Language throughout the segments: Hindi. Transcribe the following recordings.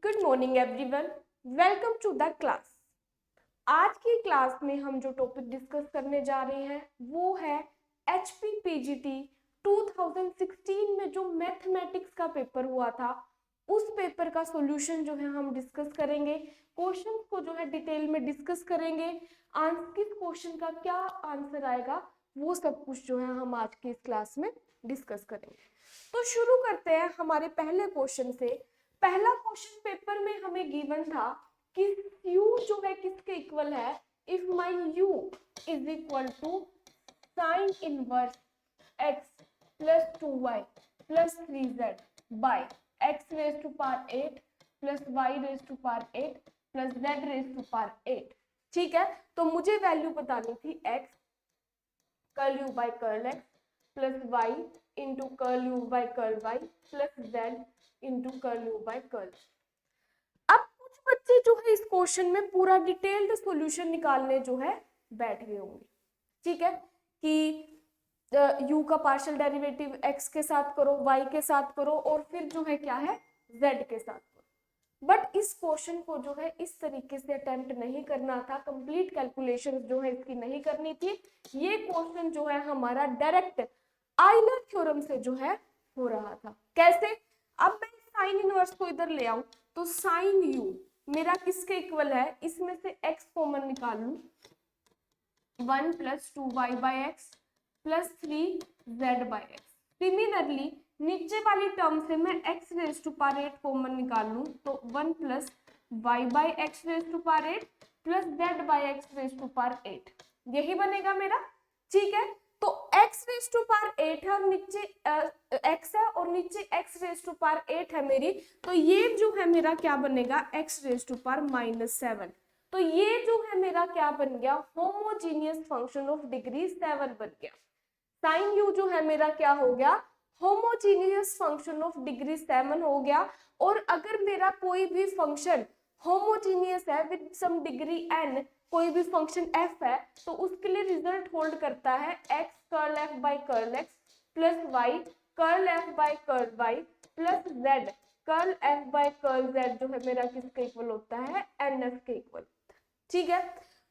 Good morning everyone, welcome to the class. आज की क्लास में हम जो टॉपिक डिस्कस करने जा रहे हैं वो है HPPGT 2016 में जो मैथमेटिक्स का पेपर हुआ था उस पेपर का सॉल्यूशन जो है हम डिस्कस करेंगे। क्वेश्चंस को जो है डिटेल में डिस्कस करेंगे। किस क्वेश्चन का क्या आंसर आएगा वो सब कुछ जो है हम आज की इस क्लास में डिस्कस करेंगे। तो शुरू करते हैं हमारे पहले क्वेश्चन से। पहला क्वेश्चन पेपर में हमें गिवन था कि u जो है किसके इक्वल है। If my u is equal to sine inverse x plus 2y plus 3z by x raise to power 8 plus y raise to power 8 plus z raise to power 8। ठीक है, तो मुझे वैल्यू बतानी थी x curl u by curl x plus y into curl u by curl y plus z into curl u by curl. अब कुछ बच्चे जो है इस क्वेश्चन में पूरा डिटेल्ड सॉल्यूशन निकालने जो है बैठ गए होंगे। ठीक है, कि u का पार्शियल डेरिवेटिव x के साथ करो, y के साथ करो और फिर जो है क्या है z के साथ करो। बट इस क्वेश्चन को जो है इस तरीके से अटेम्प्ट नहीं करना था, कंप्लीट कैलकुलेशन जो है इसकी नहीं करनी थी। ये क्वेश्चन जो है हमारा डायरेक्ट आइलर थ्योरम से जो है हो रहा था। कैसे? अब मैं साइन इनवर्स को इधर ले आऊं तो साइन u मेरा किसके इक्वल है, इसमें से x कॉमन निकाल लूं, 1 plus 2y by x plus 3z by x. Similarly नीचे वाली टर्म से मैं x raise to power 8 common निकाल लूं तो 1 plus y by x raise to power 8 plus z by x raise to power 8, यही बनेगा मेरा। ठीक है, तो x रेज टू पावर 8 है और नीचे x है और नीचे x रेज टू पावर 8 है मेरी, तो ये जो है मेरा क्या बनेगा x रेज टू पावर -7। तो ये जो है मेरा क्या बन गया, होमोजीनियस फंक्शन ऑफ डिग्री 7 बन गया। साइन u जो है मेरा क्या हो गया, होमोजीनियस फंक्शन ऑफ डिग्री 7 हो गया। और अगर मेरा कोई भी फंक्शन होमोजीनियस है विद सम डिग्री n, कोई भी फंक्शन f है, तो उसके लिए रिजल्ट होल्ड करता है x curl f by curl x plus y curl f by curl y plus z curl f by curl z जो है मेरा किसके इक्वल होता है, nf के इक्वल। ठीक है,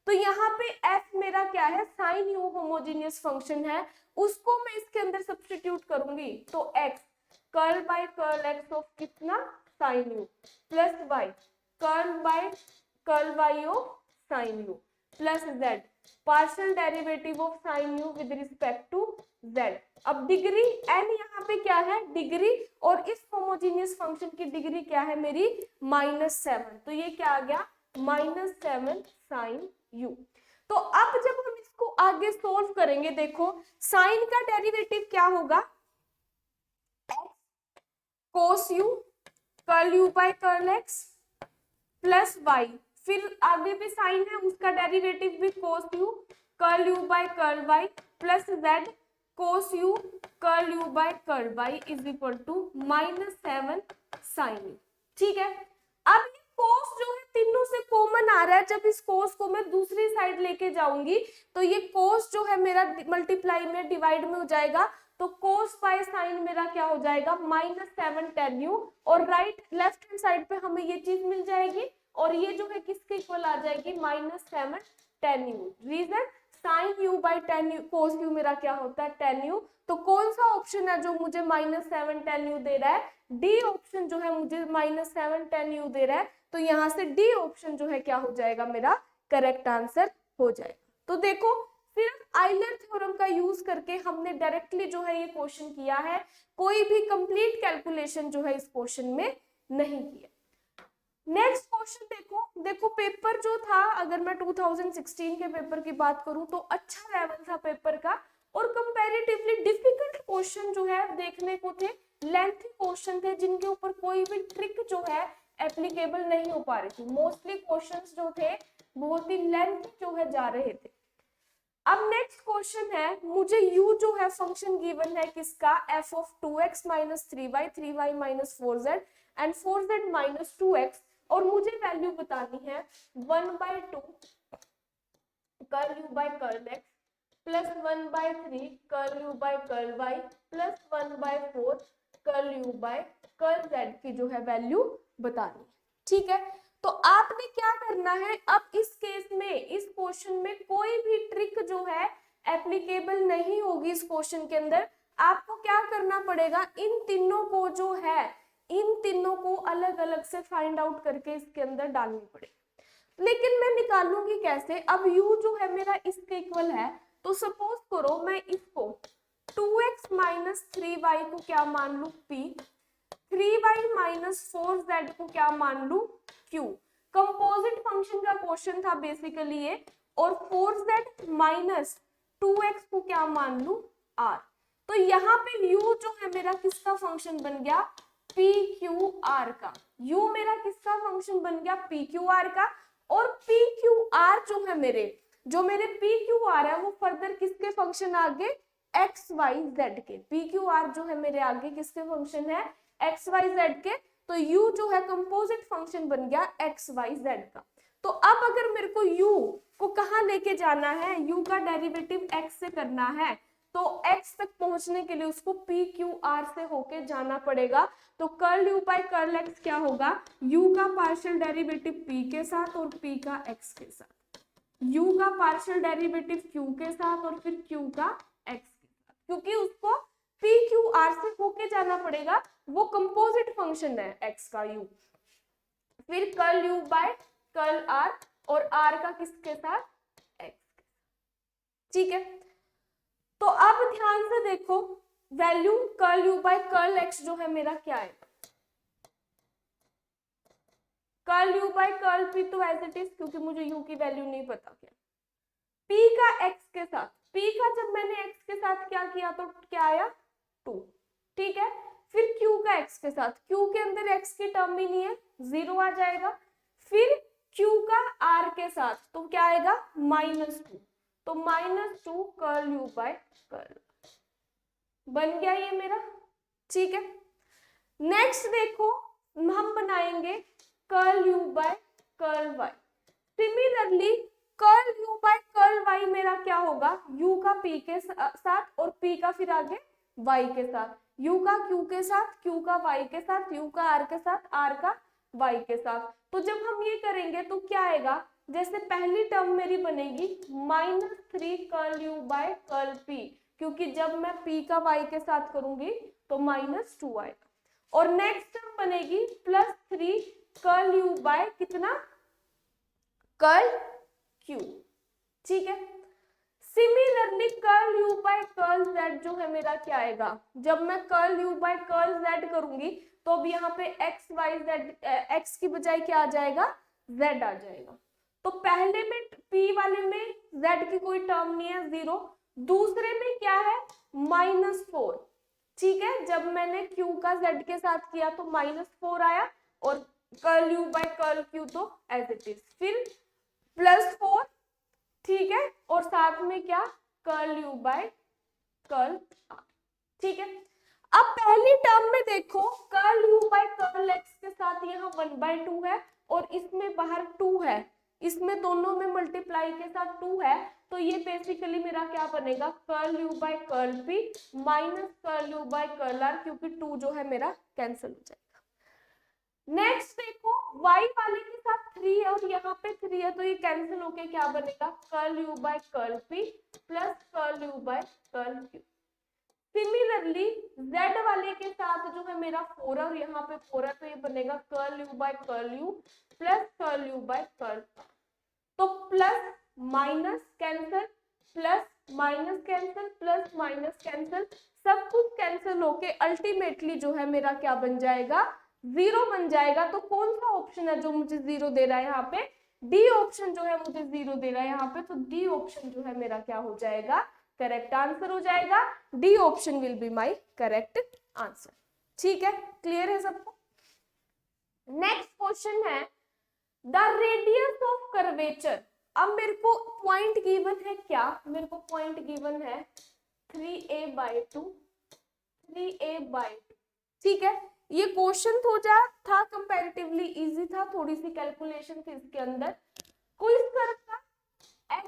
तो यहाँ पे f मेरा क्या है, साइन u होमोजीनियस फंक्शन है, उसको मैं इसके अंदर सब्स्टिट्यूट करूंगी तो x curl by curl x of कितना, sine u plus y curl by curl y of sine u plus z partial derivative of sine u with respect to z। अब डिग्री n यहाँ पे क्या है, डिग्री, और इस होमोजीनियस फंक्शन की डिग्री क्या है मेरी, -7, तो ये क्या आ गया -7 साइन u। तो अब जब हम इसको आगे सोल्व करेंगे, देखो साइन का डेरिवेटिव क्या होगा, cos u curl u by curl x plus y, फिर आगे भी साइन है उसका डेरिवेटिव भी cos u curl u by curl y plus z cos u curl u by curl y is equal to -7 sine u। ठीक है, अब ये cos जो है तीनों से कॉमन आ रहा है, जब इस cos को मैं दूसरी साइड लेके जाऊंगी तो ये cos जो है मेरा मल्टीप्लाई में डिवाइड में हो जाएगा, तो cos बाय साइन मेरा क्या हो जाएगा, -7 tan u, और राइट लेफ्ट हैंड साइड पे हमें ये चीज मिल जाएगी और ये जो है किसके इक्वल आ जाएगी, -7 tan u। Reason sine u by tan u, cos u मेरा क्या होता है tan u, तो कौन सा ऑप्शन है जो मुझे -7 tan u दे रहा है, डी ऑप्शन जो है मुझे -7 tan u दे रहा है, तो यहाँ से डी ऑप्शन जो है क्या हो जाएगा, मेरा करेक्ट आंसर हो जाएगा। तो देखो सिर्फ आइलर थ्योरम का यूज करके हमने डायरेक्टली जो है ये क्वेश्चन किया है, कोई भी कंप्लीट कैलकुलेशन जो है इस क्वेश्चन में नहीं किया। नेक्स्ट क्वेश्चन देखो, देखो पेपर जो था, अगर मैं 2016 के पेपर की बात करूं तो अच्छा लेवल था पेपर का, और कंपैरेटिवली डिफिकल्ट क्वेश्चन जो है देखने को थे, लेंथी क्वेश्चन थे जिनके ऊपर कोई भी ट्रिक जो है एप्लीकेबल नहीं हो पा रही थी। मोस्टली क्वेश्चंस जो थे बहुत ही लेंथी जो है जा रहे थे। अब नेक्स्ट क्वेश्चन है, मुझे u जो है फंक्शन गिवन है किसका, f of 2x - 3y 3y - 4z and 4z - 2x, और मुझे वैल्यू बतानी है 1/2 curl u by curl x plus 1/3 curl u by curl y plus 1/4 curl u by curl z की जो है वैल्यू बतानी है। ठीक है, तो आपने क्या करना है, अब इस केस में, इस क्वेश्चन में कोई भी ट्रिक जो है एप्लीकेबल नहीं होगी। इस क्वेश्चन के अंदर आपको क्या करना पड़ेगा, इन तीनों को जो है, इन तीनों को अलग अलग से फाइंड आउट करके इसके अंदर डालनी पड़ेगी। लेकिन मैं निकालूंगी कैसे, अब u जो है मेरा इसके इक्वल है, तो सपोज करो मैं इसको 2x माइनस 3y को क्या मान लू p, 3y माइनस 4z को क्या मान लू q। कंपोजिट फंक्शन का क्वेश्चन था बेसिकली ये, और 4z माइनस 2x को क्या मान लू r। तो यहाँ पे u जो है मेरा किसका फंक्शन बन गया, p q r का। u मेरा किसका फंक्शन बन गया, p q r का। और p q r जो है मेरे, जो मेरे p q r है वो फर्दर किसके फंक्शन आगे, x y z के। p q r जो है मेरे आगे किसके फंक्शन है, x y z के। तो u जो है कंपोजिट फंक्शन बन गया x y z का। तो अब अगर मेरे को u को कहाँ लेके जाना है, u का डेरिवेटिव x से करना है, तो x तक पहुंचने के लिए उसको p q r से होके जाना पड़ेगा। तो curl u by curl x क्या होगा, u का पार्शियल डेरिवेटिव p के साथ और p का x के साथ, u का पार्शियल डेरिवेटिव q के साथ और फिर q का x के साथ, क्योंकि उसको p q r से होके जाना पड़ेगा, वो कंपोजिट फंक्शन है x का u। फिर curl u by curl r, और r का किसके साथ, x। ठीक है, तो अब ध्यान से देखो, value curl u by curl x जो है मेरा क्या है, curl u by curl p तो एज इट इज, क्योंकि मुझे u की वैल्यू नहीं पता क्या, p का x के साथ, p का जब मैंने x के साथ क्या किया तो क्या आया 2, ठीक है। फिर q का x के साथ, q के अंदर x की टर्म ही नहीं है, 0 आ जाएगा। फिर q का r के साथ तो क्या आएगा -2, तो -2 कर्ल u बाय कर्ल बन गया ये मेरा, ठीक है। नेक्स्ट देखो, हम बनाएंगे curl u by curl y। Similarly curl u by curl y मेरा क्या होगा, u का p के साथ और p का फिर आगे y के साथ, u का q के साथ, q का y के साथ, u का r के साथ, r का y के साथ। तो जब हम ये करेंगे तो क्या आएगा, जैसे पहली टर्म मेरी बनेगी -3 curl u by curl p, क्योंकि जब मैं p का y के साथ करूंगी तो -2 आएगा। और नेक्स्ट टर्म बनेगी +3 कर्ल u बाय कितना, कर्ल q, ठीक है। Similarly curl u by curl z जो है मेरा क्या आएगा, जब मैं curl u by curl z करूंगी तो अब यहाँ पे x y z, x की बजाय क्या आ जाएगा, z आ जाएगा। तो पहले में p वाले में z की कोई टर्म नहीं है, 0। दूसरे में क्या है, -4, ठीक है। जब मैंने q का z के साथ किया तो -4 आया, और curl u by curl q तो एज इट इज, फिर +4, ठीक है, और साथ में क्या, curl u by curl r, ठीक है। अब पहली टर्म में देखो, curl u by curl x के साथ यहाँ 1/2 है, और इसमें बाहर 2 है, इसमें दोनों में मल्टीप्लाई के साथ 2 है, तो ये बेसिकली मेरा क्या बनेगा, curl u by curl p minus curl u by curl r, क्योंकि 2 जो है मेरा कैंसिल हो जाएगा। नेक्स्ट देखो, y वाले के साथ 3 है और यहाँ पे 3 है, तो ये कैंसिल होके क्या बनेगा, curl u by curl p plus curl u by curl q। Similarly z वाले के साथ जो है मेरा 4 है और यहाँ पे 4 है, तो ये बनेगा curl u by curl u plus curl u by curl. तो plus minus cancel, plus minus cancel, plus minus cancel, सब कुछ कैंसिल होके अल्टीमेटली जो है मेरा क्या बन जाएगा, 0 बन जाएगा। तो कौन सा ऑप्शन है जो मुझे 0 दे रहा है यहाँ पे, डी ऑप्शन जो है मुझे 0 दे रहा है यहाँ पे, तो डी ऑप्शन जो है मेरा क्या हो जाएगा, करेक्ट आंसर हो जाएगा। D option will be my correct answer, ठीक है, क्लियर है सबको। नेक्स्ट क्वेश्चन है, द रेडियस ऑफ कर्वेचर। अब मेरे को पॉइंट गिवन है क्या, मेरे को पॉइंट गिवन है 3a/2, 3a/2, ठीक है। ये क्वेश्चन था कंपैरेटिवली इजी था, थोड़ी सी कैलकुलेशन थी इसके अंदर। कोई इस कर्व का x³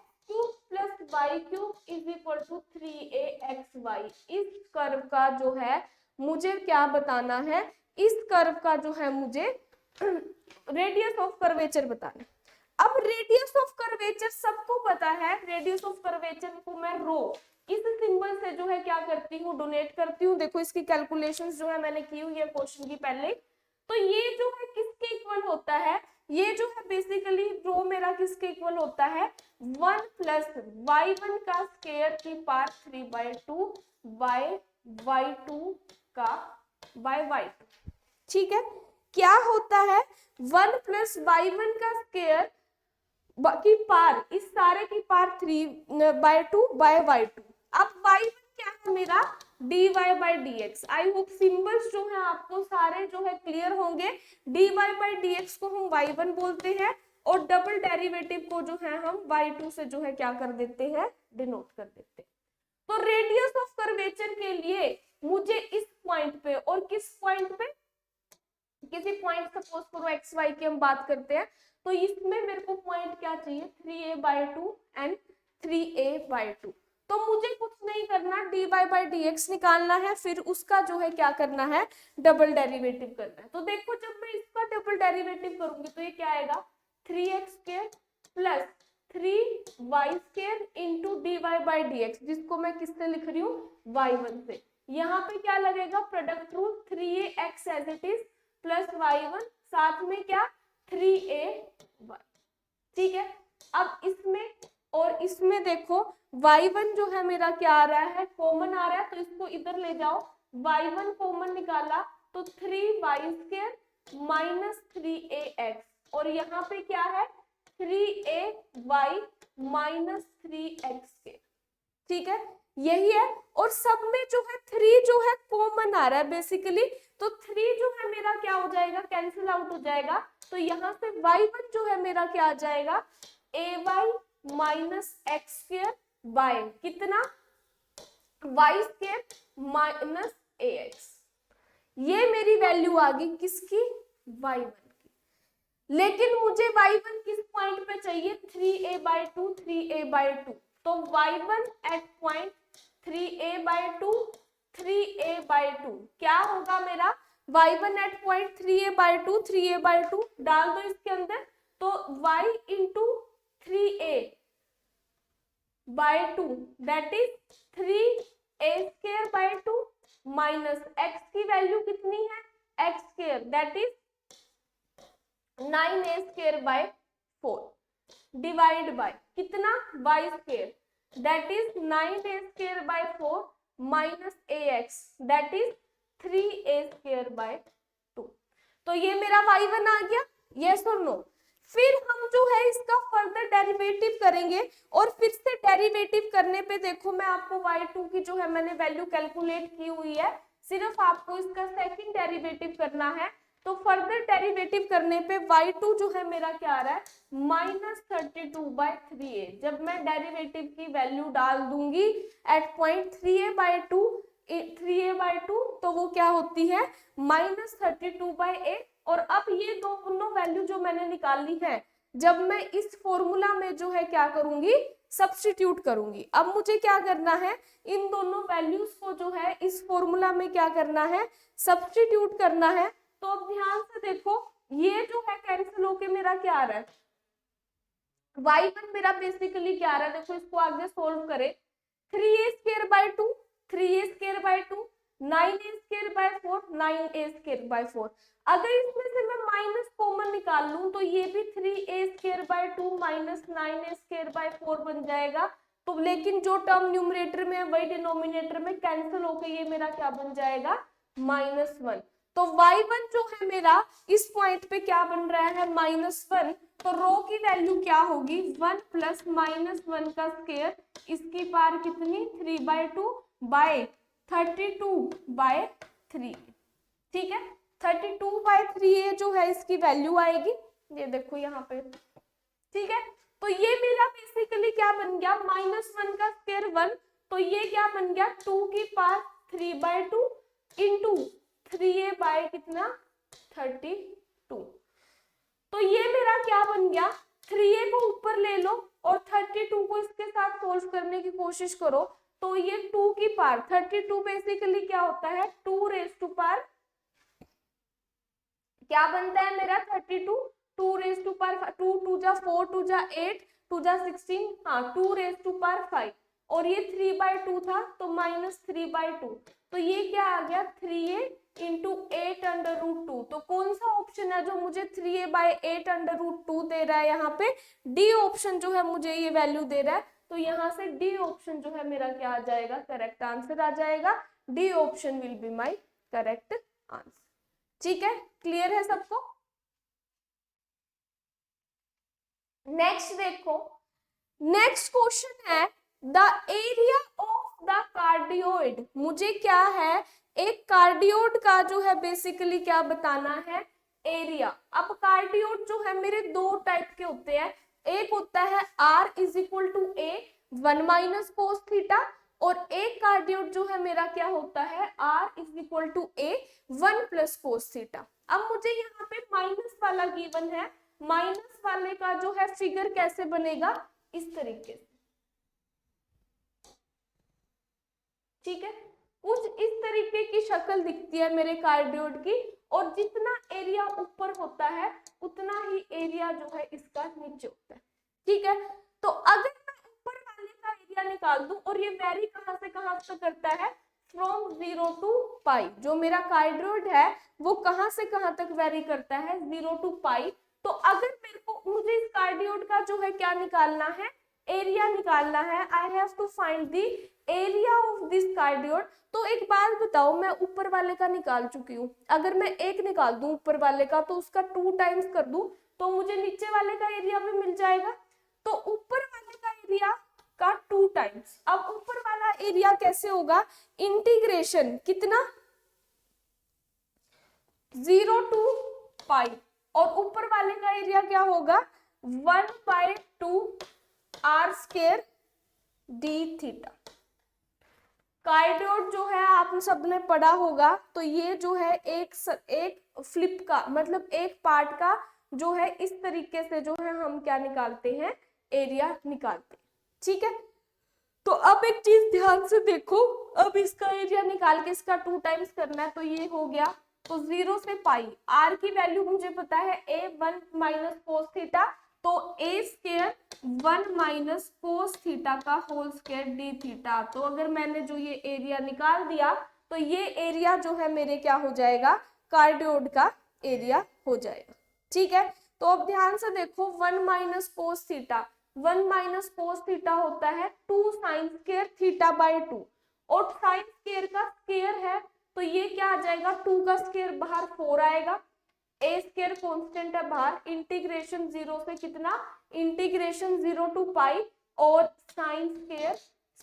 + y³ = 3axy, इस कर्व का जो है मुझे क्या बताना है, इस कर्व का जो है मुझे रेडियस ऑफ कर्वेचर बताना। अब रेडियस ऑफ कर्वेचर सबको पता है, रेडियस ऑफ कर्वेचर को मैं रो इस सिंबल से जो है क्या करती हूँ, डोनेट करती हूँ। देखो इसकी कैलकुलेशंस जो है मैंने की हुई है क्वेश्चन की पहले। तो ये जो है किसके इक्वल होता है, ये जो है बेसिकली रो मेरा किसके इक्वल होता है, 1 प्लस y1 का स्क्वायर की पावर 3/2 बाय y2 का बाय y2। ठीक है, क्या होता है 1 प्लस y1 का स्क्वायर की पार, इस सारे की पार 3/2 बाय y2। अब y1 क्या है मेरा, dy by dx। I hope symbols जो है आपको सारे जो है क्लियर होंगे। dy बाई dx को हम y1 बोलते हैं और डबल डेरिवेटिव को जो है हम y2 से जो है क्या कर देते हैं, डिनोट कर देते हैं। तो रेडियस ऑफ कर्वेचर के लिए मुझे इस पॉइंट पे और किस पॉइंट पे, किसी पॉइंट सपोज करो एक्स वाई की हम बात करते हैं, तो इसमें मेरे को पॉइंट क्या चाहिए, 3a/2 एंड 3a/2। तो मुझे कुछ नहीं करना, dy बाई dx निकालना है, फिर उसका जो है क्या करना है, डबल डेरिवेटिव करना है। तो देखो जब मैं इसका डबल डेरिवेटिव करूंगी तो ये क्या आएगा, 3x² plus 3y² into dy by dx, जिसको मैं किससे लिख रही हूँ, y1 से। यहाँ पे क्या लगेगा, product rule, 3ax as it is plus y1, साथ में क्या 3a1। ठीक है, अब इसमें और इसमें देखो y1 जो है मेरा क्या आ रहा है, कॉमन आ रहा है, तो इसको इधर ले जाओ, y1 कॉमन निकाला तो 3y² माइनस 3ax, और यहाँ पे क्या है 3ay माइनस 3x²। ठीक है, यही है, और सब में जो है 3 जो है कॉमन आ रहा है बेसिकली, तो 3 जो है मेरा क्या हो जाएगा, कैंसिल आउट हो जाएगा। तो यहाँ से y1 जो है मेरा क्या आ जाएगा, ay माइनस x² बाय कितना, y² माइनस ax। ये मेरी वैल्यू आ गई किसकी, y1 की। लेकिन मुझे y1 किस पॉइंट पे चाहिए, 3a/2 3a/2। तो y1 eight point 3a/2 3a/2 क्या होगा मेरा, y1 eight point 3a/2 3a/2 डाल दो इसके अंदर, तो y into 3a/2 that is 3a² minus x की वैल्यू कितनी है, x² that is 9a²/4 divide by कितना, y² that is 9a²/4 minus ax that is 3a²/2। तो ये मेरा y1 आ गया, यस और नो। फिर हम जो है इसका फर्दर डेरिवेटिव करेंगे, और फिर से डेरिवेटिव करने पे देखो मैं आपको y2 की जो है मैंने वैल्यू कैलकुलेट की हुई है, सिर्फ आपको इसका सेकंड डेरिवेटिव करना है। तो फर्दर डेरिवेटिव करने पे y2 जो है मेरा क्या आ रहा है, माइनस 32/3a। जब मैं डेरिवेटिव की वैल्यू डाल दूंगी एट पॉइंट 3a/2 तो वो क्या होती है, माइनस 32/a। और अब ये दोनों वैल्यू जो मैंने निकाली है, जब मैं इस फॉर्मूला में जो है क्या करूंगी, सब्स्टिट्यूट करूंगी। अब मुझे क्या करना है, इन दोनों वैल्यूज को जो है इस फॉर्मूला में क्या करना है, सब्स्टिट्यूट करना है। तो अब ध्यान से देखो, ये जो है कैंसिल होके मेरा क्या आ रहा है, y1 मेरा बेसिकली क्या आ रहा है, देखो इसको आगे सोल्व करें, 3a²/2 3a²/2 9a²/4 9a²/4। अगर इसमें से मैं माइनस कॉमन निकाल लूं तो ये भी 3a²/2 माइनस 9a²/4 बन जाएगा। तो लेकिन जो टर्म न्यूमरेटर में है वही डिनोमिनेटर में कैंसिल होकर ये मेरा क्या बन जाएगा, -1। तो y1 जो है मेरा इस पॉइंट पे क्या बन रहा है, -1। तो रो की वैल्यू क्या होगी, 1 प्लस -1 का स्क्वायर, इसकी पार कितनी 3/2 बाय 32/3। ठीक है, 32/3 जो है इसकी वैल्यू आएगी, ये देखो यहाँ पे। ठीक है, तो ये मेरा बेसिकली क्या बन गया, -1 का स्क्वायर 1, तो ये क्या बन गया 2 की पावर 3/2 इंटू 3a बाय कितना 32। तो ये मेरा क्या बन गया, 3a को ऊपर ले लो और 32 को इसके साथ सोल्व करने की कोशिश करो, तो ये 2 की पावर 32 बेसिकली क्या होता है 2 रेज़ टू पावर क्या बनता है मेरा 32, 2 रेज टू पावर 2 2 जा 4 2 जा 8 2 जा 16, हाँ 2 रेज टू पावर 5 और ये 3/2 था तो -3/2, तो ये क्या आ गया 3a इंटू 8/√2। तो कौन सा ऑप्शन है जो मुझे 3a/8/√2 दे रहा है, यहाँ पे डी ऑप्शन जो है मुझे ये वैल्यू दे रहा है, तो यहाँ से डी ऑप्शन जो है मेरा क्या आ जाएगा, करेक्ट आंसर आ जाएगा। D option will be my correct answer. ठीक है, क्लियर है सबको। नेक्स्ट देखो, नेक्स्ट क्वेश्चन है the area of the cardioid. मुझे क्या है, एक कार्डियोइड का जो है बेसिकली क्या बताना है, एरिया। अब कार्डियोइड जो है मेरे दो टाइप के होते हैं, एक होता है r is equal to a 1 minus cos theta, और एक कार्डियोइड जो है मेरा क्या होता है r is equal to a 1 plus cos theta. अब मुझे यहाँ पे माइनस वाला गिवन है, माइनस वाले का जो है फिगर कैसे बनेगा, इस तरीके से, ठीक है, कुछ इस तरीके की शक्ल दिखती है मेरे कार्डियोइड की, और जितना एरिया ऊपर होता है उतना ही एरिया जो है इसका नीचे होता है। ठीक है, तो अगर मैं ऊपर वाले का एरिया निकाल दूं, और ये वेरी कहां से कहां तक करता है, फ्रॉम 0 टू पाई, जो मेरा कार्डियोइड है वो कहां से कहां तक वेरी करता है, 0 टू पाई। तो अगर मुझे इस कार्डियोइड का जो है क्या निकालना है, एरिया निकालना है, I have to find the area of this cardioid. तो एक बात बताओ, मैं ऊपर वाले का निकाल चुकी हूँ, अगर मैं एक निकाल दूं ऊपर वाले का तो उसका 2 टाइम्स कर दूं तो मुझे नीचे वाले का एरिया भी मिल जाएगा। तो ऊपर वाले का एरिया का 2 टाइम्स। अब ऊपर वाला एरिया कैसे होगा, इंटीग्रेशन कितना, 0 टू पाई, और ऊपर वाले का एरिया क्या होगा 1/2 r square D theta. Cardioid जो है आप सबने पढ़ा होगा, तो ये जो है एक फ्लिप का मतलब एक पार्ट का जो है इस तरीके से जो है हम क्या निकालते हैं, एरिया निकालते हैं। ठीक है, तो अब एक चीज ध्यान से देखो, अब इसका एरिया निकाल के इसका 2 टाइम्स करना है, तो ये हो गया, तो 0 से पाई, r की वैल्यू मुझे पता है a1 माइनस कोस थीटा, तो a square 1 minus cos theta का होल स्क्वायर डी थीटा। तो अगर मैंने जो ये एरिया निकाल दिया तो ये एरिया जो है मेरे क्या हो जाएगा, कार्डियोइड का एरिया हो जाएगा। ठीक है, तो अब ध्यान से देखो, 1 minus cos theta, 1 minus cos theta होता है 2 साइन स्क्वायर थीटा बाई 2, और साइन स्क्वायर का स्क्वायर है तो ये क्या आ जाएगा, 2 का स्क्वायर बाहर 4 आएगा, ए स्क्वायर कांस्टेंट है बाहर, इंटीग्रेशन 0 से कितना, इंटीग्रेशन 0 टू पाई, और साइन स्क्वायर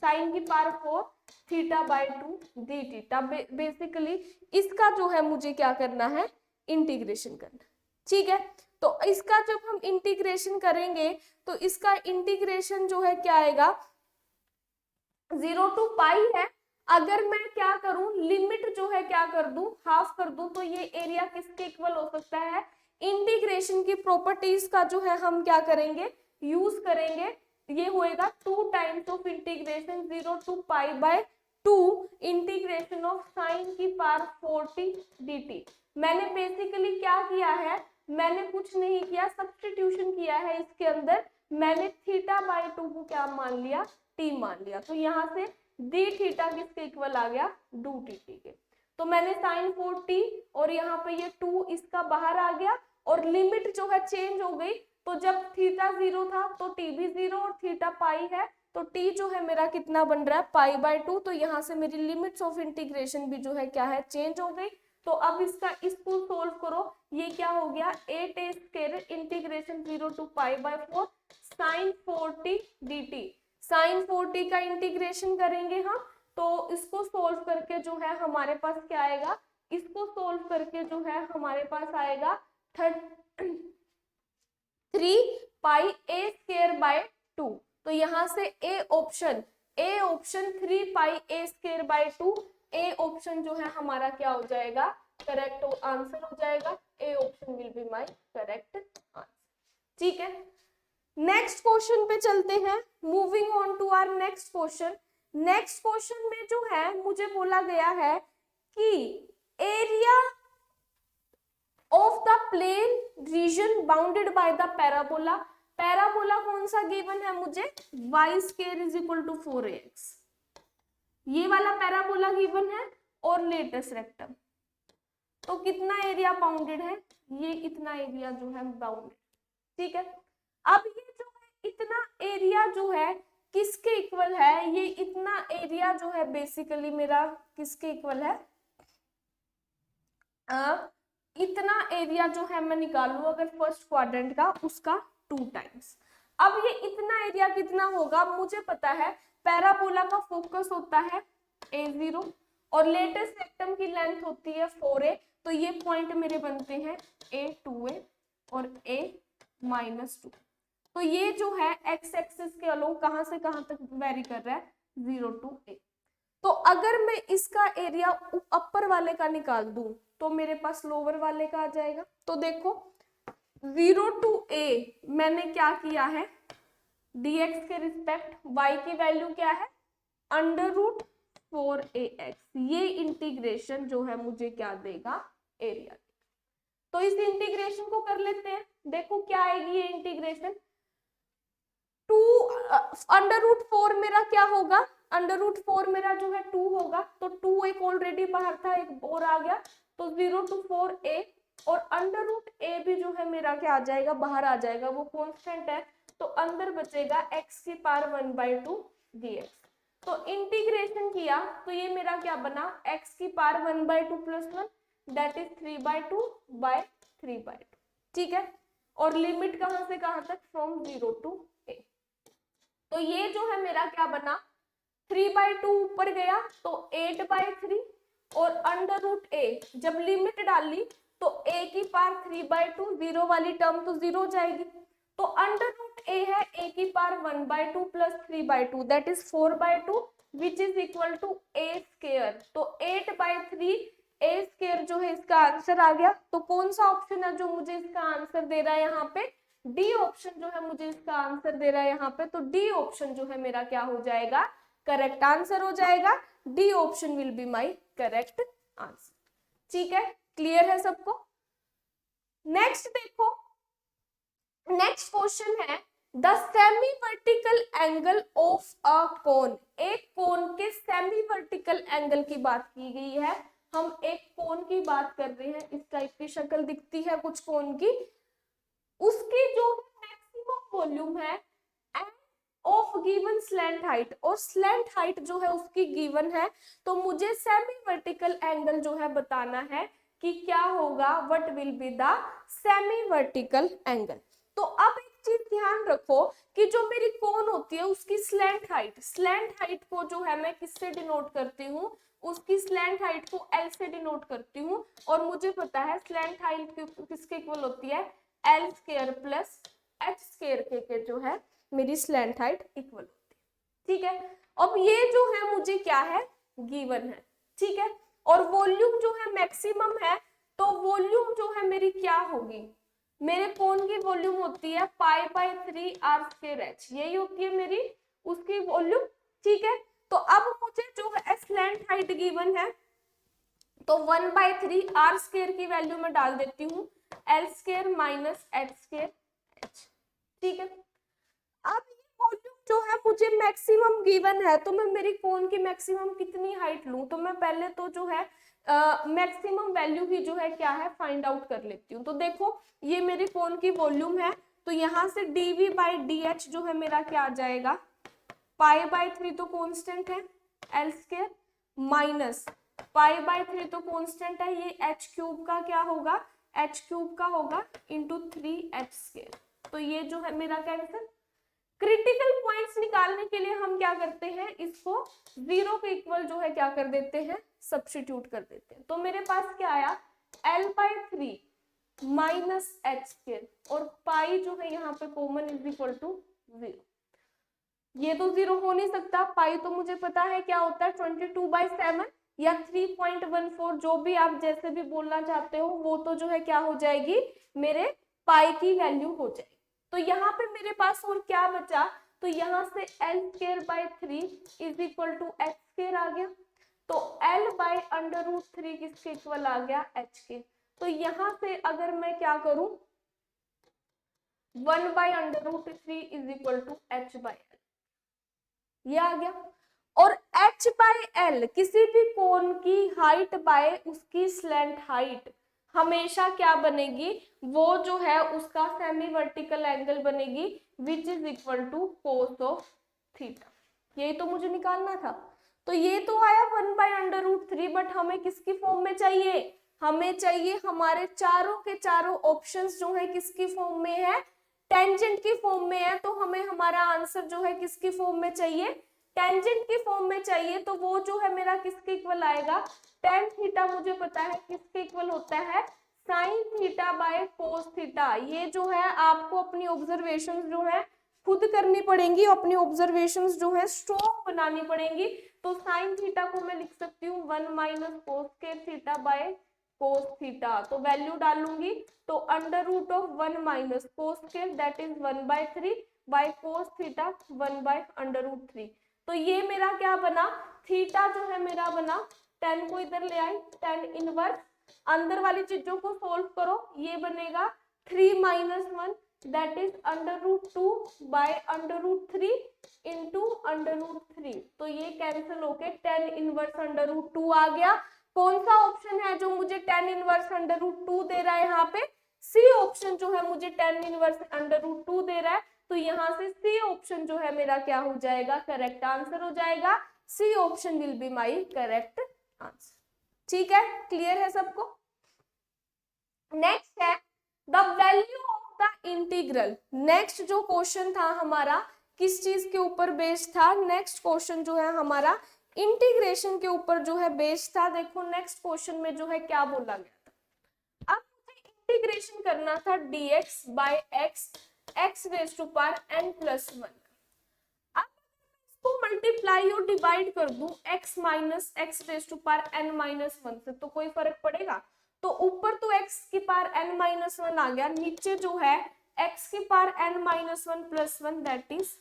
साइन की power 4 theta by 2 D theta. Basically इसका जो है मुझे क्या करना है, इंटीग्रेशन करना। ठीक है, तो इसका जब हम इंटीग्रेशन करेंगे तो इसका इंटीग्रेशन जो है क्या आएगा, 0 टू पाई है, अगर मैं क्या करूं, लिमिट जो है क्या कर दूं, हाफ कर दूं, तो ये एरिया किसके इक्वल हो सकता है, इंटीग्रेशन की प्रॉपर्टीज का जो है हम क्या करेंगे, यूज करेंगे। ये होएगा 2 times of integration 0 to pi by 2 integration of sine की पावर 40 dt। मैंने बेसिकली क्या किया है, मैंने कुछ नहीं किया, सब्स्टिट्यूशन किया है इसके अंदर, मैंने थीटा बाई 2 को क्या मान लिया, टी मान लिया, तो यहाँ से डी थीटा किसके इक्वल आ गया, 2dt के। तो मैंने साइन 40 और यहाँ पे ये 2 इसका बाहर आ गया, और लिमिट जो है चेंज हो गई, तो जब थीटा 0 था तो टी भी 0 और थीटा पाई है, तो टी जो है मेरा कितना बन रहा है, पाई बाय 2। तो यहाँ से मेरी लिमिट्स ऑफ इंटीग्रेशन भी जो है क्या है, चेंज हो गई। तो अब इसको सोल्व करो, ये क्या हो गया, 8a square integration 0 to pi by 4 sine 40 dt। Sine 40 का इंटीग्रेशन करेंगे हम, तो इसको सोल्व करके जो है हमारे पास क्या आएगा, इसको सोल्व करके जो है हमारे पास आएगा 3 पाई a स्क्वायर बाय 2। तो यहाँ से A option 3 pi a square by 2, A option जो है हमारा क्या हो जाएगा, करेक्ट आंसर हो जाएगा। A option will be my correct answer. ठीक है, नेक्स्ट क्वेश्चन पे चलते हैं, moving on to our next question. Next question में जो है मुझे बोला गया है कि area of the plane region bounded by the parabola. Parabola कौन सा गिवन है मुझे, y square is equal to 4ax, ये वाला पैराबोला गिवन है और लेटस रेक्टम। तो कितना एरिया बाउंडेड है, ये इतना एरिया जो है बाउंडेड, ठीक है। अब ये जो है इतना एरिया जो है किसके इक्वल है, ये इतना एरिया जो है बेसिकली मेरा किसके इक्वल है, इतना एरिया जो है मैं निकालू अगर फर्स्ट क्वाड्रेंट का, उसका 2 टाइम्स। अब ये इतना एरिया कितना होगा, मुझे पता है पैराबोला का फोकस होता है a0 और लेटेस्ट रेक्टम की लेंथ होती है 4a, तो ये पॉइंट मेरे बनते हैं a2a और a-2। तो ये जो है x एक्सिस के अलोंग कहां से कहां तक वेरी कर रहा है, 0 to a। तो अगर मैं इसका एरिया अपर वाले का निकाल दूं तो मेरे पास लोअर वाले का आ जाएगा। तो देखो 0 to a मैंने क्या किया है, dx के रिस्पेक्ट y की वैल्यू क्या है, √4ax, ये इंटीग्रेशन जो है मुझे क्या देगा, एरिया। तो इस इंटीग्रेशन को कर लेते हैं, देखो क्या आएगी ये इंटीग्रेशन, 2 √4 मेरा क्या होगा, √4 मेरा जो है 2 होगा, तो 2 एक ऑलरेडी बाहर था, एक और आ गया, तो 0 to 4a और √a भी जो है मेरा क्या आ जाएगा, बाहर आ जाएगा, वो कांस्टेंट है, तो अंदर बचेगा x की पावर 1/2 dx। तो इंटीग्रेशन किया तो ये मेरा क्या बना, x की पावर 1/2 + 1 दैट इज 3/2/3/2, ठीक है। और लिमिट कहां से कहां तक, फ्रॉम 0 to a। तो ये जो है मेरा क्या बना, 3/2 ऊपर गया तो 8/3 और √a जब लिमिट डाली तो a की पावर 3/2, 0 वाली टर्म तो 0 हो जाएगी, तो √a है a की पावर 1/2 + 3/2 that is 4/2 which is equal to a square. तो 8/3 a स्क्वायर जो है इसका आंसर आ गया। तो कौन सा ऑप्शन है जो मुझे इसका आंसर दे रहा है यहाँ पे, डी ऑप्शन जो है मुझे इसका आंसर दे रहा है यहाँ पे। तो डी ऑप्शन जो है मेरा क्या हो जाएगा, करेक्ट आंसर हो जाएगा। D option will be my correct answer, ठीक है, क्लियर है सबको। नेक्स्ट देखो, नेक्स्ट क्वेश्चन है the semi vertical angle of a cone. एक कोन के सेमी वर्टिकल एंगल की बात की गई है। हम एक कोन की बात कर रहे हैं, इस टाइप की शक्ल दिखती है कुछ कोन की, उसकी जो मैक्सिमम वॉल्यूम है end of given slant height, और स्लैंट हाइट जो है उसकी गिवन है। तो मुझे सेमी वर्टिकल एंगल जो है बताना है कि क्या होगा, what will be the semi vertical angle. तो अब एक चीज ध्यान रखो कि जो मेरी कोन होती है उसकी स्लैंट हाइट को जो है मैं किससे डिनोट करती हूँ, उसकी स्लैंट हाइट को L से डिनोट करती हूँ। और मुझे पता है स्लैंट हाइट किसके इक्वल होती है, L square plus H square के जो है मेरी स्लैंट हाइट इक्वल होती है, ठीक है। अब ये जो है मुझे क्या है, गिवन है, ठीक है। और वॉल्यूम जो है मैक्सिमम है, तो वॉल्यूम जो है मेरी क्या होगी, मेरे कोन की वॉल्यूम होती है π/3 r²h, यही होती है मेरी उसकी वॉल्यूम, ठीक है। तो अब मुझे जो है स्लैंट हाइट गिवन है, तो 1/3 r² की वैल्यू में डाल देती हूँ, L² - H², ठीक है। अब ये वॉल्यूम जो है मुझे मैक्सिमम गिवन है, तो मैं मेरी कोन की मैक्सिमम कितनी हाइट लूं, तो मैं पहले तो जो है मैक्सिमम वैल्यू ही जो है क्या है फाइंड आउट कर लेती हूँ। तो देखो ये मेरी कोन की वॉल्यूम है, तो यहाँ से dV/dH जो है मेरा क्या आ जाएगा, π/3 तो कांस्टेंट है, L² माइनस π/3 तो कांस्टेंट है, ये h³ का क्या होगा, h³ का होगा इंटू 3h²। तो ये जो है मेरा कैंसिल। क्रिटिकल पॉइंट्स निकालने के लिए हम क्या करते हैं, इसको 0 के इक्वल जो है क्या कर देते हैं, सब्स्टिट्यूट कर देते हैं। तो मेरे पास क्या आया, L/3 माइनस h² और पाई जो है यहाँ पे कॉमन इज इक्वल टू 0। ये तो 0 हो नहीं सकता, पाई तो मुझे पता है क्या होता है 22/7 या 3.14, जो भी आप जैसे भी बोलना चाहते हो, वो तो जो है क्या हो जाएगी, मेरे पाई की वैल्यू हो जाएगी। तो यहाँ पे मेरे पास और क्या बचा, तो यहाँ से L²/3 is equal to h² आ गया, तो L/√3 किसके इक्वल आ गया, h के। तो यहां से अगर मैं क्या करूं 1/√3 इज इक्वल टू h/l, ये आ गया। और h/l किसी भी कोण की हाइट बाय उसकी स्लैंट हाइट हमेशा क्या बनेगी, वो जो है उसका सेमी वर्टिकल एंगल बनेगी which is equal to cos of theta. यही तो मुझे निकालना था। तो ये तो आया 1/√3, बट हमें किसकी फॉर्म में चाहिए, हमें चाहिए हमारे चारों के चारों ऑप्शंस जो है किसकी फॉर्म में है, टेंजेंट की फॉर्म में है। तो हमें हमारा आंसर जो है किसकी फॉर्म में चाहिए, टेंजेंट की फॉर्म में चाहिए। तो वो जो है मेरा किसके इक्वल आएगा, टेन थीटा मुझे पता है किसके इक्वल होता है, sine theta by cos theta. ये जो है आपको अपनी ऑब्जर्वेशंस जो है खुद करनी पड़ेंगी, अपनी ऑब्जर्वेशंस जो है स्ट्रॉन्ग बनानी पड़ेंगी। तो साइन थीटा को मैं लिख सकती हूँ 1 माइनस कोस के थीटा बाय कोस थीटा। तो वैल्यू डालूंगी तो √1 माइनस कोस के that is 1/3 by cos theta 1/√3। तो ये मेरा क्या बना, थीटा जो है मेरा बना, 10 को इधर ले आई, 10 इनवर्स, अंदर वाली चीजों को सोल्व करो, ये बनेगा 3 minus 1 that is √2 by √3 into √3। तो ये कैंसिल होके 10 इनवर्स √2 आ गया। कौन सा ऑप्शन है जो मुझे 10 इनवर्स √2 दे रहा है, यहाँ पे सी ऑप्शन जो है मुझे 10 इनवर्स √2 दे रहा है। तो यहाँ से सी ऑप्शन जो है मेरा क्या हो जाएगा, करेक्ट आंसर हो जाएगा। C option will be my correct answer. ठीक है, क्लियर है सबको। नेक्स्ट है the value of the integral. नेक्स्ट जो क्वेश्चन था हमारा किस चीज के ऊपर बेस्ड था, नेक्स्ट क्वेश्चन जो है हमारा इंटीग्रेशन के ऊपर जो है बेस्ड था। देखो नेक्स्ट क्वेश्चन में जो है क्या बोला गया था, अब मुझे इंटीग्रेशन करना था dx by x x raise to power n+1। अब इसको मल्टीप्लाई और डिवाइड कर दूं x minus x raise to power n-1 से, तो कोई फर्क पड़ेगा। तो ऊपर तो x की पावर n-1 आ गया, नीचे जो है x की पावर n-1 + 1 दैट इज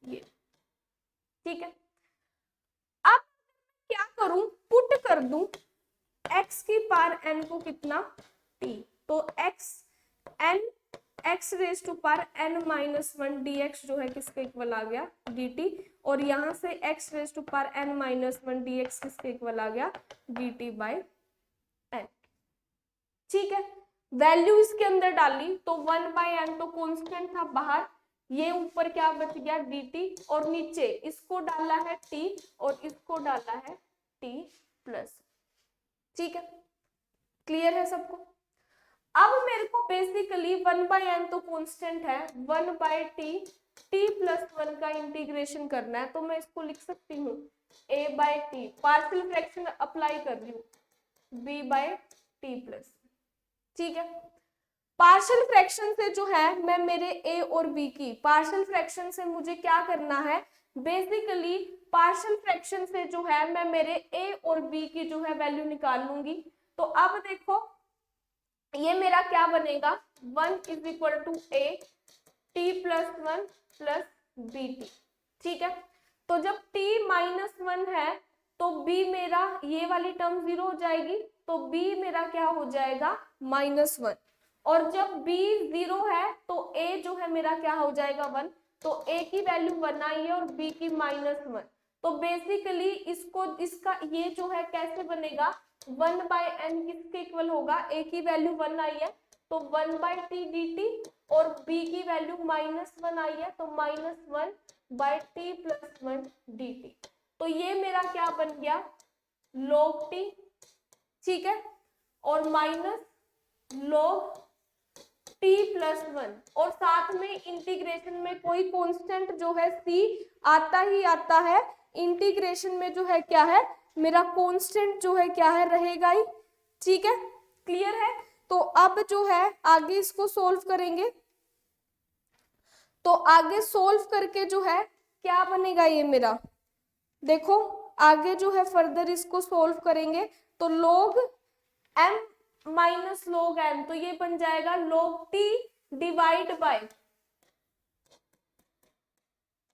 ये। ठीक है, अब क्या करूं, पुट कर दूं x की पावर n को कितना t, तो x raise to power n-1 dx जो है किसके इक्वल आ गया dt, और यहां से x raise to power n-1 dx किसके इक्वल आ गया dt बाय n। ठीक है, वैल्यू इसके अंदर डाली तो 1/n तो कांस्टेंट था बाहर, ये ऊपर क्या बच गया dt, और नीचे इसको डाला है t और इसको डाला है t+। ठीक है, क्लियर है सबको। अब मेरे को बेसिकली 1/n तो कांस्टेंट है, 1/t t+1 का इंटीग्रेशन करना है। तो मैं इसको लिख सकती हूँ a/t, पार्शियल फ्रैक्शन अप्लाई कर रही हूँ b/t+। ठीक है, पार्शियल फ्रैक्शन से जो है मैं मेरे a और b की, पार्शियल फ्रैक्शन से मुझे क्या करना है, बेसिकली पार्शियल फ्रैक्शन से जो है मैं मेरे a और b की जो है वैल्यू निकाल लूंगी। तो अब देखो ये मेरा क्या बनेगा, 1 is equal to a t+1 plus bt। ठीक है, तो जब t-1 है तो b मेरा ये वाली टर्म 0 हो जाएगी, तो b मेरा क्या हो जाएगा -1, और जब b 0 है तो a जो है मेरा क्या हो जाएगा 1, तो a की वैल्यू 1 आई है और b की -1। तो बेसिकली इसको इसका ये जो है कैसे बनेगा, 1/n किसके इक्वल होगा, a की वैल्यू 1 आई है तो 1/t dt, और b की वैल्यू -1 आई है तो -1/t+1 dt। तो ये मेरा क्या बन गया log t। ठीक है, और माइनस log t+1, और साथ में इंटीग्रेशन में कोई कांस्टेंट जो है c आता ही आता है, इंटीग्रेशन में जो है क्या है मेरा कांस्टेंट जो है क्या है रहेगा ही। ठीक है, क्लियर है। तो अब जो है आगे इसको सोल्व करेंगे, तो आगे सोल्व करके जो है क्या बनेगा ये मेरा, देखो आगे जो है फर्दर इसको सोल्व करेंगे तो log m minus log n, तो ये बन जाएगा log t divide by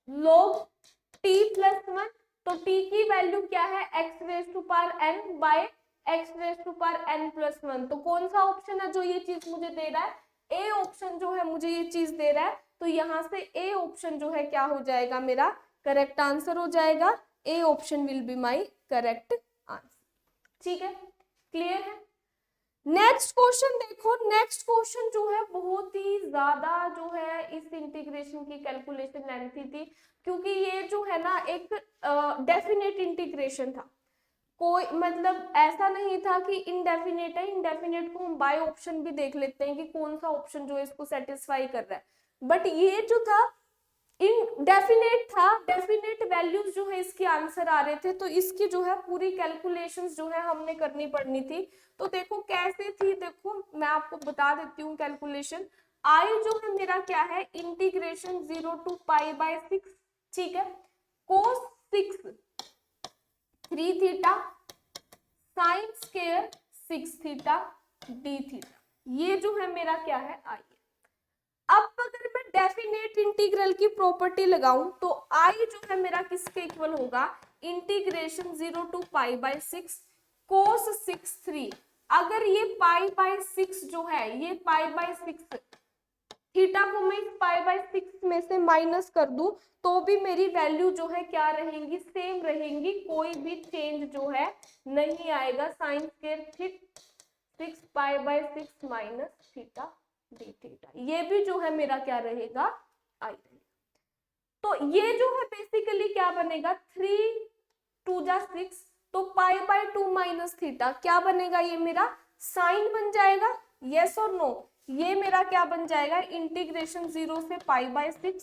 log t+1। तो t की वैल्यू क्या है x raise to power n by x raise to power n plus 1। तो कौन सा ऑप्शन है जो ये चीज मुझे दे रहा है? ए ऑप्शन जो है मुझे ये चीज दे रहा है। तो यहाँ से ए ऑप्शन जो है क्या हो जाएगा, मेरा करेक्ट आंसर हो जाएगा। A option will be my correct answer. ठीक है, क्लियर है। नेक्स्ट क्वेश्चन देखो, नेक्स्ट क्वेश्चन जो है बहुत ही ज्यादा जो है इस इंटीग्रेशन की कैलकुलेशन लेंथी थी, क्योंकि ये जो है ना एक डेफिनेट इंटीग्रेशन था। कोई मतलब ऐसा नहीं था कि इनडेफिनेट है। इनडेफिनेट को हम बाय ऑप्शन भी देख लेते हैं कि कौन सा ऑप्शन जो है इसको सेटिस्फाई कर रहा है, बट ये जो था इनडेफिनेट था। डेफिनेट वैल्यूज जो है इसके आंसर आ रहे थे, तो इसकी जो है पूरी कैलकुलेशंस जो है हमने करनी पड़नी थी। तो देखो कैसे थी, देखो मैं आपको बता देती हूँ कैलकुलेशन। आई जो है मेरा क्या है, इंटीग्रेशन 0 टू पाई बाय 6, ठीक है, कोस 6 3 theta sine square 6 theta D theta, ये जो है मेरा क्या है आई। अब अगर मैं डेफिनेट इंटीग्रल की प्रॉपर्टी लगाऊं तो आई जो है मेरा किसके इक्वल होगा, इंटीग्रेशन 0 टू पाई बाय 6 कोस 6 3। अगर ये पाई बाय 6 जो है, ये पाई बाय 6 थीटा को मैं इस पाई बाय 6 में से माइनस कर दूं तो भी मेरी वैल्यू जो है क्या रहेंगी, सेम रहेंगी, कोई भी चेंज जो है नहीं आएगा। Sine square 6 pi by 6 minus theta D theta, ये भी जो है मेरा क्या रहेगा, आई रहेगा। तो ये जो है बेसिकली क्या बनेगा, 3 2 जा 6, तो पाई बाय 2 माइनस थीटा क्या बनेगा, ये मेरा साइन बन जाएगा। यस और नो, ये मेरा क्या बन जाएगा, इंटीग्रेशन 0 से पाई बाय 6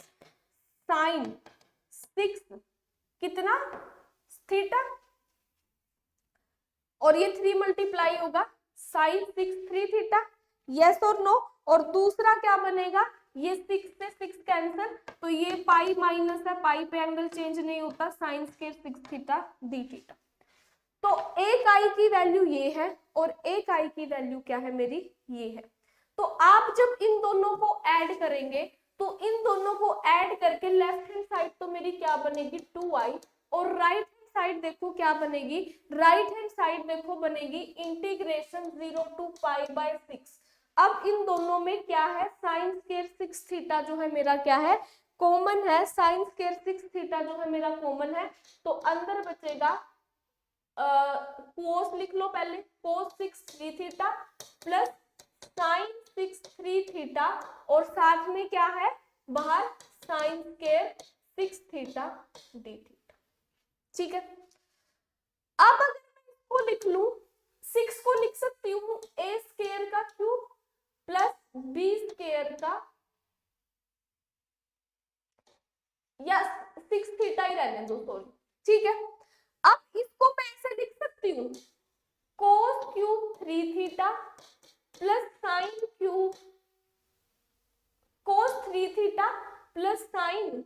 साइन 6 कितना थीटा, और ये 3 मल्टीप्लाई होगा साइन 6 3 थीटा। यस और नो, और दूसरा क्या बनेगा, ये 6 से 6 कैंसिल, तो ये पाई माइनस है, पाई पे एंगल चेंज नहीं होता, sine square 6 theta D theta. तो एक आई की वैल्यू ये है और एक आई की वैल्यू क्या है मेरी, ये है। तो आप जब इन दोनों को ऐड करेंगे तो इन दोनों को ऐड करके लेफ्ट हैंड साइड तो मेरी क्या बनेगी 2i, और राइट हैंड साइड देखो क्या बनेगी, राइट हैंड साइड देखो बनेगी इंटीग्रेशन 0 टू पाई बाय 6। अब इन दोनों में क्या है, साइन स्क्वायर 6 थीटा जो है मेरा क्या है, कॉमन है। साइन स्क्वायर 6 थीटा जो है मेरा कॉमन है, तो अंदर बचेगा कोस लिख लो पहले, कोस 6 3 थीटा प्लस साइन 6 3 थीटा, और साथ में क्या है बाहर sine square 6 theta D theta. ठीक है, अब अगर मैं इसको लिख लूं, 6 को लिख सकती हूँ ए स्क्वायर का क्यूब प्लस बी स्क्वायर का, या 6 थीटा ही रहने दो सॉरी, ठीक है। अब इसको मैं ऐसे लिख सकती हूँ cos cube 3 theta plus sine cube cos 3 theta plus sine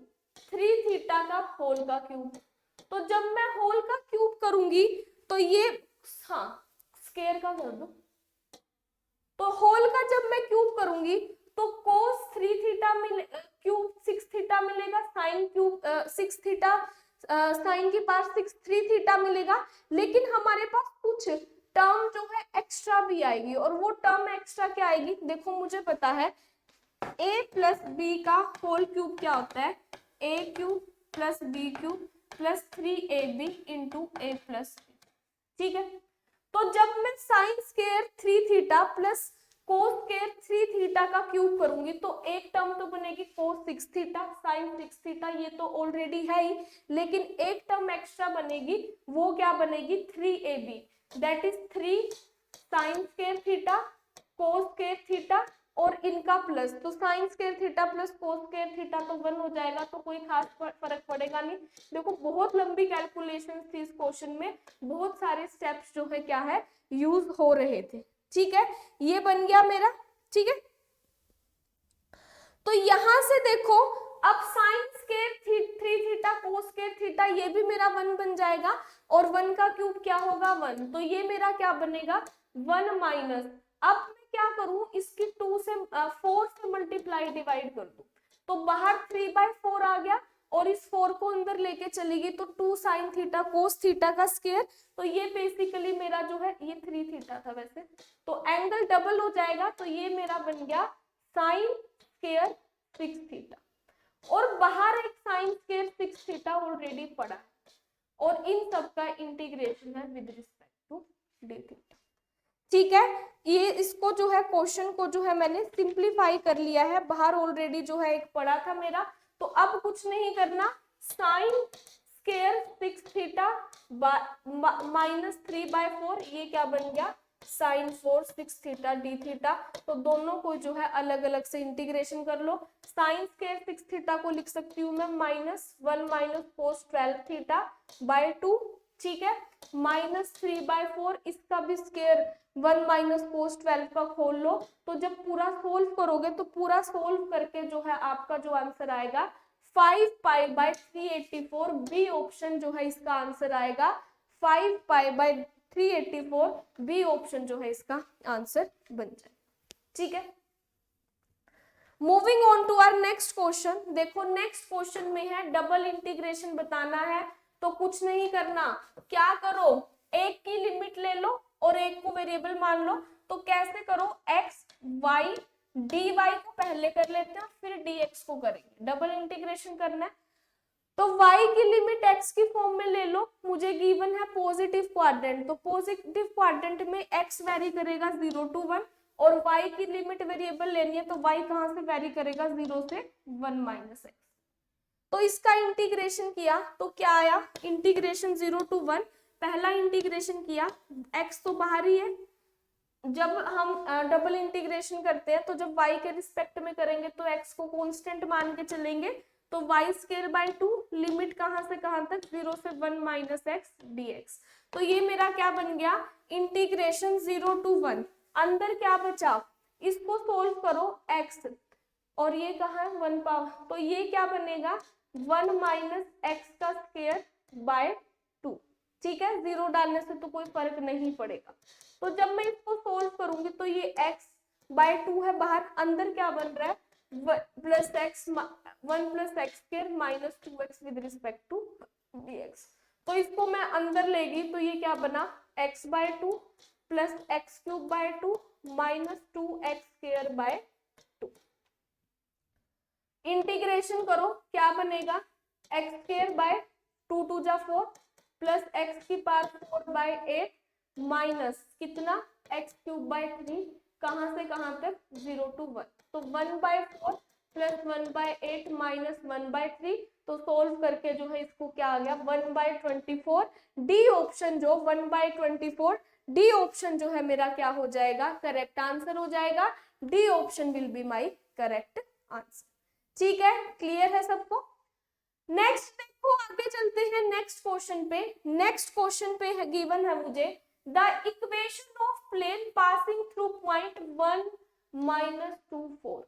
3 theta का होल का क्यूब। तो जब मैं होल का क्यूब करूंगी तो ये, हाँ स्क्वायर का कर दो, तो होल का जब मैं क्यूब करूंगी तो कोस 3 थीटा मिले क्यूब 6 थीटा मिलेगा, साइन क्यूब 6 थीटा साइन की पावर 6 3 थीटा मिलेगा। लेकिन हमारे पास कुछ टर्म जो है एक्स्ट्रा भी आएगी, और वो टर्म एक्स्ट्रा क्या आएगी, देखो मुझे पता है a प्लस बी का होल क्यूब क्या होता है, a cube plus b cube plus 3ab into a plus b, ठीक है। तो जब मैं sine square 3 theta plus cos square 3 theta का क्यूब करूंगी तो एक टर्म तो बनेगी कोस 6 थीटा साइन 6 थीटा, ये तो ऑलरेडी है ही, लेकिन एक टर्म एक्स्ट्रा बनेगी, वो क्या बनेगी 3ab, that is 3 sine square theta cos square theta और इनका प्लस, तो sine square theta plus cos square theta तो 1 हो जाएगा, तो कोई खास फर्क पड़ेगा नहीं। देखो बहुत लंबी कैलकुलेशन थी इस क्वेश्चन में, बहुत सारे स्टेप्स जो है क्या है यूज हो रहे थे, ठीक है। ये बन गया मेरा, ठीक है। तो यहां से देखो अब sign square 3 theta cos square theta ये भी मेरा 1 बन जाएगा, और 1 का क्यूब क्या होगा 1, तो ये मेरा क्या बनेगा 1 माइनस, अब मैं क्या करूं इसकी 2 से 4 से मल्टीप्लाई डिवाइड कर दूं, तो बाहर 3/4 आ गया, और इस 4 को अंदर लेके चलेगी तो 2 साइन थीटा कोस थीटा का स्क्वायर, तो ये बेसिकली मेरा जो है ये 3 थीटा था वैसे, तो एंगल डबल हो जाएगा, तो ये मेरा बन गया साइन स्क्वायर 6 थीटा। और बाहर एक साइन स्क्वायर 6 थीटा ऑलरेडी पड़ा है और इन सब का इंटीग्रेशन है with respect to d theta. ठीक है, ये इसको जो है क्वेश्चन को जो है मैंने सिंप्लीफाई कर लिया है, बाहर ऑलरेडी जो है एक पड़ा था मेरा, तो अब कुछ नहीं करना, साइन स्क्वायर 6 थीटा माइनस 3/4, ये क्या बन गया साइन 4 6 थीटा डी थीटा, तो दोनों को जो है अलग अलग से इंटीग्रेशन कर लो। साइन स्क्वायर 6 थीटा को लिख सकती हूँ मैं -1 माइनस कोस 12 थीटा बाय 2, ठीक है, -3/4, इसका भी स्क्वायर 1 माइनस कोस 12 का खोल लो, तो जब पूरा सोल्व करोगे तो पूरा सोल्व करके जो है आपका जो आंसर आएगा 5π/384, बी ऑप्शन जो है इसका आंसर आएगा 5π/384, बी ऑप्शन जो है इसका आंसर बन जाए। ठीक है, moving on to our next question. देखो नेक्स्ट क्वेश्चन में है डबल इंटीग्रेशन बताना है, तो कुछ नहीं करना, क्या करो एक की लिमिट ले लो और एक को वेरिएबल मान लो। तो कैसे करो, एक्स वाई डी वाई को पहले कर लेते हैं फिर डी एक्स को करेंगे, डबल इंटीग्रेशन करना है। तो y की लिमिट x की फॉर्म में ले लो, मुझे गिवन है पॉजिटिव क्वाड्रेंट, तो पॉजिटिव क्वाड्रेंट में x वेरी करेगा 0 to 1 और y की लिमिट वेरिएबल लेनी है, तो y कहां से वेरी करेगा 0 से 1 माइनस x। तो इसका इंटीग्रेशन किया तो क्या आया, इंटीग्रेशन 0 to 1, पहला इंटीग्रेशन किया, x तो बाहर ही है, जब हम डबल इंटीग्रेशन करते हैं तो जब y के रिस्पेक्ट में करेंगे तो x को कांस्टेंट मान के चलेंगे, तो y²/2 लिमिट कहां से कहां तक 0 से 1 माइनस x dx। तो ये मेरा क्या बन गया, इंटीग्रेशन 0 to 1, अंदर क्या बचा, इसको सोल्व करो x और ये कहा है 1 पावर, तो ये क्या बनेगा 1 माइनस x का स्क्वायर बाय 2। ठीक है, 0 डालने से तो कोई फर्क नहीं पड़ेगा। तो जब मैं इसको सोल्व करूंगी तो ये x/2 है बाहर, अंदर क्या बन रहा है plus x 1 + x² minus 2x with respect to dx। तो इसको मैं अंदर लेगी तो ये क्या बना x/2 plus x³/2 minus 2x²/2। Integration करो क्या बनेगा, x²/2 2 जा 4 प्लस x⁴/8 माइनस कितना x³/3, कहां से कहां तक 0 to 1, तो 1/4 प्लस 1/8 माइनस 1/3, तो सोल्व करके जो है इसको क्या आ गया 1/24, डी ऑप्शन जो 1/24, डी ऑप्शन जो है मेरा क्या हो जाएगा, करेक्ट आंसर हो जाएगा, D option will be my correct answer. ठीक है, क्लियर है सबको। नेक्स्ट देखो आगे चलते हैं नेक्स्ट क्वेश्चन पे। नेक्स्ट क्वेश्चन पे है गिवन है मुझे the equation of plane passing through point 1 -2 4।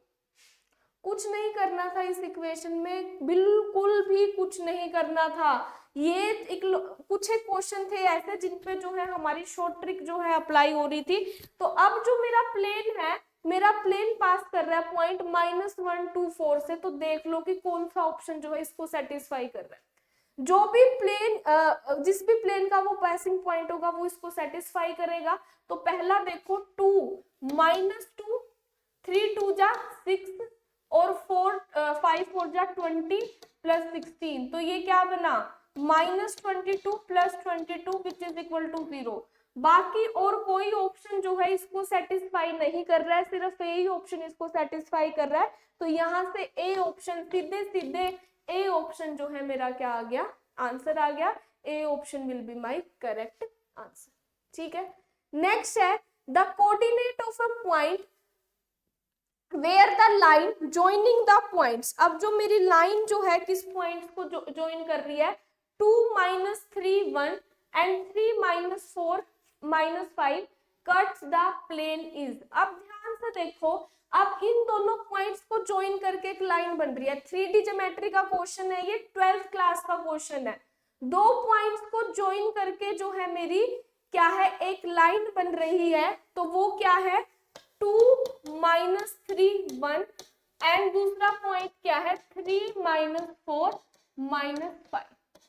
कुछ नहीं करना था इस इक्वेशन में, बिल्कुल भी कुछ नहीं करना था। ये कुछ एक क्वेश्चन थे ऐसे जिन पे जो है हमारी शॉर्ट ट्रिक जो है अप्लाई हो रही थी। तो अब जो मेरा प्लेन है, मेरा प्लेन पास कर रहा है पॉइंट -1 to 4 से, तो देख लो कि कौन सा ऑप्शन जो है इसको सेटिस्फाई कर रहा है। जो भी प्लेन जिस भी प्लेन का वो पासिंग पॉइंट होगा वो इसको सेटिस्फाई करेगा। तो पहला देखो 2 -2 3 2 जा 6 और 5 4 जा 20 प्लस 16, तो ये क्या बना -22 plus 22 which is equal to 0। बाकी और कोई ऑप्शन जो है इसको सेटिस्फाई नहीं कर रहा है, सिर्फ ए ही ऑप्शन इसको सेटिस्फाई कर रहा है। तो यहाँ से ए ऑप्शन सीधे सीधे ए ऑप्शन जो है मेरा क्या आ गया, आंसर आ गया, A option will be my correct answer. ठीक है, नेक्स्ट है the coordinate of a point where the line joining the points. अब जो मेरी लाइन जो है किस पॉइंट्स को ज्वाइन कर रही है, 2 -3 1 and 3 -4 -5 cuts the plane is. अब ध्यान से देखो, अब इन दोनों पॉइंट्स को ज्वाइन करके एक लाइन बन रही है। 3D ज्योमेट्री का क्वेश्चन है ये, 12th क्लास का क्वेश्चन है। दो पॉइंट्स को ज्वाइन करके जो है मेरी क्या है एक लाइन बन रही है, तो वो क्या है 2 -3 1 एंड दूसरा पॉइंट क्या है 3 -4 -5।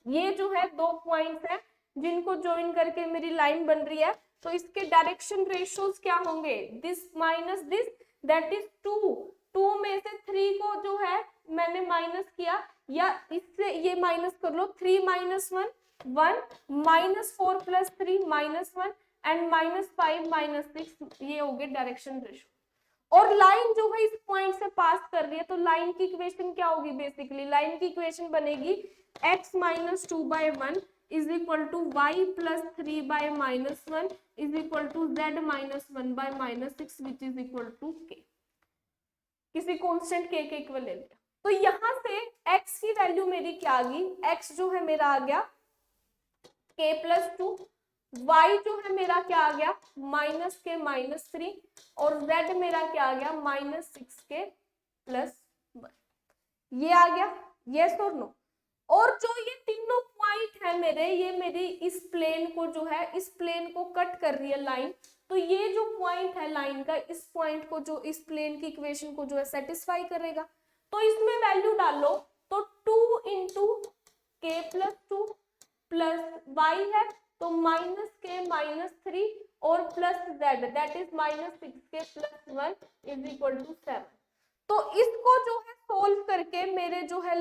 ये जो है दो पॉइंट्स है जिनको ज्वाइन करके मेरी लाइन बन रही है। तो इसके डायरेक्शन रेशियोज क्या होंगे, this minus this, that is 2। 2 में से 3 को जो है मैंने माइनस किया, या इससे ये माइनस कर लो, 3 माइनस 1 1, -4 प्लस 3 -1 एंड -5 -6, ये हो गए डायरेक्शन रेशियो। और लाइन जो है इस पॉइंट से पास कर रही है, तो लाइन की इक्वेशन क्या होगी, बेसिकली लाइन की इक्वेशन बनेगी x - 2/1 is equal to y plus 3/-1 is equal to z - 1/-6 which is equal to k। किसी कांस्टेंट k के इक्वल ले लिया, तो यहां से x की वैल्यू मेरी क्या आ गई, x जो है मेरा आ गया k प्लस 2, y जो है मेरा क्या आ गया -k -3, और z मेरा क्या आ गया -6k प्लस 1। ये आ गया, यस और नो। और जो ये तीनों पॉइंट है मेरे, ये मेरी इस प्लेन को जो है, इस प्लेन को कट कर रही है लाइन। तो ये जो पॉइंट है लाइन का, इस पॉइंट को जो इस प्लेन की इक्वेशन को जो है सेटिस्फाई करेगा। तो इसमें वैल्यू डालो, तो 2 into k plus 2 plus y है, तो -k -3 और plus z, that is -6k plus 1 is equal to 7। तो इसको जो है सोल्व करके मेरे जो है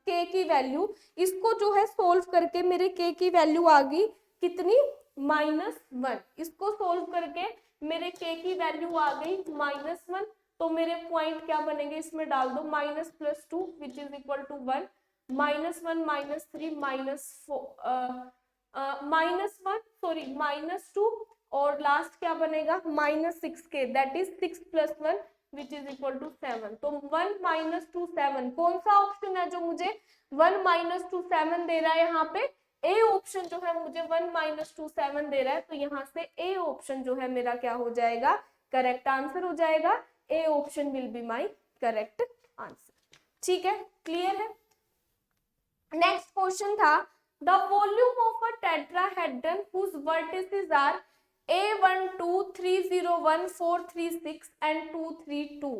k की वैल्यू, इसको जो है सोल्व करके मेरे k की वैल्यू आ गई कितनी, -1। इसको सोल्व करके मेरे k की वैल्यू आ गई -1। तो मेरे पॉइंट क्या बनेंगे, इसमें डाल दो -+2 विच इज इक्वल टू 1, -1 -3 -2 और लास्ट क्या बनेगा -6k, that is 6 + 1 which is equal to 7। तो 1 - 2 7, कौन सा ऑप्शन है जो मुझे 1 - 2 7 दे रहा है, यहाँ पे ए ऑप्शन जो है मुझे 1 - 2 7 दे रहा है। तो यहाँ से ए ऑप्शन जो है मेरा क्या हो जाएगा, करेक्ट आंसर हो जाएगा। A option will be my correct answer. ठीक है, क्लियर है। नेक्स्ट क्वेश्चन था, the volume of a tetrahedron whose vertices are A12 301 436 and 232।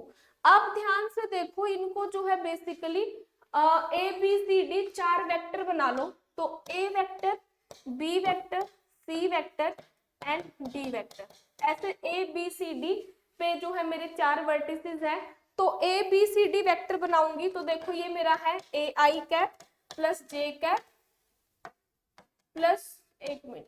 अब ध्यान से देखो, इनको जो है basically A B C D 4 vector बना लो। तो A vector, B vector, C vector and D vector, ऐसे ए बी सी डी पे जो है मेरे 4 वर्टिसेस हैं। तो A B C D vector बनाऊंगी, तो देखो ये मेरा है A i cap plus j cap plus, एक मिनट,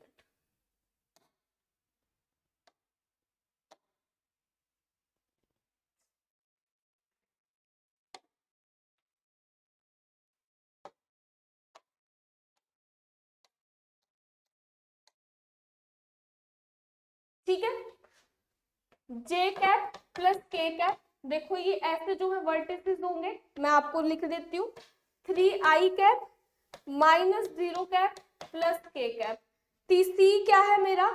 ठीक है, जे कैप प्लस के कैप। देखो ये ऐसे जो है वर्टिसेस होंगे, मैं आपको लिख देती हूँ, 3i कैप -0 कैप प्लस के कैप। सी क्या है मेरा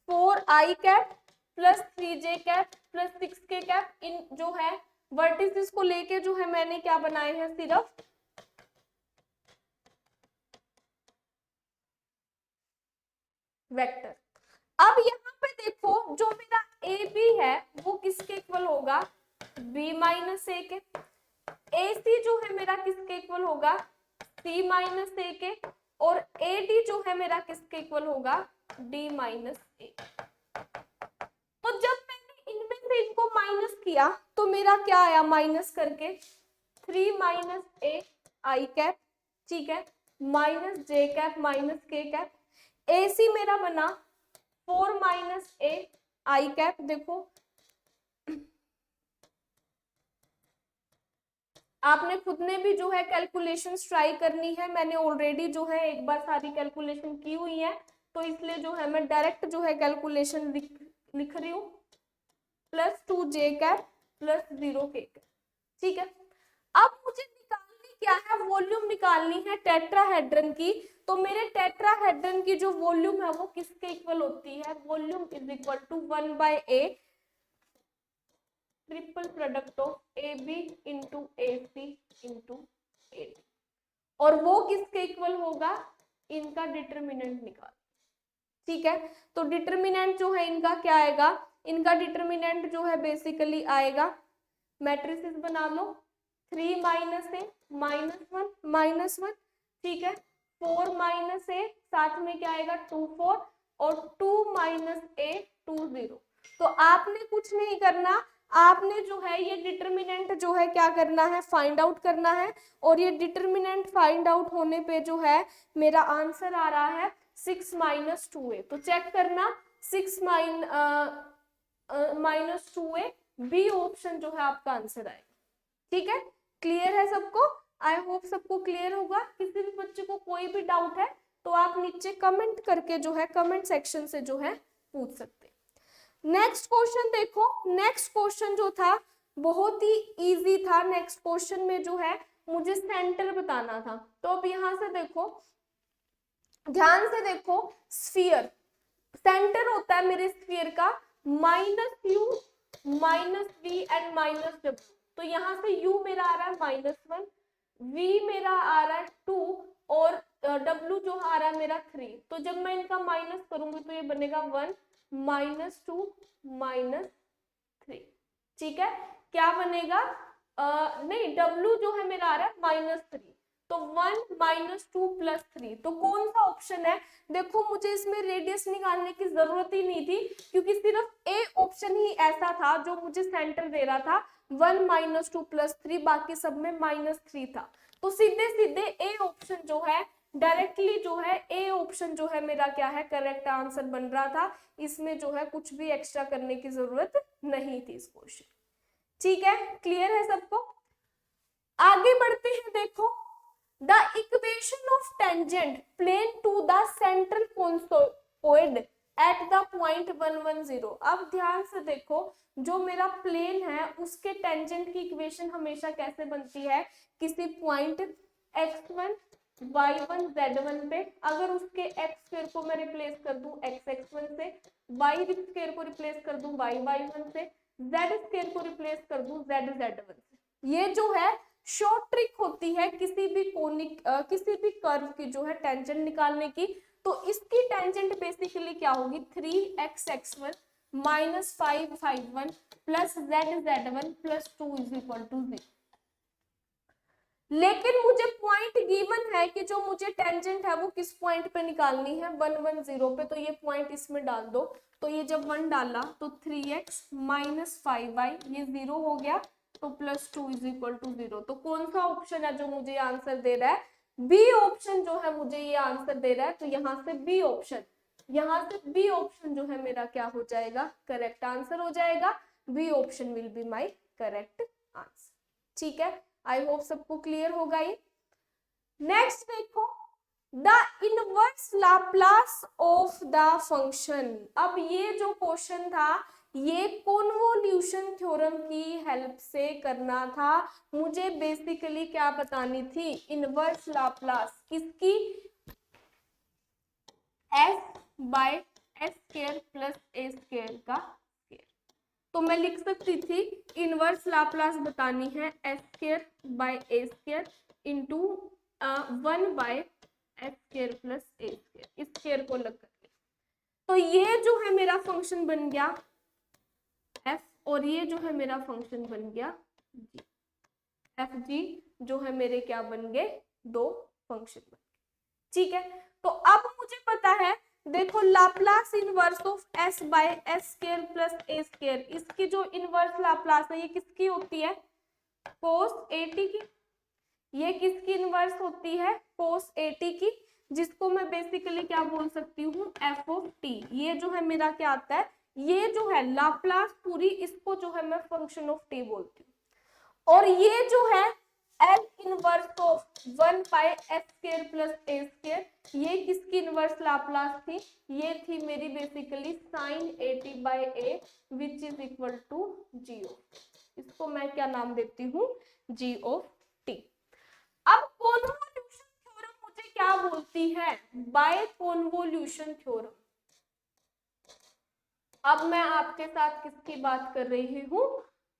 4i cap plus 3j cap plus 6k cap. इन जो है वर्टिसेस को लेके जो है मैंने क्या बनाए हैं, सिर्फ वेक्टर। अब यहाँ पे देखो, जो मेरा ए बी है वो किसके इक्वल होगा, b - a के। ए सी जो है मेरा किसके इक्वल होगा, c - a के। और ए डी जो है मेरा किसके इक्वल होगा, d - a। तो जब मैंने इनमें से इनको माइनस किया, तो मेरा क्या आया, माइनस करके 3 - a i कैप, ठीक है, -j कैप -k कैप। ए सी मेरा बना 4 - a i कैप। देखो आपने खुद ने भी जो है कैलकुलेशन ट्राई करनी है, मैंने ऑलरेडी जो है एक बार सारी कैलकुलेशन की हुई है, तो इसलिए जो है मैं डायरेक्ट जो है कैलकुलेशन लिख रही हूँ, +2j cap plus 0k cap. ठीक है, अब मुझे निकालनी क्या है, वॉल्यूम निकालनी है टेट्राहेड्रन की। तो मेरे टेट्राहेड्रन की जो वॉल्यूम है वो किसके इक्वल होती है, volume is equal to 1/a triple product of A B into A C into A D. और वो किसके इक्वल होगा, इनका डिटरमिनेंट निकाल। ठीक है, तो डिटरमिनेंट जो है इनका क्या आएगा, इनका डिटरमिनेंट जो है बेसिकली आएगा, मैट्रिसेस बना लो, 3 माइनस ए -1 ठीक है। 4 माइनस ए साथ में क्या आएगा 2 4 और 2 माइनस ए 2 0। तो आपने कुछ नहीं करना, आपने जो है ये डिटर्मिनेंट जो है क्या करना है फाइंड आउट करना है। और ये डिटर्मिनेंट फाइंड आउट होने पे जो है मेरा आंसर आ रहा है 6 माइनस 2a। तो चेक करना 6 माइनस 2a, बी ऑप्शन जो है आपका आंसर आएगा। ठीक है, क्लियर है सबको? आई होप सबको क्लियर होगा। किसी भी बच्चे को कोई भी डाउट है तो आप नीचे कमेंट करके जो है कमेंट सेक्शन से जो है पूछ सकते हैं। नेक्स्ट क्वेश्चन देखो, नेक्स्ट क्वेश्चन जो था बहुत ही इजी था। नेक्स्ट क्वेश्चन में जो है मुझे सेंटर बताना था। तो अब यहां से देखो, ध्यान से देखो, स्फीयर सेंटर होता है मेरे स्फीयर का -u -v एंड -w। तो यहां से u मेरा आ रहा है -1, v मेरा आ रहा है 2 और w जो आ रहा है मेरा 3। तो जब मैं इनका माइनस करूंगी तो ये बनेगा 1 -2 -3। ठीक है, क्या बनेगा? नहीं, w जो है मेरा आ रहा है -3, तो 1 -2 +3। तो कौन सा ऑप्शन है? देखो मुझे इसमें रेडियस निकालने की जरूरत ही नहीं थी क्योंकि सिर्फ ए ऑप्शन ही ऐसा था जो मुझे सेंटर दे रहा था 1 -2 +3, बाकी सब में -3 था। तो सीधे सीधे ए ऑप्शन जो है डायरेक्टली जो है ए ऑप्शन जो है मेरा क्या है करेक्ट आंसर बन रहा था। इसमें जो है कुछ भी एक्स्ट्रा करने की जरूरत नहीं थी इस क्वेश्चन। ठीक है, क्लियर है सबको? आगे बढ़ते हैं। देखो, the equation of tangent plane to the central conchoid at the point 1 1 0। अब ध्यान से देखो, जो मेरा प्लेन है उसके टेंजेंट की इक्वेशन हमेशा कैसे बनती है? किसी पॉइंट x1 y1 z1 पे अगर उसके x स्क्वायर को मैं रिप्लेस कर दूं x1 से, y स्क्वायर को रिप्लेस कर दूं y1 से, z स्क्वायर को रिप्लेस कर दूं z1 से। ये जो है शॉर्ट ट्रिक होती है किसी भी कोनिक किसी भी कर्व की जो है टेंजेंट निकालने की। तो इसकी टेंजेंट बेसिकली क्या होगी? 3x x1 -5 y1 plus z1 plus 2 = 0। लेकिन मुझे पॉइंट गिवन है कि जो मुझे टेंजेंट है वो किस पॉइंट पे निकालनी है? 1 1 0 पे। तो ये पॉइंट इसमें डाल दो। तो ये जब 1 डाला तो 3x -5y ये 0 हो गया, तो +2 = 0। तो कौन सा ऑप्शन है जो मुझे आंसर दे रहा है? बी ऑप्शन जो है मुझे ये आंसर दे रहा है। तो यहाँ से बी ऑप्शन, यहाँ से बी ऑप्शन जो है मेरा क्या हो जाएगा? करेक्ट आंसर हो जाएगा। B option will be my correct answer. ठीक है, आई होप सबको क्लियर होगा ये। नेक्स्ट देखो, the inverse Laplace of the function. अब ये जो क्वेश्चन था ये कन्वोल्यूशन थ्योरम की हेल्प से करना था। मुझे बेसिकली क्या बतानी थी? इनवर्स लाप्लास किसकी? s/s² + a² का स्क्वायर। तो मैं लिख सकती थी इनवर्स लाप्लास बतानी है s² / a² into 1/s² + a², इस स्क्वायर को लग करके। तो ये जो है मेरा फंक्शन बन गया f और ये जो है मेरा फंक्शन बन गया g। एफ जी जो है मेरे क्या बन गए? दो फंक्शन बन गए। ठीक है, तो अब मुझे पता है, देखो Laplace inverse of s/s² + a², इसकी जो इनवर्स लाप्लास है ये किसकी होती है? cos at की। ये किसकी इनवर्स होती है? cos at की, जिसको मैं बेसिकली क्या बोल सकती हूँ? f(t). ये जो है मेरा क्या आता है? ये जो है लाप्लास पूरी, इसको जो है मैं फंक्शन ऑफ t बोलती हूँ। और ये जो है L inverse of 1/s² + a², ये किसकी इनवर्स लाप्लास थी? ये थी मेरी basically sin at/a which is equal to g of. इसको मैं क्या नाम देती हूँ? g of t। अब कन्वोल्यूशन थ्योरम मुझे क्या बोलती है? By convolution theorem. अब मैं आपके साथ किसकी बात कर रही हूँ?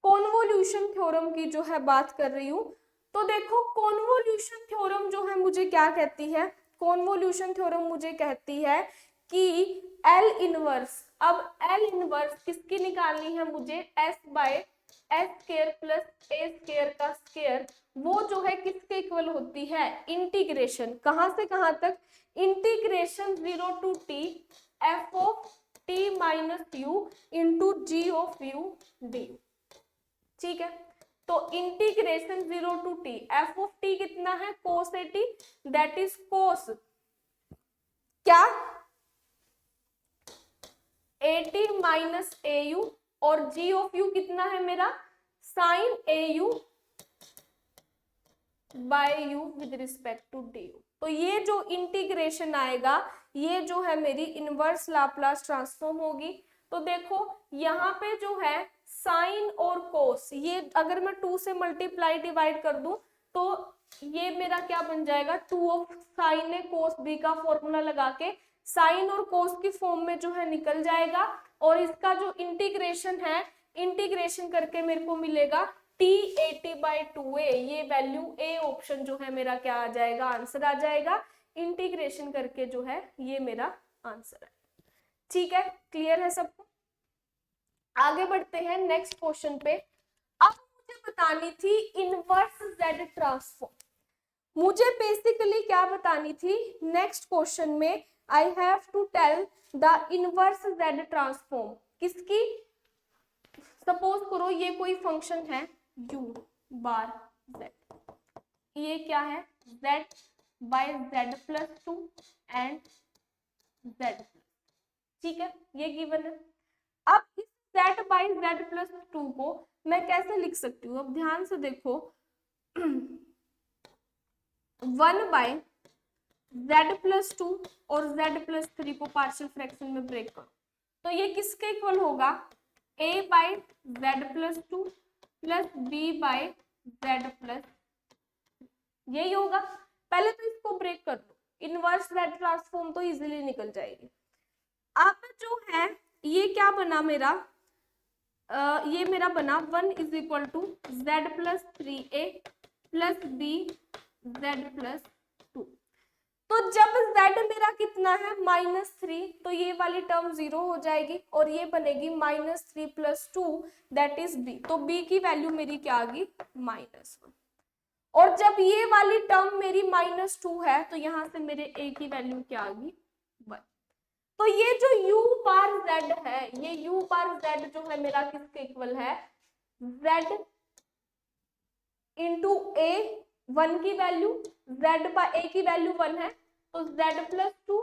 कन्वोल्यूशन थ्योरम की जो है बात कर रही हूँ। तो देखो कन्वोल्यूशन थ्योरम जो है मुझे क्या कहती है? कन्वोल्यूशन थ्योरम मुझे कहती है कि L इनवर्स, अब L इनवर्स किसकी निकालनी है मुझे? s/s² एस स्क्वायर प्लस ए स्क्वायर का स्क्वायर, वो जो है किसके इक्वल होती है, इंटीग्रेशन कहां से कहां तक, integration 0 to T F of T minus U into G of U D. ठीक है, तो integration 0 to T F of T कितना है, cos A T, that is cos क्या, A T minus A U, और जी ऑफ यू कितना है मेरा, sine A U by U with respect to D U. तो ये जो इंटीग्रेशन आएगा ये जो है मेरी इनवर्स लाप्लास ट्रांसफॉर्म होगी। तो देखो यहाँ पे जो है साइन और कोस, ये अगर मैं 2 से मल्टीप्लाई डिवाइड कर दूं तो ये मेरा क्या बन जाएगा, 2 of sine A cos B का फॉर्मूला लगा के साइन और कोस की फॉर्म में जो है निकल जाएगा, और इसका जो इंटीग्रेशन है, इंटीग्रेशन करके मेरे को मिलेगा T A T by 2a, ये वैल्यू ए ऑप्शन जो है मेरा क्या आ जाएगा, आंसर आ जाएगा। इंटीग्रेशन करके जो है ये मेरा आंसर है। ठीक है, क्लियर है सबको। आगे बढ़ते हैं नेक्स्ट क्वेश्चन पे। अब मुझे बतानी थी इनवर्स जेड ट्रांसफॉर्म। मुझे बेसिकली क्या बतानी थी, नेक्स्ट क्वेश्चन में I have to tell the inverse Z transform किसकी। सपोज करो ये कोई फंक्शन है u बार z, ये क्या है z by z plus 2 and z, ठीक है, ये गिवन है। अब इस z बाय z प्लस 2 को मैं कैसे लिख सकती हूँ, अब ध्यान से देखो 1 बाय z प्लस 2 और z प्लस 3 को पार्शियल फ्रैक्शन में ब्रेक करो तो ये किसके इक्वल होगा, a by z plus 2 plus b by z plus, यही होगा। पहले तो इसको ब्रेक कर दो, इनवर्स जेड ट्रांसफॉर्म तो इजीली निकल जाएगी। अब जो है ये क्या बना मेरा, ये मेरा बना 1 is equal to z plus 3a plus b z plus 2। तो जब z मेरा कितना है -3, तो ये वाली टर्म 0 हो जाएगी और ये बनेगी -3 प्लस 2 दैट इज b। तो b की वैल्यू मेरी क्या आ गई, -1। और जब ये वाली टर्म मेरी -2 है तो यहाँ से मेरे a की वैल्यू क्या आ गई, 1। तो ये जो u बार z है, ये u बार z जो है मेरा किसके इक्वल है, z इंटू a, 1 की वैल्यू, z बाय a की वैल्यू 1 है तो z plus 2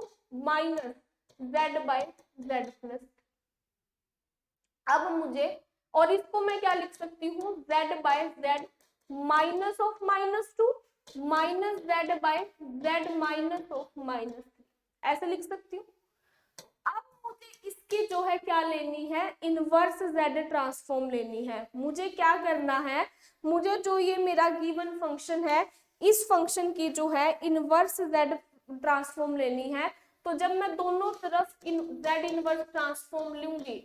minus z by z plus. अब मुझे, और इसको मैं क्या लिख सकती हूँ, z by z minus of -2 minus z by z minus of -3, ऐसे लिख सकती हूँ। अब मुझे इसकी जो है क्या लेनी है, इनवर्स जेड ट्रांसफॉर्म लेनी है। मुझे क्या करना है, मुझे जो ये मेरा गिवन फंक्शन है इस फंक्शन की जो है इनवर्स जेड ट्रांसफॉर्म लेनी है। तो जब मैं दोनों तरफ जेड इनवर्स ट्रांसफॉर्म लूंगी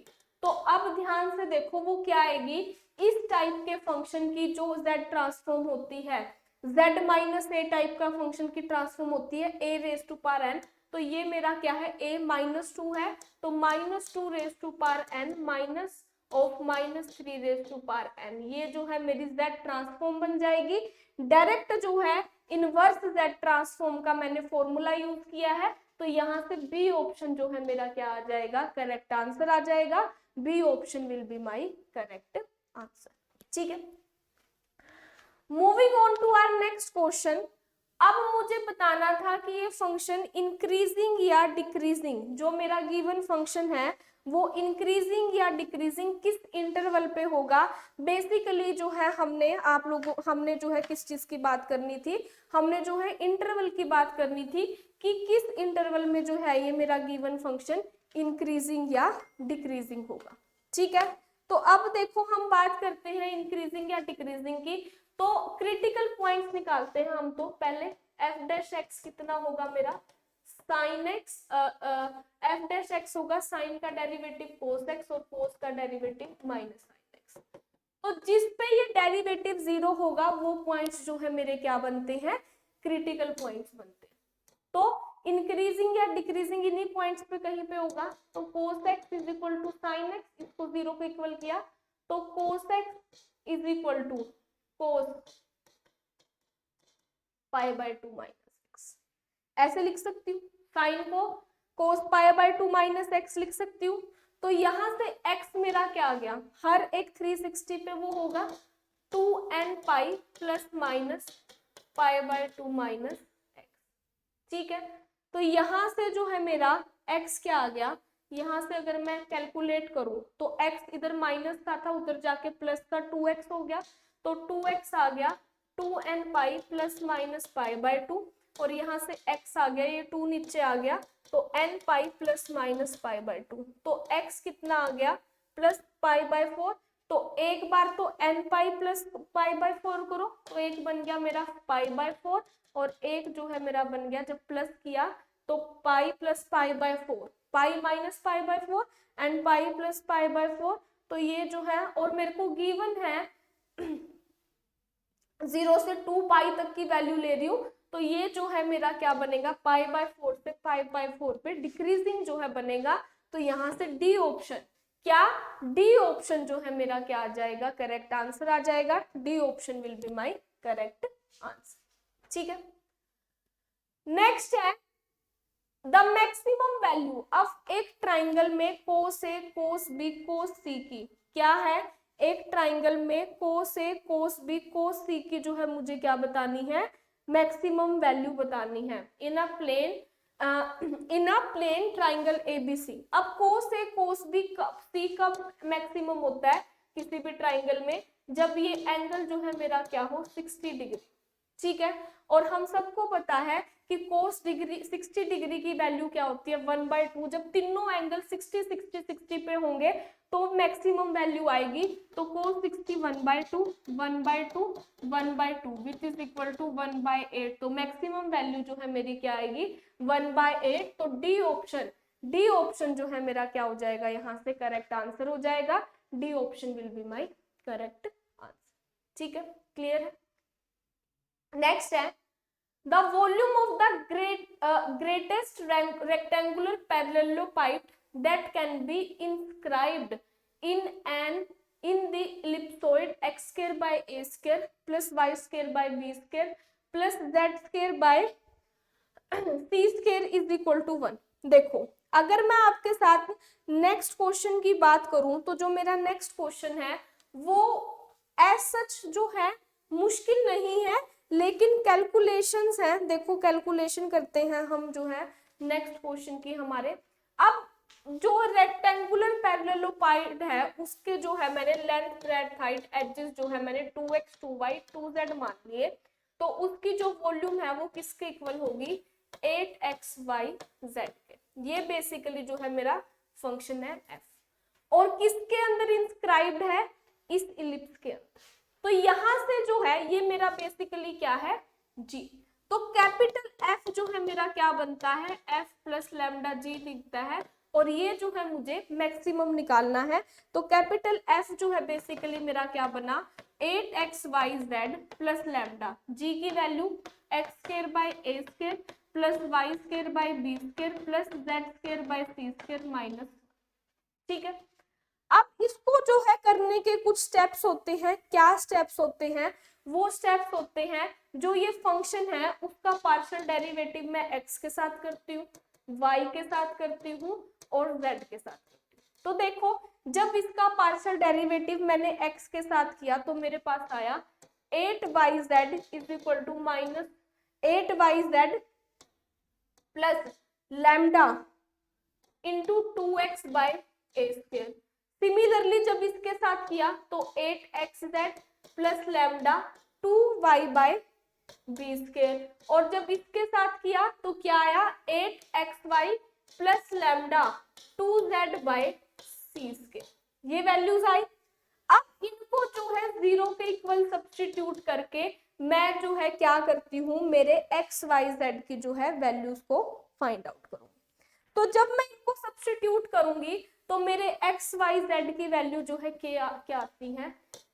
तो अब ध्यान से देखो वो क्या आएगी, इस टाइप के फंक्शन की जो जेड ट्रांसफॉर्म होती है, z माइनस ए टाइप का फंक्शन की ट्रांसफॉर्म होती है a raise to power n। तो ये मेरा क्या है, a -2 है तो -2 raise to power n minus of -3 raise to power n, ये जो है मेरी z ट्रांसफॉर्म बन जाएगी। डायरेक्ट जो है इनवर्स z ट्रांसफॉर्म का मैंने फॉर्मूला यूज किया है तो यहाँ से बी ऑप्शन जो है मेरा क्या आ जाएगा, करेक्ट आंसर आ जाएगा। B option will be my correct answer. ठीक है, moving on to our next question. अब मुझे बताना था कि ये फंक्शन इंक्रीजिंग या डिक्रीजिंग, जो मेरा गिवन फंक्शन है वो इंक्रीजिंग या डिक्रीजिंग किस इंटरवल पे होगा। बेसिकली जो है हमने जो है किस चीज की बात करनी थी, हमने जो है इंटरवल की बात करनी थी कि किस इंटरवल में जो है ये मेरा गिवन फंक्शन इंक्रीजिंग या डिक्रीजिंग होगा। ठीक है, तो अब देखो हम बात करते हैं इंक्रीजिंग या डिक्रीजिंग की। तो क्रिटिकल पॉइंट्स निकालते हैं हम। तो पहले एफ डैश एक्स कितना होगा मेरा, sine x, F dash x होगा साइन का डेरिवेटिव कोस एक्स और कोस का डेरिवेटिव माइनस साइन एक्स। तो जिस पे ये डेरिवेटिव 0 होगा वो पॉइंट्स जो है मेरे क्या बनते हैं, क्रिटिकल पॉइंट्स बनते हैं। तो इंक्रीजिंग या डिक्रीजिंग इन्हीं पॉइंट्स पे कहीं पे होगा। तो cos x is equal to sine x, इसको 0 को इक्वल किया तो cos x is equal to cos pi by 2 minus x, ऐसे लिख सकती हूँ। साइन को cos pi by 2 minus x लिख सकती हूँ। तो यहाँ से x मेरा क्या आ गया, हर एक 360 पे वो होगा 2n pi plus minus pi by 2 minus x, ठीक है। तो यहाँ से जो है मेरा x क्या आ गया, यहाँ से अगर मैं कैलकुलेट करूं तो x इधर माइनस का था, उधर जाके प्लस का 2x हो गया, तो 2x आ गया 2n pi plus minus pi by 2, और यहाँ से x आ गया, ये 2 नीचे आ गया, तो n pi plus minus pi by 2, तो x कितना आ गया प्लस पाई बाय 4। तो एक बार तो n pi plus pi by 4 करो, तो एक बन गया मेरा पाई बाय 4, और एक जो है मेरा बन गया, जब प्लस किया तो pi plus pi by 4, pi minus pi by 4 and pi plus pi by 4, तो ये जो है, और मेरे को गिवन है 0 से 2 पाई तक की वैल्यू ले रही हूँ, तो ये जो है मेरा क्या बनेगा, पाई बाय 4 से पाई बाय 4 पे डिक्रीजिंग जो है बनेगा। तो यहाँ से डी ऑप्शन, क्या डी ऑप्शन जो है मेरा क्या आ जाएगा, करेक्ट आंसर आ जाएगा। D option will be my correct answer, ठीक है। नेक्स्ट है द मैक्सिमम वैल्यू ऑफ एक ट्राइंगल में cos A cos B cos C की, क्या है, एक ट्राइंगल में cos A cos B cos C की जो है मुझे क्या बतानी है, मैक्सिमम वैल्यू बतानी है in a plane triangle ABC। अब cos A cos B C कब मैक्सिमम होता है किसी भी ट्राइंगल में, जब ये एंगल जो है मेरा क्या हो 60 डिग्री, ठीक है। और हम सबको पता है कि cos डिग्री 60 डिग्री की वैल्यू क्या होती है 1/2, जब तीनों एंगल 60 60 60 पे होंगे तो मैक्सिमम वैल्यू आएगी। तो cos 60 1/2 1/2 1/2 which is equal to 1/8, तो मैक्सिमम वैल्यू जो है मेरी क्या आएगी 1/8। तो डी ऑप्शन जो है मेरा क्या हो जाएगा, यहाँ से करेक्ट आंसर हो जाएगा। D option will be my correct answer, ठीक है, क्लियर है। नेक्स्ट है the volume of the greatest rectangular parallelepiped that can be inscribed in the ellipsoid x square by a square plus y square by b square plus z square by c square is equal to 1। देखो अगर मैं आपके साथ नेक्स्ट क्वेश्चन की बात करूं तो जो मेरा नेक्स्ट क्वेश्चन है वो एज सच जो है मुश्किल नहीं है, लेकिन कैलकुलेशंस हैं, देखो कैलकुलेशन करते हैं हम जो है नेक्स्ट क्वेश्चन की हमारे। अब जो रेक्टेंगुलर पैरेललोपाइड है उसके जो है मैंने लेंथ ब्रेड्थ हाइट एजेस जो है मैंने 2x 2y 2z मान लिए, तो उसकी जो वॉल्यूम है वो किसके इक्वल होगी 8xyz के। ये बेसिकली जो है मेरा फंक्शन है f, और किसके अंदर इंस्क्राइब्ड है इस इलिप्स के अंदर। तो यहां से जो है ये मेरा बेसिकली क्या है g, तो कैपिटल F जो है मेरा क्या बनता है f प्लस लैम्डा g दिखता है, और ये जो है मुझे मैक्सिमम निकालना है। तो कैपिटल F जो है बेसिकली मेरा क्या बना 8xyz प्लस लैम्डा, g की value x square by a square plus y square by b square plus z square by c square minus, ठीक है। अब इसको जो है करने के कुछ स्टेप्स होते हैं, क्या स्टेप्स होते हैं, वो स्टेप्स होते हैं जो ये फंक्शन है उसका पार्शियल डेरिवेटिव मैं x के साथ करती हूँ, y के साथ करती हूँ और z के साथ करती हूँ। तो देखो जब इसका पार्शियल डेरिवेटिव मैंने x के साथ किया तो मेरे पास आया 8yz is equal to minus 8yz plus lambda into 2x by a square. Similarly जब इसके साथ किया तो 8xz plus lambda 2y by B square, और जब इसके साथ किया तो क्या आया 8xy plus lambda 2z by C square, ये वैल्यूज आई। अब इनको जो है 0 के इक्वल सब्स्टिट्यूट करके मैं जो है क्या करती हूँ मेरे एक्स वाई जेड की जो है वैल्यूज को फाइंड आउट करूंगी। तो जब मैं इनको सब्स्टिट्यूट करूंगी तो मेरे एक्स वाई जेड की वैल्यू जो है क्या आती है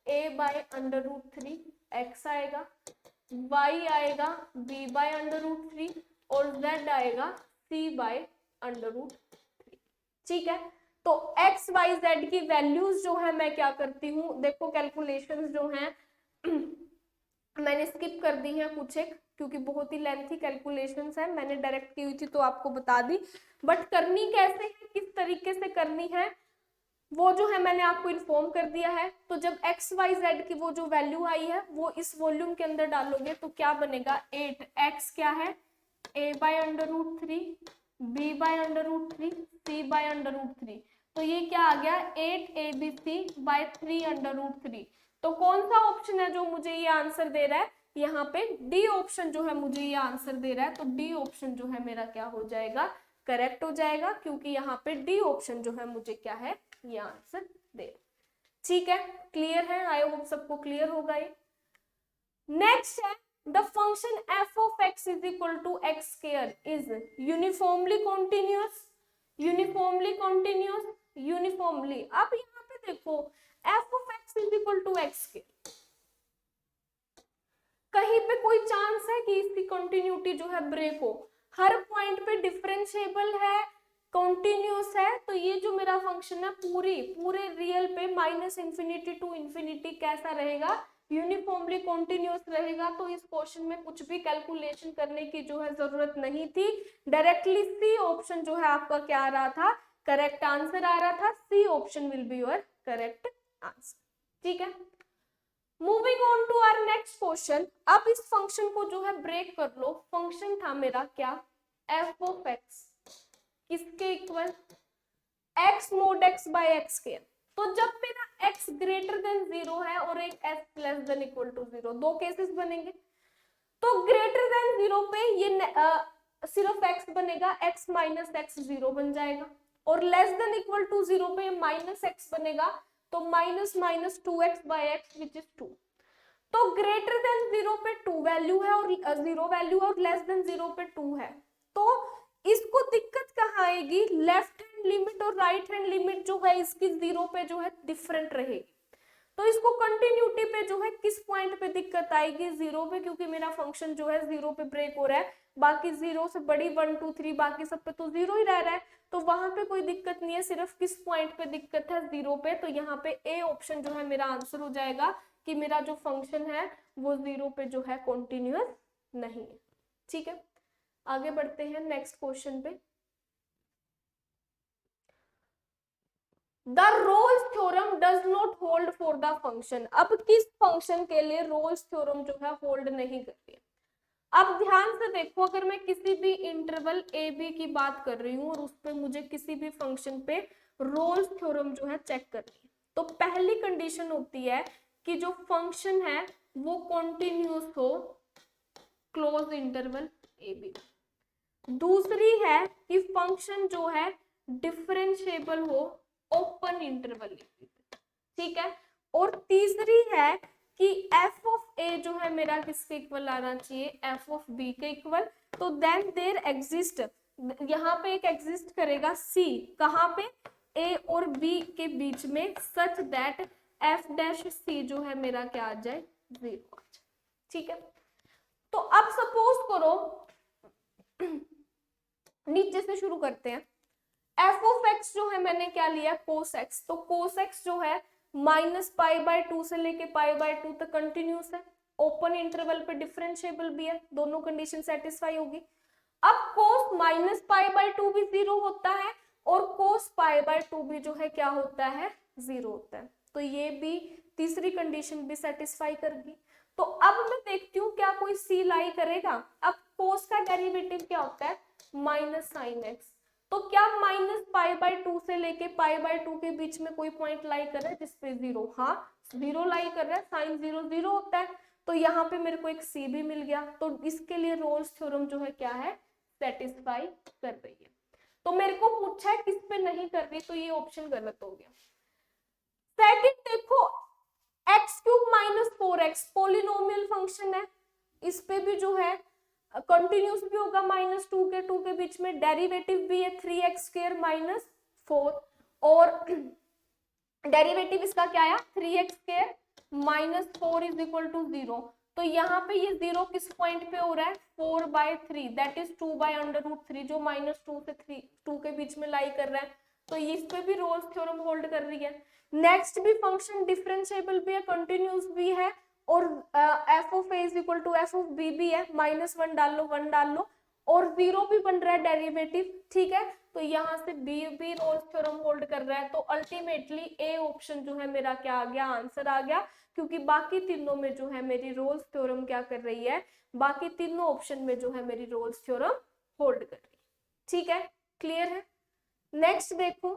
a by under root 3 x आएगा, y आएगा b बाय अंडर रूट 3 और z आएगा c बाय अंडर रूट 3, ठीक है। तो एक्स वाई जेड की वैल्यूज जो है मैं क्या करती हूँ, देखो कैलकुलेशंस जो हैं मैंने स्किप कर दी है कुछ एक, क्योंकि बहुत ही लेंथी कैलकुलेशंस है, मैंने डायरेक्ट की हुई थी तो आपको बता दी, बट करनी कैसे है, किस तरीके से करनी है वो जो है मैंने आपको इन्फॉर्म कर दिया है। तो जब एक्स वाई जेड की वो जो वैल्यू आई है वो इस वॉल्यूम के अंदर डालोगे तो क्या बनेगा, 8x क्या है, a/√3, b/√3, c/√3, तो ये क्या आ गया 8abc/3√3। तो कौन सा ऑप्शन है जो मुझे ये आंसर दे रहा है, यहाँ पे डी ऑप्शन जो है मुझे ये आंसर दे रहा है, तो डी ऑप्शन जो है मेरा क्या हो जाएगा, करेक्ट हो जाएगा, क्योंकि यहाँ पे डी ऑप्शन जो है मुझे क्या है ये आंसर दे। ठीक है, क्लियर है, आई होप सबको क्लियर होगा ये। नेक्स्ट है the function f of x is equal to x square is uniformly continuous, uniformly continuous, uniformly। अब यहाँ पे देखो f of x is equal to x square, कहीं पे कोई चांस है कि इसकी कंटिन्यूटी जो है ब्रेक हो, हर पॉइंट पे डिफरेंशिएबल है, कंटिन्यूअस है, तो ये जो मेरा फंक्शन है पूरे रियल पे -इंफिनिटी टू इंफिनिटी कैसा रहेगा, यूनिफॉर्मली कंटिन्यूअस रहेगा। तो इस क्वेश्चन में कुछ भी कैलकुलेशन करने की जो है जरूरत नहीं थी, डायरेक्टली सी ऑप्शन जो है आपका क्या आ रहा था, करेक्ट आंसर आ रहा था, C option will be your correct answer. ठीक है, moving on to our next question. अब इस फंक्शन को जो है ब्रेक कर लो, फंक्शन था मेरा क्या, f ऑफ x किसके equal, x mod x by x square. तो जब मेरा x ग्रेटर देन 0 है और एक s less than equal to 0, दो केसेस बनेंगे। तो ग्रेटर देन 0 पे ये सिर्फ x बनेगा, x माइनस x 0 बन जाएगा, और लेस देन इक्वल टू 0 पे माइनस x बनेगा, तो minus minus 2x by x which is 2। तो ग्रेटर देन 0 पे 2 वैल्यू है और 0 वैल्यू है, और लेस देन 0 पे 2 है, तो इसको दिक्कत कहाँ आएगी, लेफ्ट हैंड लिमिट और राइट हैंड लिमिट जो है इसकी 0 पे जो है डिफरेंट रहेगी। तो इसको कंटिन्यूटी पे जो है किस पॉइंट पे दिक्कत आएगी, 0 पे, क्योंकि मेरा फंक्शन जो है 0 पे ब्रेक हो रहा है, बाकी 0 से बड़ी 1 2 3 बाकी सब पे तो 0 ही रह रहा है, तो वहां पे कोई दिक्कत नहीं है, सिर्फ किस पॉइंट पे दिक्कत है, 0 पे। तो यहाँ पे ए ऑप्शन जो है मेरा आंसर हो जाएगा कि मेरा जो फंक्शन है वो 0 पे जो है कॉन्टिन्यूअस नहीं है। ठीक है, आगे बढ़ते हैं नेक्स्ट क्वेश्चन पे। The Rolle's theorem does not hold for the function. अब किस फंक्शन के लिए रोल्स थ्योरम जो है होल्ड नहीं करती है। अब ध्यान से देखो, अगर मैं किसी भी इंटरवल ए बी की बात कर रही हूँ और उस पर मुझे किसी भी फंक्शन पे रोल्स थ्योरम जो है चेक करनी है, तो पहली कंडीशन होती है कि जो फंक्शन है वो कॉन्टिन्यूस हो क्लोज इंटरवल ए बी। दूसरी है कि फंक्शन जो है डिफरेंशिएबल हो ओपन इंटरवल। ठीक है, और तीसरी है कि f ऑफ a जो है मेरा किसके इक्वल आना चाहिए, f ऑफ b के इक्वल। तो देन देयर एग्जिस्ट, यहाँ पे एक एग्जिस्ट करेगा c, कहाँ पे, a और b के बीच में, such that f dash c जो है मेरा क्या आ जाए, 0 आ जाए। ठीक है, तो अब सपोज करो नीचे से शुरू करते हैं। f ऑफ x जो है मैंने क्या लिया, cos x, तो cos x जो है -π/2 से लेके π/2 तक कंटिन्यूस है, ओपन इंटरवल पे डिफरेंशिएबल भी है, दोनों कंडीशन सेटिस्फाई होगी। अब cos -π/2 भी 0 होता है और cos π/2 भी जो है क्या होता है, 0 होता है, तो ये भी तीसरी कंडीशन भी सेटिस्फाई करेगी। तो अब मैं देखती हूँ क्या कोई c लाई करेगा। अब cos का डेरिवेटिव क्या होता है, माइनस साइन एक्स, तो क्या -π/2 से लेके π/2 के बीच में कोई पॉइंट लाई कर रहा है जिसपे 0, हाँ 0 लाई कर रहा है, साइन 0 0 होता है, तो यहाँ पे मेरे को एक c भी मिल गया। तो इसके लिए रोल्स थ्योरम जो है क्या है, सेटिस्फाई कर रही है। तो मेरे को पूछा है किस पे नहीं कर रही, तो ये ऑप्शन गलत हो गया। सेकंड देखो, x³ - 4x पॉलिनोमियल फंक्शन है, इस पे भी जो है कंटिन्यूस भी होगा, -2 के 2 के बीच में, डेरिवेटिव भी है 3x² - 4, और डेरिवेटिव इसका क्या आया, 3x² - 4 इज इक्वल टू 0। तो यहाँ पे ये 0 किस पॉइंट पे हो रहा है, 4/3, दैट इज 2/√3, जो -2 से 2 के बीच में लाई कर रहा है। तो इस पे भी रोल्स थ्योरम होल्ड कर रही है। नेक्स्ट भी फंक्शन डिफरेंशिएबल भी है, कंटिन्यूस भी है, और f of a is equal to f of b भी है, -1 डाल लो, 1 डाल लो, और 0 भी बन रहा है डेरिवेटिव, ठीक है। तो यहाँ से बी भी रोल्स थ्योरम होल्ड कर रहा है। तो अल्टीमेटली ए ऑप्शन जो है मेरा क्या आ गया, आंसर आ गया, क्योंकि बाकी तीनों में जो है मेरी रोल्स थ्योरम क्या कर रही है, बाकी तीनों ऑप्शन में जो है मेरी रोल्स थ्योरम होल्ड कर रही है, ठीक है, क्लियर है। नेक्स्ट देखो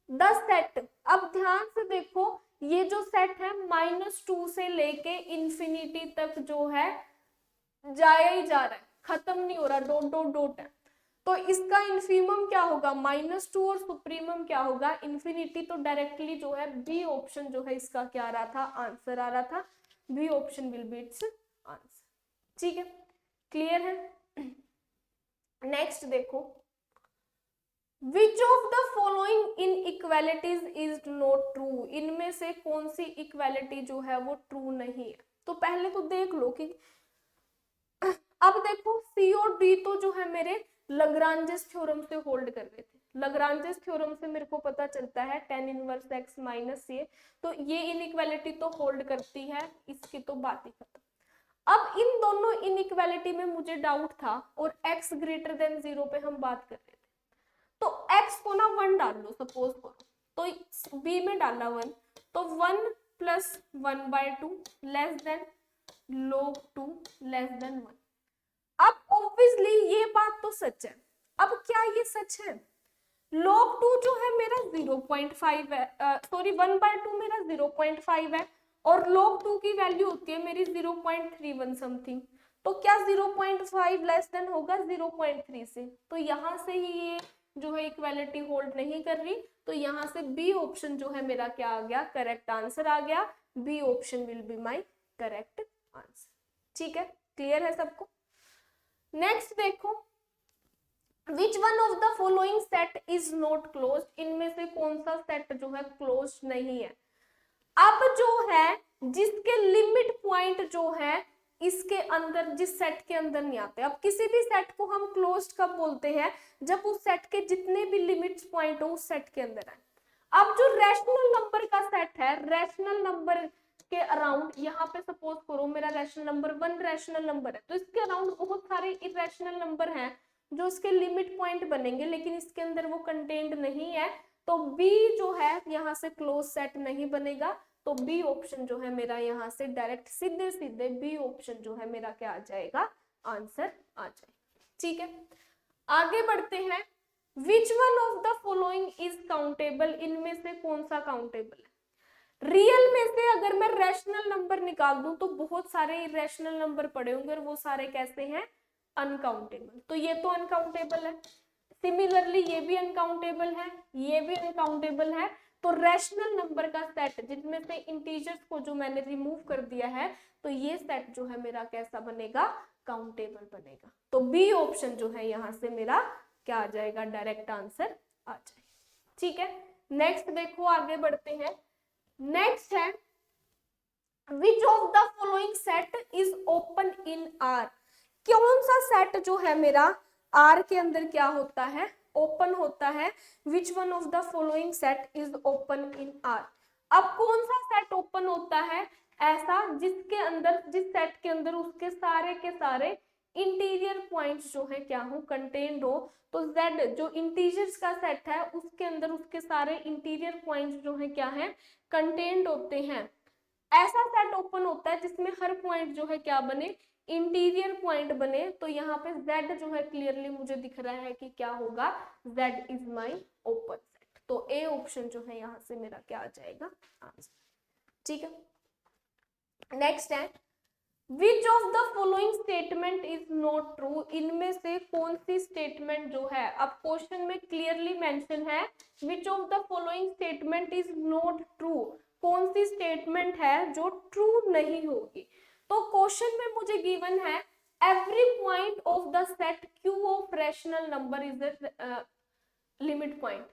द सेट, अब ध्यान से देखो, ये जो सेट है -2 से लेके इंफिनिटी तक जो है जाया ही जा रहा है, खत्म नहीं हो रहा, डॉट डॉट डॉट है। तो इसका इन्फीमम क्या होगा, -2, और सुप्रीमम क्या होगा, इंफिनिटी। तो डायरेक्टली जो है बी ऑप्शन जो है इसका क्या आ रहा था, आंसर आ रहा था। B option will be its answer, ठीक है, क्लियर है। नेक्स्ट देखो, which of the following inequalities is not true, इनमें से कौन सी इक्वालिटी जो है वो ट्रू नहीं है। तो पहले तो देख लो कि अब देखो सी और डी तो जो है मेरे लग्रांजेस थ्योरम से होल्ड कर रहे थे। लग्रांजेस थ्योरम से मेरे को पता चलता है tan इनवर्स x माइनस ये, तो ये इनइक्वालिटी तो होल्ड करती है, इसकी तो बात ही खत्म। अब इन दोनों इनइक्वालिटी में मुझे डाउट था, और x ग्रेटर देन 0 पे हम बात कर रहे थे, तो x को ना 1 डाल लो, सपोज करो, तो b में डाला 1, तो 1 + 1/2 less than log 2 less than 1। अब ऑब्वियसली ये बात तो सच है। अब क्या ये सच है, log 2 जो है मेरा 0.5 है, सॉरी 1/2 मेरा 0.5 है, और log 2 की वैल्यू होती है मेरी 0.31 समथिंग। तो क्या 0.5 लेस देन होगा 0.3 से, तो यहाँ से ही ये जो है इक्वालिटी होल्ड नहीं कर रही। तो यहाँ से बी ऑप्शन जो है मेरा क्या आ गया, करेक्ट आंसर आ गया। B option will be my correct answer, ठीक है, क्लियर है सबको। नेक्स्ट देखो, which one of the following set is not close, इनमें से कौन सा सेट जो है क्लोज नहीं है। अब जो है जिसके लिमिट पॉइंट जो है इसके अंदर, जिस सेट के अंदर नहीं आते। अब किसी भी सेट को हम क्लोज्ड कब बोलते हैं, जब उस सेट के जितने भी लिमिट्स पॉइंट हो उस सेट के अंदर है। अब जो रैशनल नंबर का सेट है, रैशनल नंबर के अराउंड, यहाँ पे सपोज करो मेरा रैशनल नंबर 1 रैशनल नंबर है, तो इसके अराउंड बहुत सारे इरेशनल नंबर हैं जो इसके लिमिट पॉइंट बनेंगे, लेकिन इसके अंदर वो कंटेन्ड नहीं है। तो बी जो है यहाँ से क्लोज सेट नहीं बनेगा। तो बी ऑप्शन जो है मेरा यहाँ से डायरेक्ट सीधे सीधे बी ऑप्शन जो है मेरा क्या आ जाएगा, आंसर आ जाएगा, ठीक है। आगे बढ़ते हैं, विच one of the following is countable, इनमें से कौन सा काउंटेबल है। रियल में से अगर मैं रैशनल नंबर निकाल दूं तो बहुत सारे इरेशनल नंबर पड़े होंगे, और वो सारे कैसे हैं, अनकाउंटेबल। तो ये तो अनकाउंटेबल है, सिमिलरली ये भी अनकाउंटेबल है, ये भी अनकाउंटेबल है। तो रैशनल नंबर का सेट जिनमें से इंटीजर्स को जो मैंने रिमूव कर दिया है, तो ये सेट जो है मेरा कैसा बनेगा, काउंटेबल बनेगा। तो बी ऑप्शन जो है यहाँ से मेरा क्या आ जाएगा, डायरेक्ट आंसर आ जाएगा, ठीक है। नेक्स्ट देखो, आगे बढ़ते हैं। नेक्स्ट है, विच of the following set is open in are, कौन सा सेट जो है मेरा आर के अंदर क्या होता है, ओपन होता है। विच one of the following set is open in are. अब कौन सा सेट ओपन होता है, ऐसा जिसके अंदर, जिस सेट के अंदर उसके सारे के सारे इंटीरियर पॉइंट्स जो है क्या हो, कंटेन्ड हो। तो Z जो इंटीजर्स का सेट है उसके अंदर उसके सारे इंटीरियर पॉइंट्स जो है क्या है, कंटेन्ड होते हैं। ऐसा सेट ओपन होता है जिसमें हर पॉइंट जो है क्या बने, इंटीरियर पॉइंट बने। तो यहाँ पे Z जो है क्लियरली मुझे दिख रहा है कि क्या होगा, Z is my open set. तो ए ऑप्शन जो है यहाँ से मेरा क्या आ जाएगा, आंसर, ठीक है। नेक्स्ट है, विच of the following statement is not true, इनमें से कौन सी स्टेटमेंट जो है, अब क्वेश्चन में क्लियरली मेंशन है विच of the following statement is not true, कौन सी स्टेटमेंट है जो ट्रू नहीं होगी। तो क्वेश्चन में मुझे गिवन है every point of the set Q of rational number is the limit point.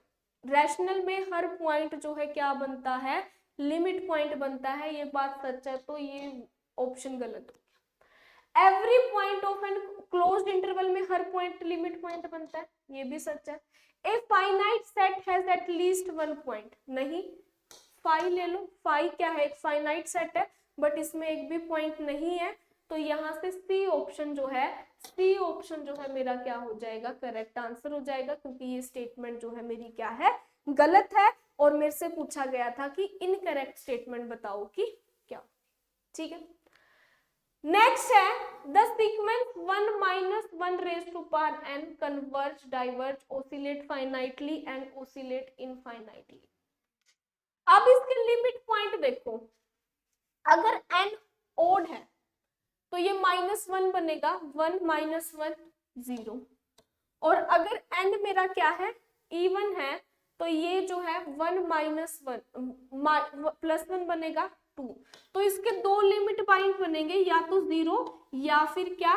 Rational में हर पॉइंट जो है क्या बनता है, लिमिट पॉइंट बनता है, ये बात सच है, तो ये ऑप्शन गलत हो गया। Every point of an closed interval में हर पॉइंट लिमिट पॉइंट बनता है, ये भी सच है। A finite set has at least one point, नहीं, फाई ले लो, फाई क्या है, एक फाइनाइट सेट है बट इसमें एक भी पॉइंट नहीं है, तो यहाँ से सी ऑप्शन जो है, सी ऑप्शन जो है मेरा क्या हो जाएगा, करेक्ट आंसर हो जाएगा, क्योंकि ये स्टेटमेंट जो है मेरी क्या है, गलत है, और मेरे से पूछा गया था कि इनकरेक्ट स्टेटमेंट बताओ कि क्या। ठीक है, नेक्स्ट है the sequence 1 minus 1 raised to power n converge, diverge, oscillate finitely and oscillate infinitely। अब इसके लिमिट पॉइंट देखो, अगर n ओड है तो ये -1 बनेगा, 1 minus 1 0, और अगर n मेरा क्या है, इवन है, तो ये जो है 1 minus 1 +1 बनेगा 2, तो इसके दो लिमिट पॉइंट बनेंगे, या तो 0 या फिर क्या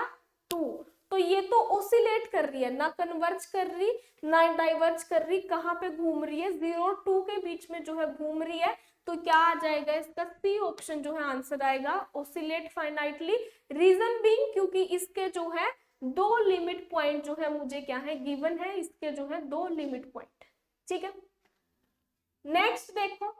2, तो ये तो ओसिलेट कर रही है, ना कन्वर्ज कर रही ना डाइवर्ज कर रही, कहाँ पे घूम रही है, 0 और 2 के बीच में जो है घूम रही है, तो क्या आ जाएगा इसका, सी ऑप्शन जो है आंसर आएगा, ओसिलेट फाइनाइटली। रीजन बीइंग क्योंकि इसके जो है दो लिमिट पॉइंट जो है मुझे क्या है गिवन है, इसके जो है दो लिमिट पॉइंट। ठीक है, नेक्स्ट देखो,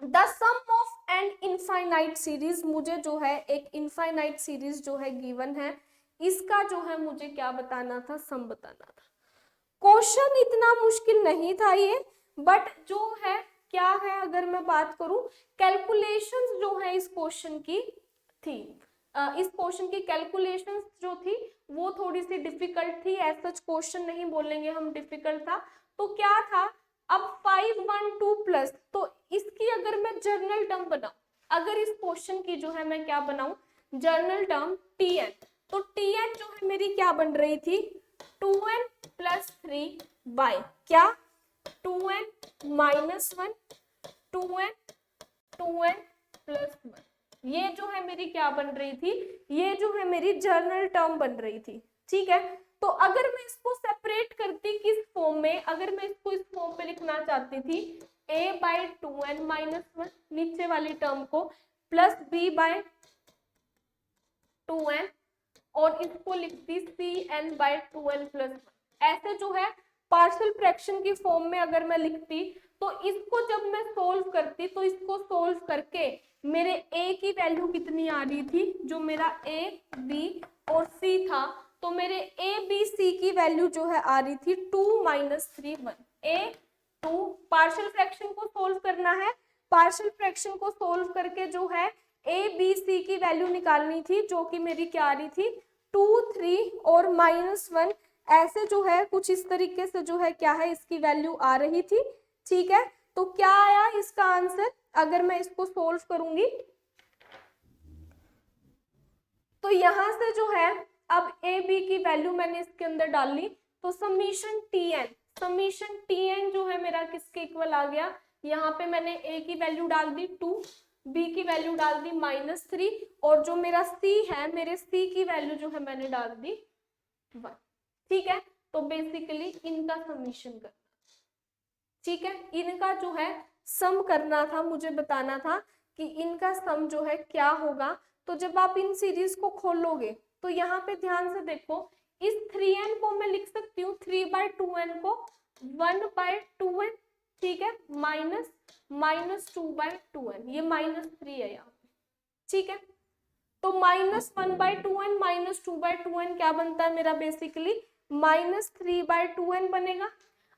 the sum of an infinite series, मुझे जो है एक इनफाइनाइट सीरीज जो है गिवन है, इसका जो है मुझे क्या बताना था, सम बताना था। क्वेश्चन इतना मुश्किल नहीं था ये, बट जो है क्या है, अगर मैं बात करूं, कैलकुलेशंस जो है इस क्वेश्चन की थी, इस क्वेश्चन की कैलकुलेशंस जो थी वो थोड़ी सी डिफिकल्ट थी, एज सच क्वेश्चन नहीं बोलेंगे हम डिफिकल्ट था। तो क्या था, अब 512 प्लस, तो इसकी अगर मैं जर्नल टर्म बनाऊं, अगर इस क्वेश्चन की जो है मैं क्या बनाऊं, जर्नल टर्म tn, तो tn जो है मेरी क्या बन रही थी, 2n प्लस 3 बाय क्या, 2n माइनस 1, 2n प्लस 1, ये जो है मेरी क्या बन रही थी, ये जो है मेरी जर्नल टर्म बन रही थी। ठीक है, तो अगर मैं इसको सेपरेट करती किस फॉर्म में, अगर मैं इसको इस फॉर्म में लिखना चाहती थी, a बाय 2n माइनस 1 नीचे वाली टर्म को, प्लस b बाय 2n, और इसको लिखती cn बाय 2n प्लस 1, ऐसे जो है पार्शियल फ्रैक्शन की फॉर्म में अगर मैं लिखती, तो इसको जब मैं सोल्व करती, तो इसको सोल्व करके मेरे a की वैल्यू कितनी आ रही थी, जो मेरा a b और c था, तो मेरे a b c की वैल्यू जो है आ रही थी 2 माइनस 3 1, a 2, पार्शियल फ्रैक्शन को सोल्व करना है, पार्शियल फ्रैक्शन को सोल्व करके जो है a b c की वैल्यू निकालनी थी, जो कि मेरी क्या आ रही थी 2 3 और -1, ऐसे जो है कुछ इस तरीके से जो है क्या है इसकी वैल्यू आ रही थी। ठीक है, तो क्या आया इसका आंसर, अगर मैं इसको सोल्व करूंगी, तो यहां से जो है अब ए बी की वैल्यू मैंने इसके अंदर डाल ली, तो समीशन टीएन जो है मेरा किसके इक्वल आ गया, यहाँ पे मैंने ए की वैल्यू डाल दी 2, बी की वैल्यू डाल दी -3, और जो मेरा सी है, मेरे सी की वैल्यू जो है मैंने डाल दी 1। ठीक है, तो बेसिकली इनका समीशन करना, ठीक है, इनका जो है सम करना था, मुझे बताना था कि इनका सम जो है क्या होगा। तो जब आप इन सीरीज को खोलोगे, तो यहाँ पे ध्यान से देखो, इस 3n को मैं लिख सकती हूँ 3/2n को 1/2n, ठीक है, -2/2n, ये -3 है यहाँ पे। ठीक है, तो -1/2n -2/2n क्या बनता है मेरा, बेसिकली -3/2n बनेगा।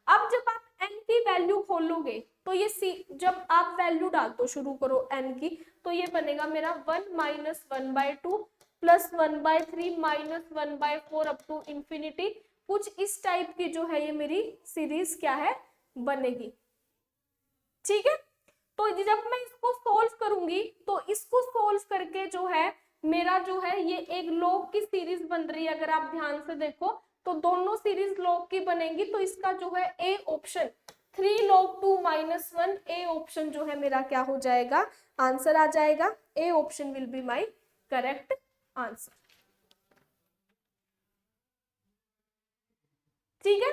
अब जब आप n की वैल्यू खोलोगे, तो ये सी, जब आप वैल्यू डाल दो, शुरू करो n की, तो ये बनेगा मेरा 1 - 1/2 प्लस 1/3 -1/4 अप टू इंफिनिटी, कुछ इस टाइप की जो है ये मेरी सीरीज क्या है बनेगी। ठीक है, तो जब मैं इसको सोल्व करूंगी, तो इसको सोल्व करके जो है मेरा जो है ये एक लॉग की सीरीज बन रही है, अगर आप ध्यान से देखो तो दोनों सीरीज लॉग की बनेंगी, तो इसका जो है A option 3 log 2 - 1, A option जो है मेरा क्या हो जाएगा, आंसर आ जाएगा, A option will be my correct answer. ठीक है,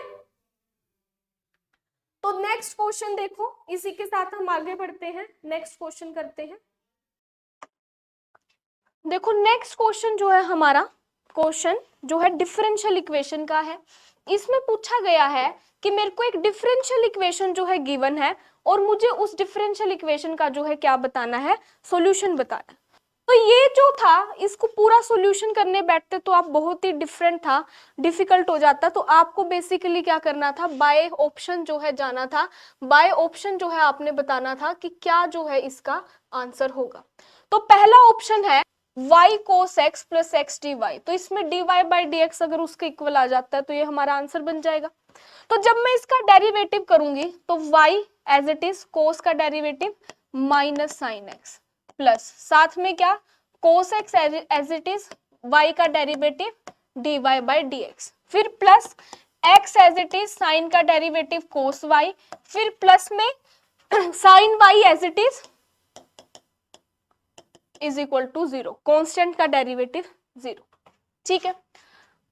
तो नेक्स्ट क्वेश्चन देखो, इसी के साथ हम आगे बढ़ते हैं, नेक्स्ट क्वेश्चन करते हैं। देखो नेक्स्ट क्वेश्चन जो है हमारा, क्वेश्चन जो है डिफरेंशियल इक्वेशन का है। इसमें पूछा गया है कि मेरे को एक डिफरेंशियल इक्वेशन जो है गिवन है और मुझे उस डिफरेंशियल इक्वेशन का जो है क्या बताना है, सॉल्यूशन बताना है। तो ये जो था, इसको पूरा सॉल्यूशन करने बैठते तो आप बहुत ही डिफरेंट था, डिफिकल्ट हो जाता। तो आपको बेसिकली क्या करना था, बाय ऑप्शन जो है जाना था, बाय ऑप्शन जो है आपने बताना था कि क्या जो है इसका आंसर होगा। तो पहला ऑप्शन है y cos x plus x d y, तो इसमें dy बाई डी एक्स अगर उसके इक्वल आ जाता है तो ये हमारा आंसर बन जाएगा। तो जब मैं इसका डेरिवेटिव करूंगी तो y as it is cos का derivative minus sine x plus साथ में क्या cos x as it is y का derivative dy by D X, फिर plus x as it is sine का डेरिवेटिव cos y, फिर प्लस में sine y as it is equal to 0, constant का डेरिवेटिव 0। ठीक है,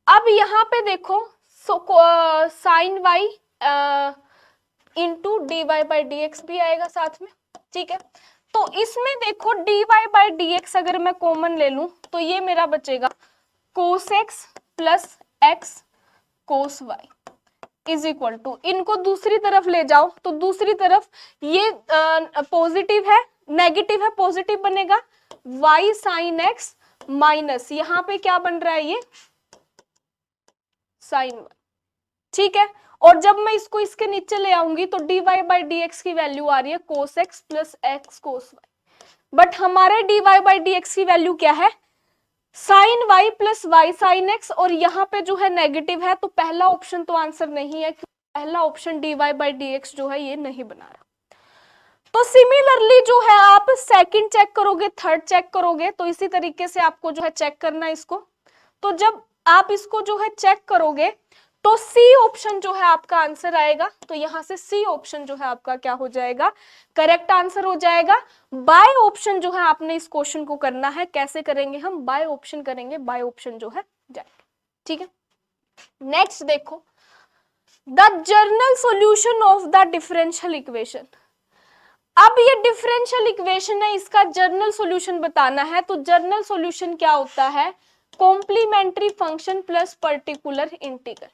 अब यहाँ पे देखो sine Y into D Y by D X भी आएगा साथ में। ठीक है, तो इसमें देखो d Y by D x अगर मैं कॉमन ले लूं तो ये मेरा बचेगा cos x plus x cos y is equal to, इनको दूसरी तरफ ले जाओ तो दूसरी तरफ ये पॉजिटिव है, नेगेटिव है, पॉजिटिव बनेगा y साइन x माइनस यहाँ पे क्या बन रहा है ये साइन y। ठीक है, और जब मैं इसको इसके नीचे ले आऊंगी तो dy बाई डी एक्स की वैल्यू आ रही है cos x plus x cos y, but हमारे dy बाई डी एक्स की वैल्यू क्या है, sine y plus y sine x, और यहाँ पे जो है नेगेटिव है, तो पहला ऑप्शन तो आंसर नहीं है, क्योंकि पहला option dy by D x जो है ये नहीं बना रहा। तो सिमिलरली जो है आप सेकंड चेक करोगे, थर्ड चेक करोगे, तो इसी तरीके से आपको जो है चेक करना है इसको। तो जब आप इसको जो है चेक करोगे तो सी ऑप्शन जो है आपका आंसर आएगा, तो यहां से सी ऑप्शन जो है आपका क्या हो जाएगा, करेक्ट आंसर हो जाएगा। बाय ऑप्शन जो है आपने इस क्वेश्चन को करना है, कैसे करेंगे हम, बाय ऑप्शन करेंगे, बाय ऑप्शन जो है जाएगा। ठीक है, नेक्स्ट देखो the journal solution of the differential equation. अब ये डिफरेंशियल इक्वेशन है, इसका जर्नल सॉल्यूशन बताना है। तो जर्नल सॉल्यूशन क्या होता है, complementary function plus particular integral.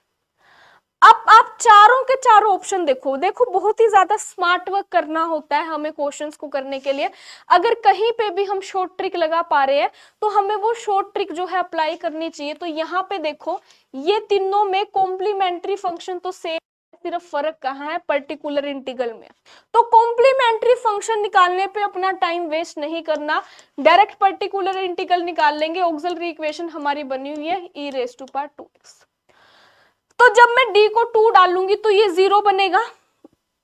अब आप चारों के चारों ऑप्शन देखो, देखो बहुत ही ज्यादा स्मार्ट वर्क करना होता है हमें क्वेश्चंस को करने के लिए। अगर कहीं पे भी हम शॉर्ट ट्रिक लगा पा रहे हैं तो हमें वो शॉर्ट ट्रिक जो है अप्लाई करनी चाहिए। तो यहाँ पे देखो ये तीनों में कॉम्प्लीमेंट्री फंक्शन तो सेम, सिर्फ फर्क कहाँ है, पर्टिकुलर इंटीग्रल में। तो कॉम्प्लीमेंट्री फंक्शन निकालने पे अपना टाइम वेस्ट नहीं करना, डायरेक्ट पर्टिकुलर इंटीग्रल निकाल लेंगे। ऑक्सिलरी इक्वेशन हमारी बनी हुई है e raise to power 2x। तो जब मैं d को 2 डालूंगी तो ये 0 बनेगा,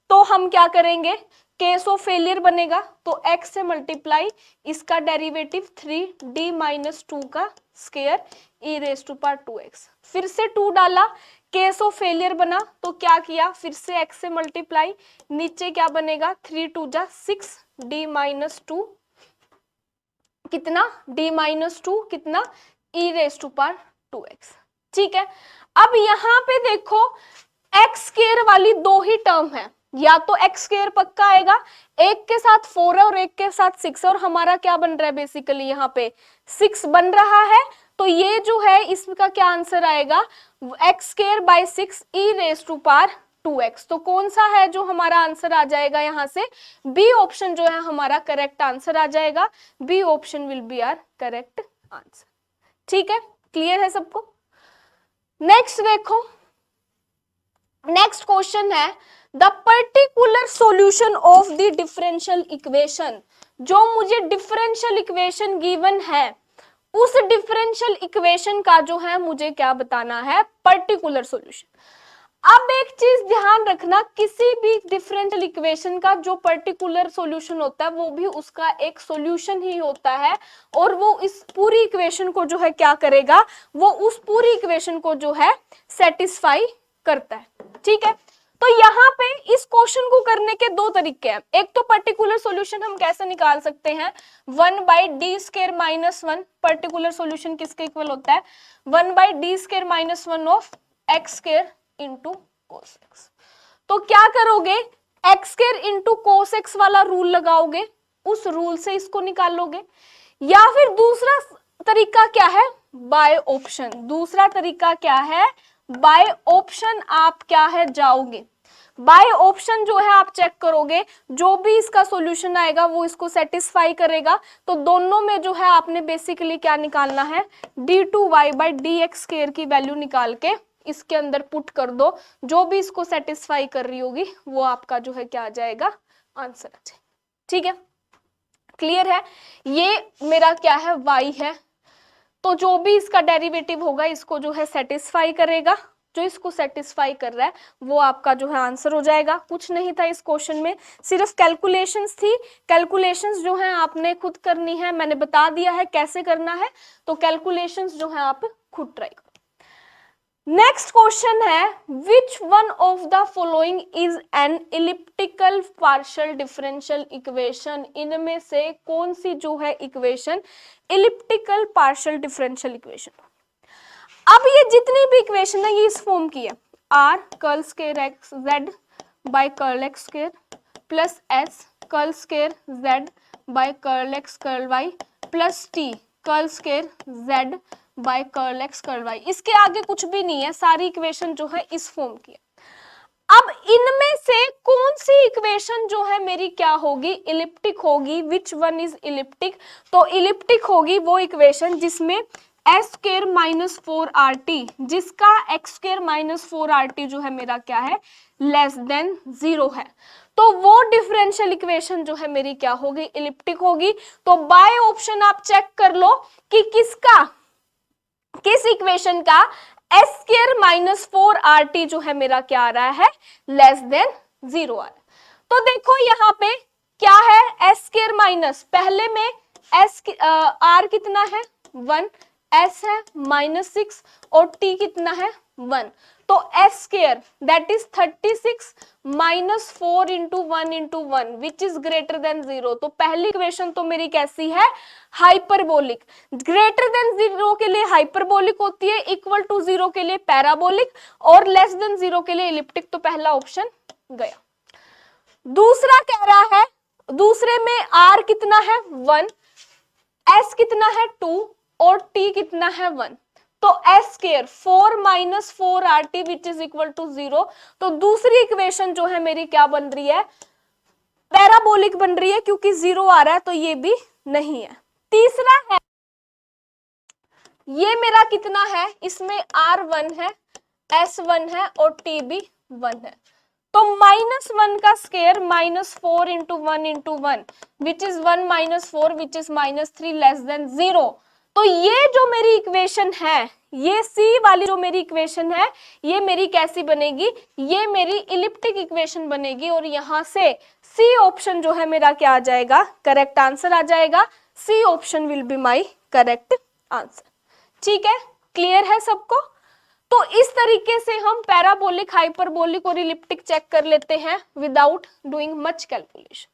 तो हम क्या करेंगे, केस ऑफ फेलियर बनेगा। तो x से मल्टीप्लाई इसका डेरिवेटिव 3d माइनस 2 का square e raise to power 2x, फिर से 2 डाला, केस ऑफ फेलियर बना, तो क्या किया, फिर से x से मल्टीप्लाई, नीचे क्या बनेगा 3 2 जा 6 d माइनस 2 कितना, d माइनस 2 कितना e raise to power 2x। ठीक है, अब यहाँ पे देखो x स्क्वायर वाली दो ही टर्म है, या तो x स्क्वायर पक्का आएगा, एक के साथ 4 है और एक के साथ 6 है, और हमारा क्या बन रहा है बेसिकली यहाँ पे 6 बन रहा है। तो ये जो है इसका क्या आंसर आएगा, x square by 6 e raise to power 2x। तो कौन सा है जो हमारा आंसर आ जाएगा, यहाँ से बी ऑप्शन जो है हमारा करेक्ट आंसर आ जाएगा। B option will be our correct answer. ठीक है, क्लियर है सबको। नेक्स्ट देखो, नेक्स्ट क्वेश्चन है the particular solution of the differential equation. जो मुझे डिफरेंशियल इक्वेशन गिवन है उस डिफरेंशियल इक्वेशन का जो है मुझे क्या बताना है, पर्टिकुलर सॉल्यूशन। अब एक चीज ध्यान रखना, किसी भी डिफरेंशियल इक्वेशन का जो पर्टिकुलर सॉल्यूशन होता है वो भी उसका एक सॉल्यूशन ही होता है, और वो इस पूरी इक्वेशन को जो है क्या करेगा, वो उस पूरी इक्वेशन को जो है सेटिस्फाई करता है। ठीक है, तो यहाँ पे इस क्वेश्चन को करने के दो तरीके हैं। एक तो पर्टिकुलर सॉल्यूशन हम कैसे निकाल सकते हैं, 1 by D square minus 1, particular solution किसके इक्वल होता है, 1 by D square minus 1 of x square into cos x. तो क्या करोगे, x square into cos x वाला रूल लगाओगे, उस रूल से इसको निकालोगे। या फिर दूसरा तरीका क्या है, बाय ऑप्शन। दूसरा तरीका क्या है, बाय ऑप्शन आप क्या है जाओगे, बाय ऑप्शन जो है आप चेक करोगे, जो भी इसका सॉल्यूशन आएगा वो इसको सेटिस्फाई करेगा। तो दोनों में जो है आपने बेसिकली क्या निकालना है, d2y by D x square की वैल्यू निकाल के इसके अंदर पुट कर दो, जो भी इसको सेटिस्फाई कर रही होगी वो आपका जो है क्या आ जाएगा, आंसर आ जाएगा। ठीक है, क्लियर है। ये मेरा क्या है, y है, तो जो भी इसका डेरिवेटिव होगा इसको जो है सेटिस्फाई करेगा, जो इसको सेटिस्फाई कर रहा है वो आपका जो है आंसर हो जाएगा। कुछ नहीं था इस क्वेश्चन में, सिर्फ कैलकुलेशंस थी। कैलकुलेशंस जो है आपने खुद करनी है, मैंने बता दिया है कैसे करना है, तो कैलकुलेशंस जो है आप खुद ट्राई करो। नेक्स्ट क्वेश्चन है, विच one of the following is an elliptical partial differential equation, इनमें से कौन सी जो है equation elliptical partial differential equation. अब ये जितनी भी इक्वेशन है ये इस फॉर्म की है, r curl square x z by curl x square plus s curl square z by curl x curl y plus t curl square z by curl x curl y. इसके आगे कुछ भी नहीं है, सारी इक्वेशन जो है इस फॉर्म की है। अब इनमें से कौन सी इक्वेशन जो है मेरी क्या होगी, इलिप्टिक होगी, विच वन इज इलिप्टिक। तो इलिप्टिक होगी वो इक्वेशन जिसमें एक्स स्क्वायर माइनस 4rt, जिसका एक्स स्क्वायर माइनस 4rt जो है मेरा क्या है, लेस देन 0 है। तो वो डिफरेंशियल इक्वेशन जो है मेरी क्या होगी, इलिप्टिक होगी। तो बाय ऑप्शन आप चेक कर लो कि किसका, किस इक्वेशन का एस स्क्वायर माइनस 4rt जो है मेरा क्या आ रहा है, लेस देन 0 आ रहा है। तो देखो यहाँ पे क्या है, एस स्क्वायर माइनस, पहले में एस आर कितना है 1, एस है -6 और टी कितना है 1, तो s square that is 36 minus 4 into 1 into 1 which is greater than 0। तो पहली इक्वेशन तो मेरी कैसी है, हाइपरबोलिक। ग्रेटर देन 0 के लिए हाइपरबोलिक होती है, इक्वल टू 0 के लिए पैराबोलिक और लेस देन 0 के लिए इलिप्टिक। तो पहला ऑप्शन गया। दूसरा कह रहा है, दूसरे में आर कितना है 1, एस कितना है 2 और टी कितना है 1, तो s square 4 minus 4rt which is equal to 0। तो दूसरी इक्वेशन जो है मेरी क्या बन रही है, पैराबोलिक बन रही है, क्योंकि 0 आ रहा है तो ये भी नहीं है। तीसरा है, ये मेरा कितना है, इसमें r1 है, s1 है और t भी 1 है। तो -1 का square -4 into 1 into 1 which is 1 minus 4 which is -3 less than 0। तो ये जो मेरी इक्वेशन है, ये सी वाली जो मेरी इक्वेशन है, ये मेरी कैसी बनेगी, ये मेरी इलिप्टिक इक्वेशन बनेगी। और यहां से सी ऑप्शन जो है मेरा क्या आ जाएगा, करेक्ट आंसर आ जाएगा। C option will be my correct answer. ठीक है, क्लियर है सबको। तो इस तरीके से हम पैराबोलिक, हाइपरबोलिक और इलिप्टिक चेक कर लेते हैं without doing much calculation.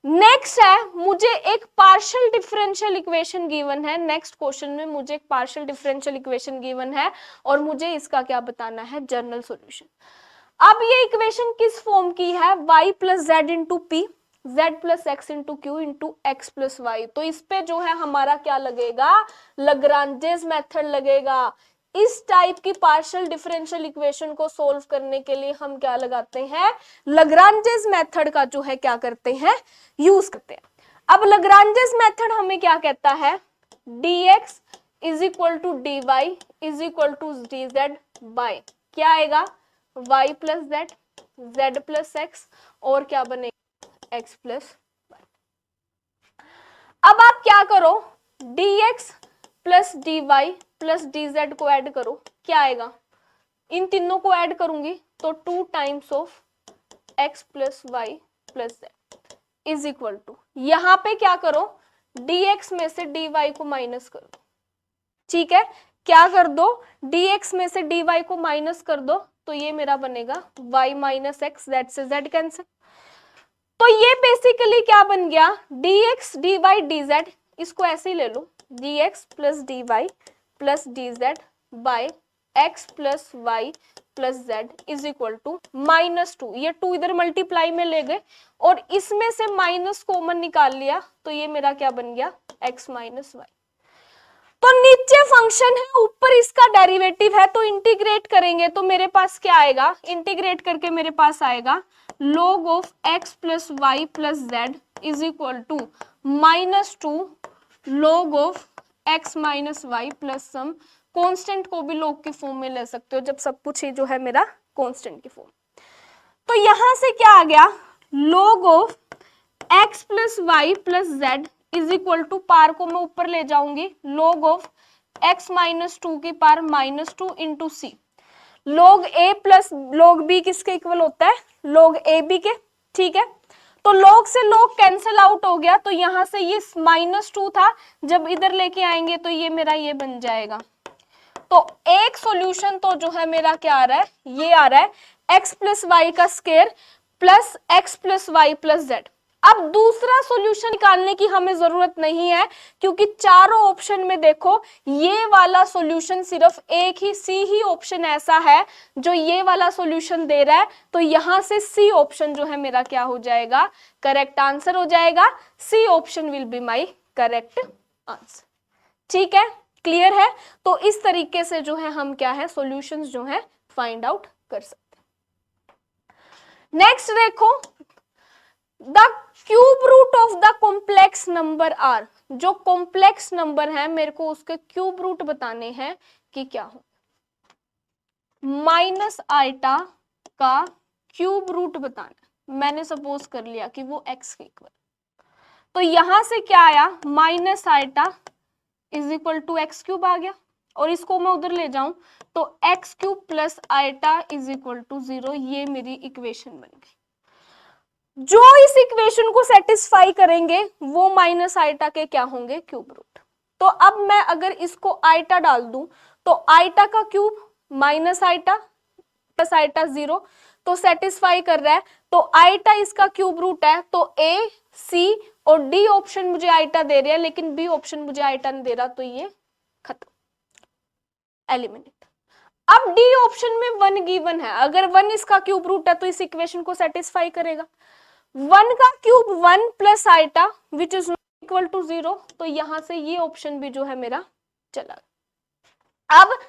Next है, मुझे एक पार्शियल डिफरेंशियल इक्वेशन गिवन है। नेक्स्ट क्वेश्चन में मुझे एक पार्शियल डिफरेंशियल इक्वेशन गिवन है और मुझे इसका क्या बताना है, जनरल सॉल्यूशन। अब ये इक्वेशन किस फॉर्म की है, y plus z into p, z plus x into q into x plus y. तो इस पे जो है हमारा क्या लगेगा, लाग्रांजेस मेथड लगेगा। इस टाइप की पार्शियल डिफरेंशियल इक्वेशन को सोल्व करने के लिए हम क्या लगाते हैं, लाग्रांजेस मेथड का जो है क्या करते हैं, यूज करते हैं। अब लाग्रांजेस मेथड हमें क्या कहता है, dx is equal to dy is equal to dz by क्या आएगा, y plus z, z plus x और क्या बनेगा, x प्लस वाई। अब आप क्या करो, dx plus dy plus dz को ऐड करो, क्या आएगा, इन तीनों को ऐड करूंगी तो 2 times of x plus Y plus Z is equal to, यहां पे क्या करो, dx में से dy को माइनस कर दो। ठीक है, क्या कर दो, dx में से dy को माइनस कर दो, तो ये मेरा बनेगा y माइनस एक्स, जेड से z कैंसिल। तो ये बेसिकली क्या बन गया, dx dy dz, इसको ऐसे ही ले लो, dx plus dy plus dz by x plus y plus z is equal to -2। ये 2 इधर मल्टीप्लाई में ले गए और इसमें से माइनस कॉमन निकाल लिया, तो ये मेरा क्या बन गया, x माइनस वाई। तो नीचे फंक्शन है, ऊपर इसका डेरिवेटिव है, तो इंटीग्रेट करेंगे तो मेरे पास क्या आएगा, इंटीग्रेट करके मेरे पास आएगा log of x plus Y plus Z is equal to -2 log of x minus y plus some. Constant को भी log की फॉर्म में ले सकते हो जब सब कुछ ही जो है मेरा कॉन्स्टेंट की फॉर्म। तो यहां से क्या आ गया, log of x plus Y plus Z is equal to, पार को मैं ऊपर ले जाऊंगी, log ऑफ x माइनस 2 की पार -2 into c. log a plus log b किसके इक्वल होता है, log a b के, ठीक है। तो log से log कैंसिल आउट हो गया, तो यहां से ये -2 था, जब इधर लेके आएंगे तो ये मेरा ये बन जाएगा। तो एक सॉल्यूशन तो जो है मेरा क्या आ रहा है, ये आ रहा है x प्लस वाई का square plus x plus Y plus z. अब दूसरा सॉल्यूशन निकालने की हमें जरूरत नहीं है, क्योंकि चारों ऑप्शन में देखो ये वाला सॉल्यूशन सिर्फ एक ही सी ही ऑप्शन ऐसा है जो ये वाला सॉल्यूशन दे रहा है, तो यहां से सी ऑप्शन जो है मेरा क्या हो जाएगा, करेक्ट आंसर हो जाएगा। C option will be my correct answer. ठीक है, क्लियर है। तो इस तरीके से जो है हम क्या है सॉल्यूशंस जो है फाइंड आउट कर सकते हैं। नेक्स्ट देखो, the cube root of the complex number r. जो कॉम्प्लेक्स नंबर है मेरे को उसके क्यूब रूट बताने हैं कि क्या हो। माइनस आइटा का क्यूब रूट बताना, मैंने सपोज कर लिया कि वो x के इक्वल, तो यहां से क्या आया, minus iota is equal to X cube आ गया, और इसको मैं उधर ले जाऊं तो X cube plus iota is equal to 0। ये मेरी इक्वेशन बन गई। जो इस इक्वेशन को सेटिस्फाई करेंगे वो माइनस आइटा के क्या होंगे, क्यूब रूट। तो अब मैं अगर इसको आइटा डाल दूं तो आइटा का cube minus eta plus eta 0, तो सेटिस्फाई कर रहा है। तो आइटा इसका क्यूब रूट है, तो ए सी और डी ऑप्शन मुझे आइटा दे रहे हैं, लेकिन बी ऑप्शन मुझे आइटा नहीं दे रहा, तो ये खत्म, एलिमिनेट। अब डी ऑप्शन में 1 गिवन है, अगर 1 इसका क्यूब रूट है तो इस इक्वेशन को सेटिस्फाई करेगा। 1 का cube 1 plus eta which is equal to 0, तो यहां से ये ऑप्शन भी जो है मेरा चला। अब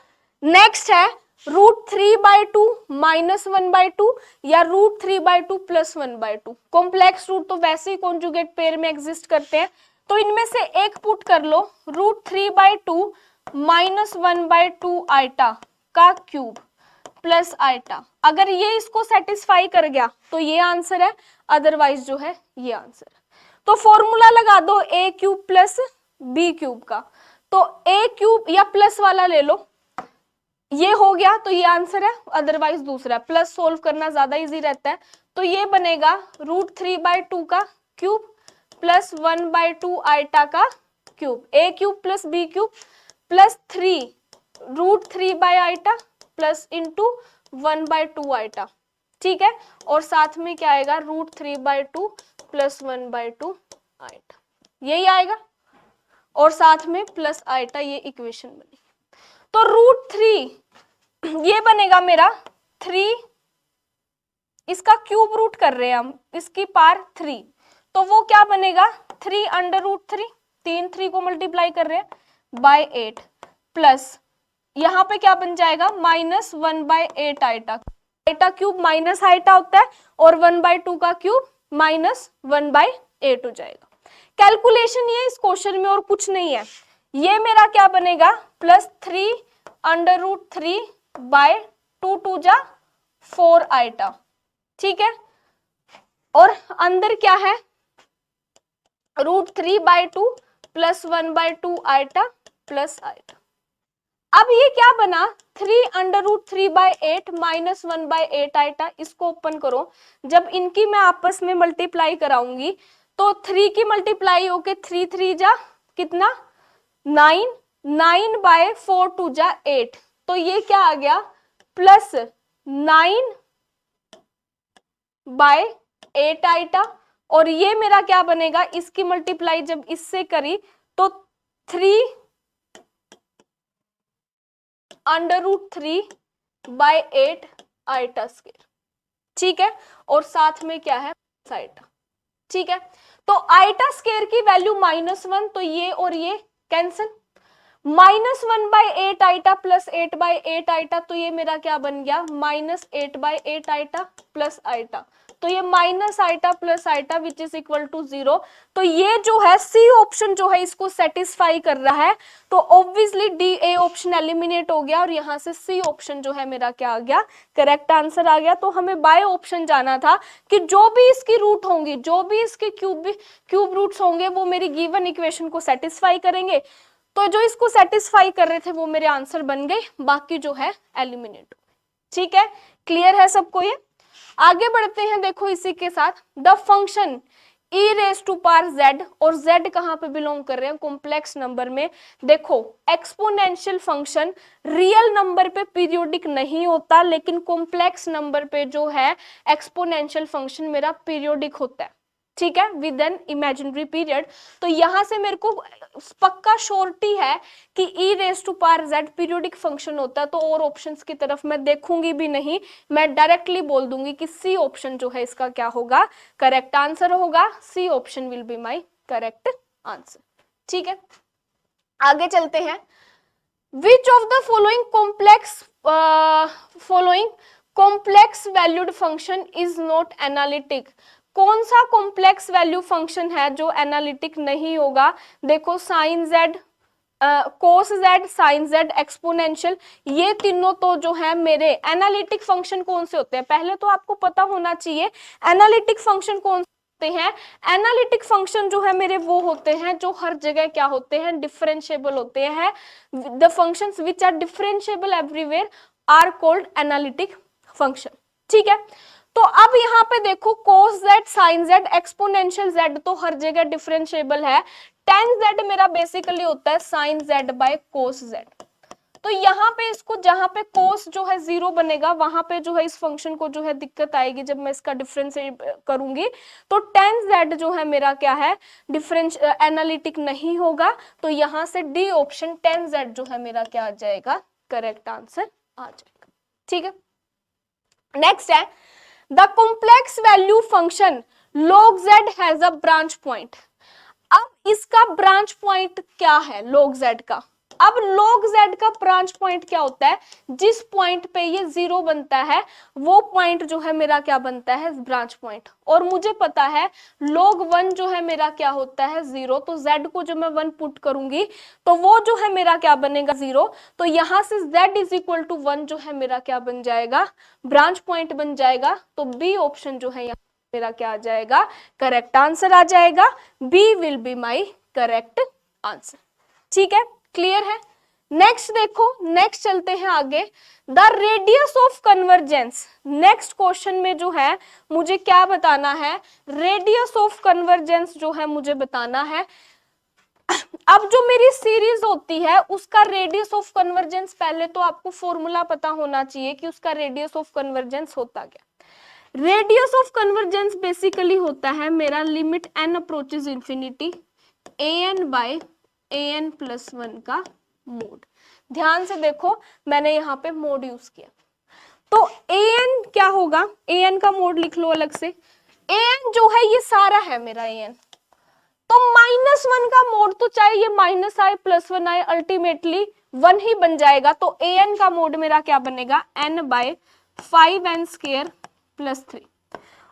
नेक्स्ट है √3/2 -1/2 या √3/2 + 1/2। कॉम्प्लेक्स रूट तो वैसे ही कॉन्जुगेट पेयर में एग्जिस्ट करते हैं, तो इनमें से एक पुट कर लो, √3/2 -1/2 आइटा का क्यूब प्लस आइटा। अगर ये इसको सेटिस्फाई कर गया तो ये आंसर है, अदरवाइज जो है ये आंसर है। तो फॉर्मूला लगा दो a cube plus b cube का, तो a क्यूब या प्लस वाला ले लो, ये हो गया तो ये आंसर है, अदरवाइज दूसरा। प्लस सोल्व करना ज्यादा इजी रहता है, तो ये बनेगा √3/2 का क्यूब प्लस 1/2 आइटा का cube, a cube plus b cube plus 3 √3/आइटा प्लस इंटू 1/2 आइटा, ठीक है। और साथ में क्या आएगा, √3/2 प्लस 1/2 आइटा, यही आएगा, और साथ में प्लस आइटा, ये इक्वेशन बनी। तो √3 ये बनेगा मेरा 3, इसका क्यूब रूट कर रहे हैं हम, इसकी पार 3, तो वो क्या बनेगा 3√3, 3 को मल्टीप्लाई कर रहे हैं बाय 8 प्लस यहाँ पे क्या बन जाएगा -1/8 eta. Eta cube minus eta होता है और 1/2 का क्यूब -1/8 हो जाएगा। कैलकुलेशन ये इस क्वेश्चन में और कुछ नहीं है, ये मेरा क्या बनेगा +3√3/2 2 जा 4 आइटा, ठीक है। और अंदर क्या है √3/2 प्लस 1/2 आइटा प्लस आइटा। अब ये क्या बना 3√3/8 -1/8 आइटा। इसको ओपन करो, जब इनकी मैं आपस में मल्टीप्लाई कराऊंगी तो 3 की मल्टीप्लाई होके 3 3 जा कितना 9, 9/4 2 जा 8, तो ये क्या आ गया प्लस 9/8 आइटा। और ये मेरा क्या बनेगा, इसकी मल्टीप्लाई जब इससे करी तो 3√3/8 आइटा स्क्वायर, ठीक है। और साथ में क्या है आइटा, ठीक है। तो आइटा स्क्वायर की वैल्यू -1, तो ये और ये कैंसिल, -1/8 आइटा प्लस 8/8 आइटा, तो ये मेरा क्या बन गया, -8/8 आइटा प्लस आइटा, तो ये minus eta plus eta which is equal to 0। तो ये जो है सी ऑप्शन जो है इसको सेटिस्फाई कर रहा है, तो obviously D A option eliminate हो गया और यहां से सी ऑप्शन जो है मेरा क्या आ गया, करेक्ट आंसर आ गया। तो हमें बाय ऑप्शन जाना था कि जो भी इसकी रूट होंगी, जो भी इसके क्यूब रूट्स होंगे वो मेरी गिवन इक्वेशन को सेटिस्फाई करेंगे। तो जो इसको सेटिस्फाई कर रहे थे वो मेरे आंसर बन गए, बाकी जो है एलिमिनेट हो गए। ठीक है, क्लियर है सबको ये? आगे बढ़ते हैं, देखो इसी के साथ the function e raise to power z, और z कहां पे बिलोंग कर रहे हैं, कॉम्प्लेक्स नंबर में। देखो एक्सपोनेंशियल फंक्शन रियल नंबर पे पीरियोडिक नहीं होता, लेकिन कॉम्प्लेक्स नंबर पे जो है एक्सपोनेंशियल फंक्शन मेरा पीरियोडिक होता है। ठीक है, विद एन इमेजिनरी पीरियड। तो यहां से मेरे को पक्का श्योरिटी है कि e raise to power z periodic function होता है, तो और ऑप्शंस की तरफ मैं देखूंगी भी नहीं, मैं डायरेक्टली बोल दूंगी कि सी ऑप्शन जो है इसका क्या होगा, करेक्ट आंसर होगा। C option will be my correct answer. ठीक है, आगे चलते हैं। Which of the following complex valued function is not analytic, कौन सा कॉम्प्लेक्स वैल्यू फंक्शन है जो एनालिटिक नहीं होगा। देखो sine z, cos z, sine z, exponential, ये तीनों तो जो है मेरे एनालिटिक फंक्शन कौन से होते हैं, पहले तो आपको पता होना चाहिए एनालिटिक फंक्शन कौन होते हैं। एनालिटिक फंक्शन जो है मेरे वो होते हैं जो हर जगह क्या होते हैं, डिफरेंशिएबल होते हैं। The functions which are differentiable everywhere are called analytic function. ठीक है, तो अब यहाँ पे देखो cos z, sin z, exponential z तो हर जगह डिफरेंशिएबल है। tan z मेरा बेसिकली होता है sin z by cos z। तो यहाँ पे इसको, जहां पे cos जो है 0 बनेगा वहां पे जो है इस फंक्शन को जो है दिक्कत आएगी जब मैं इसका डिफरेंशिएट करूंगी। तो tan z जो है मेरा क्या है, डिफरेंस एनालिटिक नहीं होगा। तो यहाँ से डी ऑप्शन tan z जो है मेरा क्या आ जाएगा, करेक्ट आंसर आ जाएगा। ठीक है, नेक्स्ट है the complex value function log z has a branch point. अब इसका ब्रांच पॉइंट क्या है log z का, अब log z का ब्रांच पॉइंट क्या होता है, जिस पॉइंट पे ये 0 बनता है वो पॉइंट जो है मेरा क्या बनता है, ब्रांच पॉइंट। और मुझे पता है log 1 जो है मेरा क्या होता है 0, तो z को जो मैं 1 पुट करूंगी तो वो जो है मेरा क्या बनेगा 0। तो यहां से z इज इक्वल टू 1 जो है मेरा क्या बन जाएगा, ब्रांच पॉइंट बन जाएगा। तो बी ऑप्शन जो है मेरा क्या आ जाएगा, करेक्ट आंसर आ जाएगा। B will be my correct answer. ठीक है, क्लियर है? नेक्स्ट देखो, नेक्स्ट चलते हैं आगे। The radius of convergence, next question में जो है मुझे क्या बताना है, रेडियस ऑफ कन्वर्जेंस जो है मुझे बताना है। अब जो मेरी सीरीज होती है उसका रेडियस ऑफ कन्वर्जेंस, पहले तो आपको फॉर्मूला पता होना चाहिए कि उसका रेडियस ऑफ कन्वर्जेंस होता क्या। रेडियस ऑफ कन्वर्जेंस बेसिकली होता है मेरा limit n approaches infinity an by an plus 1 का मोड। ध्यान से देखो मैंने यहाँ पे मोड यूज किया, तो an क्या होगा, an का मोड लिख लो अलग से। an जो है ये सारा है मेरा an, तो -1 का मोड तो चाहे ये माइनस आए प्लस 1 आए अल्टीमेटली 1 ही बन जाएगा। तो an का मोड मेरा क्या बनेगा, n by 5n square plus 3,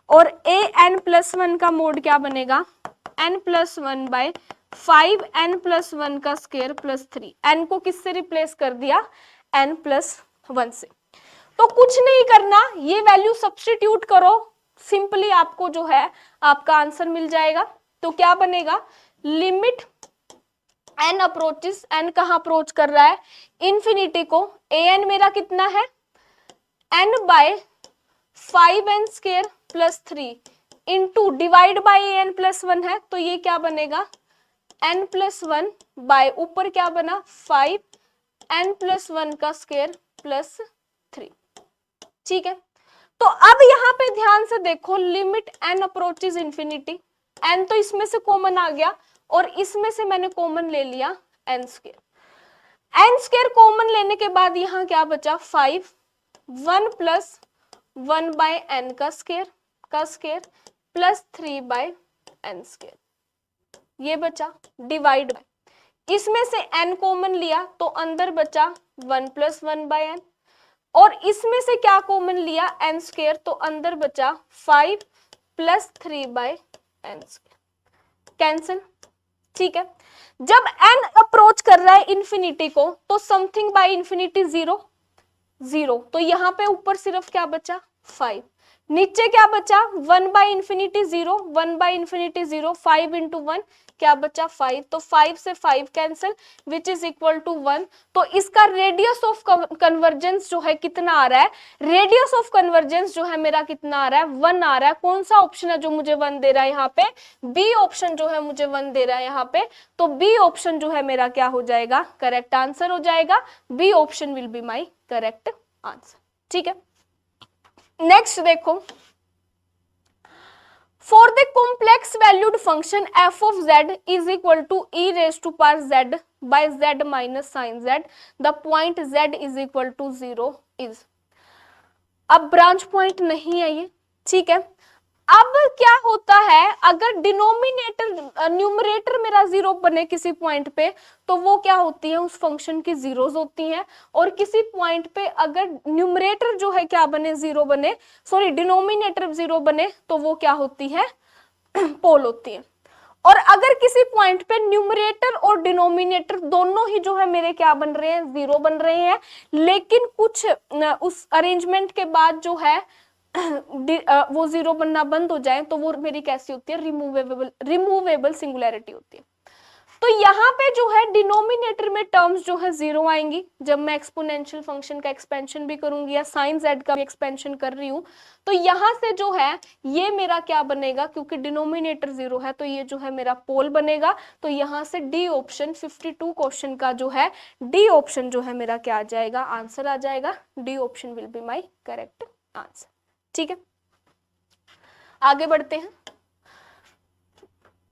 और an प्लस 1 का मोड क्या बनेगा, n plus 1 bye 5n plus 1 का स्क्वायर प्लस 3। n को किससे रिप्लेस कर दिया, n प्लस 1 से। तो कुछ नहीं करना, ये वैल्यू सब्स्टिट्यूट करो, सिंपली आपको जो है आपका आंसर मिल जाएगा। तो क्या बनेगा, लिमिट n अप्रोचेस, n कहां अप्रोच कर रहा है, इंफिनिटी को। an मेरा कितना है, n by 5n square plus 3 into divide by an plus 1 है, तो ये क्या बनेगा, n प्लस 1 बाय ऊपर क्या बना 5 n प्लस 1 का स्क्वायर प्लस 3। ठीक है, तो अब यहाँ पे ध्यान से देखो, limit n approaches infinity, n तो इसमें से कॉमन आ गया और इसमें से मैंने कॉमन ले लिया n स्क्वायर कॉमन लेने के बाद यहाँ क्या बचा 5, 1 प्लस 1 बाय n का square plus 3 by n square, ये बचा डिवाइड बाय, इसमें से n कॉमन लिया तो अंदर बचा 1 + 1/n, और इसमें से क्या कॉमन लिया n², तो अंदर बचा 5 + 3/n², कैंसिल। ठीक है, जब n अप्रोच कर रहा है इंफिनिटी को तो समथिंग बाय इंफिनिटी 0 0, तो यहां पे ऊपर सिर्फ क्या बचा 5, नीचे क्या बचा 1/∞ 0 1/∞ 0, 5 × 1 क्या बचा 5, तो 5 से 5 cancel which is equal to 1। तो इसका रेडियस ऑफ कन्वर्जेंस जो है कितना आ रहा है, रेडियस ऑफ कन्वर्जेंस जो है मेरा कितना आ रहा है 1 आ रहा है। कौन सा ऑप्शन है जो मुझे 1 दे रहा है यहाँ पे, बी ऑप्शन जो है मुझे 1 दे रहा है यहाँ पे, तो बी ऑप्शन जो है मेरा क्या हो जाएगा, करेक्ट आंसर हो जाएगा। B option will be my correct answer. ठीक है, नेक्स्ट देखो, for the complex valued function f of z is equal to e⁻z by z minus sin z, the point z is equal to 0 is। अब ब्रांच पॉइंट नहीं है ये, ठीक है। अब क्या होता है, अगर डिनोमिनेटर न्यूमरेटर मेरा 0 बने किसी पॉइंट पे, तो वो क्या होती है, उस फंक्शन की जीरोस होती हैं, और किसी पॉइंट पे अगर न्यूमरेटर जो है क्या बने 0 बने, सॉरी डिनोमिनेटर 0 बने, तो वो क्या होती है, पोल होती है। और अगर किसी पॉइंट पे न्यूमरेटर और डिनोमिनेटर दोनों ही जो है मेरे क्या बन रहे हैं, 0 बन रहे हैं, लेकिन कुछ उस अरेंजमेंट के बाद जो है वो 0 बनना बंद हो जाए, तो वो मेरी कैसी होती है, रिमूवेबल सिंगुलैरिटी होती है। तो यहाँ पे जो है डिनोमिनेटर में टर्म्स जो है 0 आएंगी, जब मैं एक्सपोनेंशियल फंक्शन का एक्सपेंशन भी करूंगी या साइन z का भी एक्सपेंशन कर रही हूँ, तो यहाँ से जो है ये मेरा क्या बनेगा, क्योंकि डिनोमिनेटर 0 है तो ये जो है मेरा पोल बनेगा। तो यहाँ से डी ऑप्शन 52 क्वेश्चन का जो है डी ऑप्शन जो है मेरा क्या आ जाएगा, आंसर आ जाएगा। D option will be my correct answer. ठीक है, आगे बढ़ते हैं।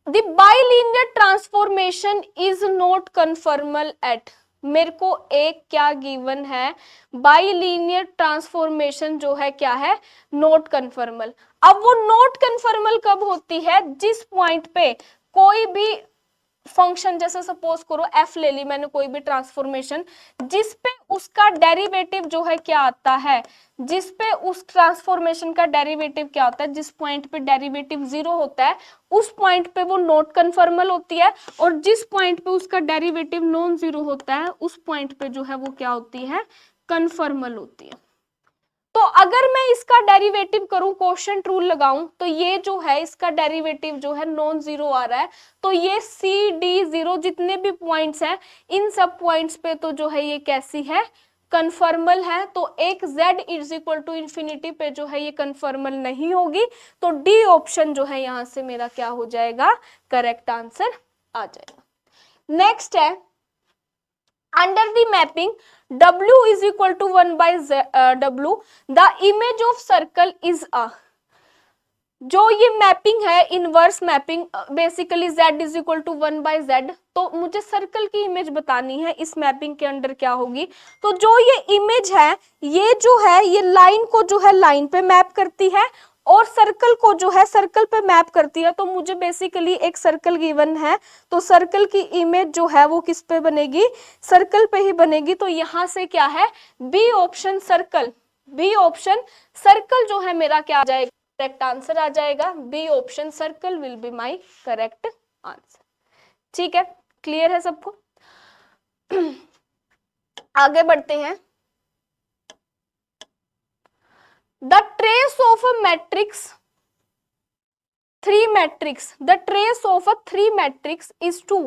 The bilinear transformation is not conformal at, मेरे को एक क्या गिवन है, बाइलीनियर ट्रांसफॉर्मेशन जो है क्या है, नॉट कन्फर्मल। अब वो नॉट कन्फर्मल कब होती है, जिस पॉइंट पे कोई भी फंक्शन, जैसे सपोज करो f ले ली मैंने कोई भी ट्रांसफॉर्मेशन, जिस पे उसका डेरिवेटिव जो है क्या आता है, जिस पे उस ट्रांसफॉर्मेशन का डेरिवेटिव क्या होता है, जिस पॉइंट पे डेरिवेटिव 0 होता है उस पॉइंट पे वो नॉट कन्फर्मल होती है, और जिस पॉइंट पे उसका डेरिवेटिव नॉन 0 होता है उस पॉइंट पे जो है वो क्या होती है, कन्फर्मल होती है। तो अगर मैं इसका डेरिवेटिव करूं, क्वोशिएंट रूल लगाऊं, तो ये जो है इसका डेरिवेटिव जो है नॉन 0 आ रहा है, तो ये सी डी 0 जितने भी पॉइंट्स हैं इन सब पॉइंट्स पे तो जो है ये कैसी है, कन्फर्मल है। तो एक z is equal to infinity पे जो है ये कन्फर्मल नहीं होगी, तो डी ऑप्शन जो है यहां से मेरा क्या हो जाएगा, करेक्ट आंसर आ जाएगा। नेक्स्ट है, under the mapping w is equal to 1/w, the image of circle is a, जो ये मैपिंग है inverse mapping, basically z is equal to 1/z, तो मुझे सर्कल की इमेज बतानी है इस मैपिंग के अंडर क्या होगी। तो जो ये इमेज है ये जो है ये लाइन को जो है लाइन पे मैप करती है और सर्कल को जो है सर्कल पे मैप करती है। तो मुझे बेसिकली एक सर्कल गिवन है, तो सर्कल की इमेज जो है वो किस पे बनेगी, सर्कल पे ही बनेगी। तो यहाँ से क्या है, B option circle, B option circle जो है मेरा क्या आ जाएगा, करेक्ट आंसर आ जाएगा। B option circle will be my correct answer. ठीक है, क्लियर है सबको। आगे बढ़ते हैं। The trace of a matrix 3 matrix, the trace of a 3 matrix is 2।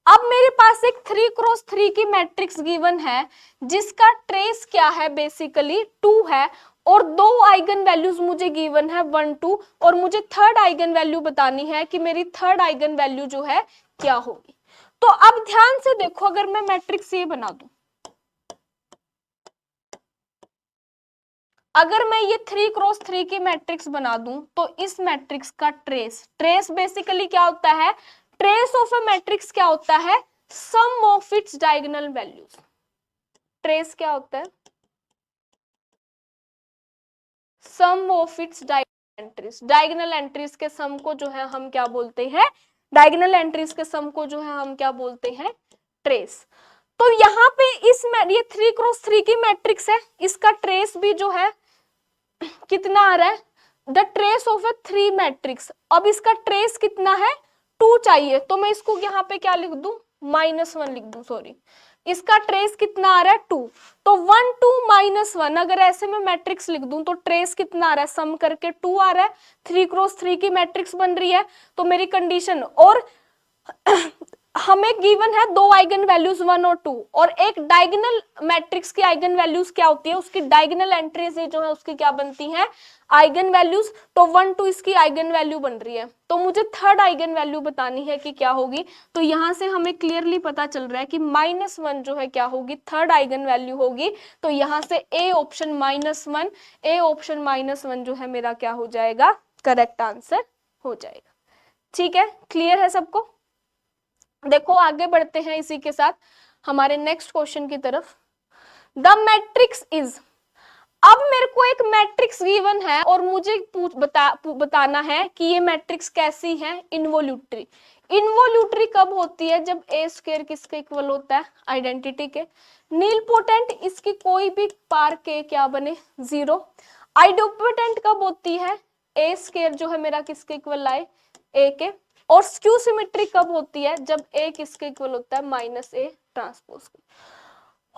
अब मेरे पास एक 3x3 की मैट्रिक्स गिवन है जिसका ट्रेस क्या है, बेसिकली 2 है, और 2 आइगन वैल्यूज मुझे गिवन है 1 2, और मुझे थर्ड आइगन वैल्यू बतानी है कि मेरी थर्ड आइगन वैल्यू जो है क्या होगी। तो अब ध्यान से देखो, अगर मैं मैट्रिक्स ये बना दूं, अगर मैं ये 3x3 की मैट्रिक्स बना दूं, तो इस मैट्रिक्स का ट्रेस बेसिकली क्या होता है, ट्रेस ऑफ अ मैट्रिक्स क्या होता है, sum of its diagonal values. Trace क्या होता है, sum of its diagonal entries. Diagonal entries के सम को जो है हम क्या बोलते हैं, डायगोनल एंट्रीज के सम को जो है हम क्या बोलते हैं, ट्रेस। तो यहाँ पे ये 3x3 की मैट्रिक्स है, इसका ट्रेस भी जो है कितना आ रहा है, the trace of A 3 matrix. अब इसका ट्रेस कितना है, 2 चाहिए, तो मैं इसको यहाँ पे क्या लिख दूं, -1 लिख दूं, सॉरी। इसका ट्रेस कितना आ रहा है, 2, तो 1 2 -1, अगर ऐसे में मैट्रिक्स लिख दूं तो ट्रेस कितना आ रहा है, सम करके 2 आ रहा है, 3x3 की मैट्रिक्स बन रही है। तो मेरी कंडीशन, और हमें गिवन है 2 आइगन वैल्यूज 1 और 2, और एक डायगोनल मैट्रिक्स की आइगन वैल्यूज क्या होती है, उसकी डायगोनल एंट्रीज जो है उसकी क्या बनती है, आइगन वैल्यूज। तो 1 2 इसकी आइगन वैल्यू बन रही है, तो मुझे थर्ड आइगन वैल्यू बतानी है कि क्या होगी। तो यहां से हमें क्लियरली पता चल रहा है कि -1 जो है क्या होगी, थर्ड आइगन वैल्यू होगी। तो यहां से ए ऑप्शन -1, ए ऑप्शन -1 जो है मेरा क्या हो जाएगा, करेक्ट आंसर हो जाएगा। ठीक है, क्लियर है सबको। देखो आगे बढ़ते हैं इसी के साथ हमारे नेक्स्ट क्वेश्चन की तरफ। द मैट्रिक्स इज, अब मेरे को एक मैट्रिक्स गिवन है और मुझे बताना है कि ये मैट्रिक्स कैसी है, इनवोल्यूटरी। इनवोल्यूटरी कब होती है, जब ए स्क्वायर किसके इक्वल होता है, आइडेंटिटी के। नीलपोटेंट, इसकी कोई भी पार के क्या बने, 0। आइडोपोटेंट कब होती है, ए स्क्वायर जो है मेरा किसके इक्वल आए, ए के। और स्क्यू सिमेट्री कब होती है, जब ए किसके इक्वल होता है, -a ट्रांसपोज के।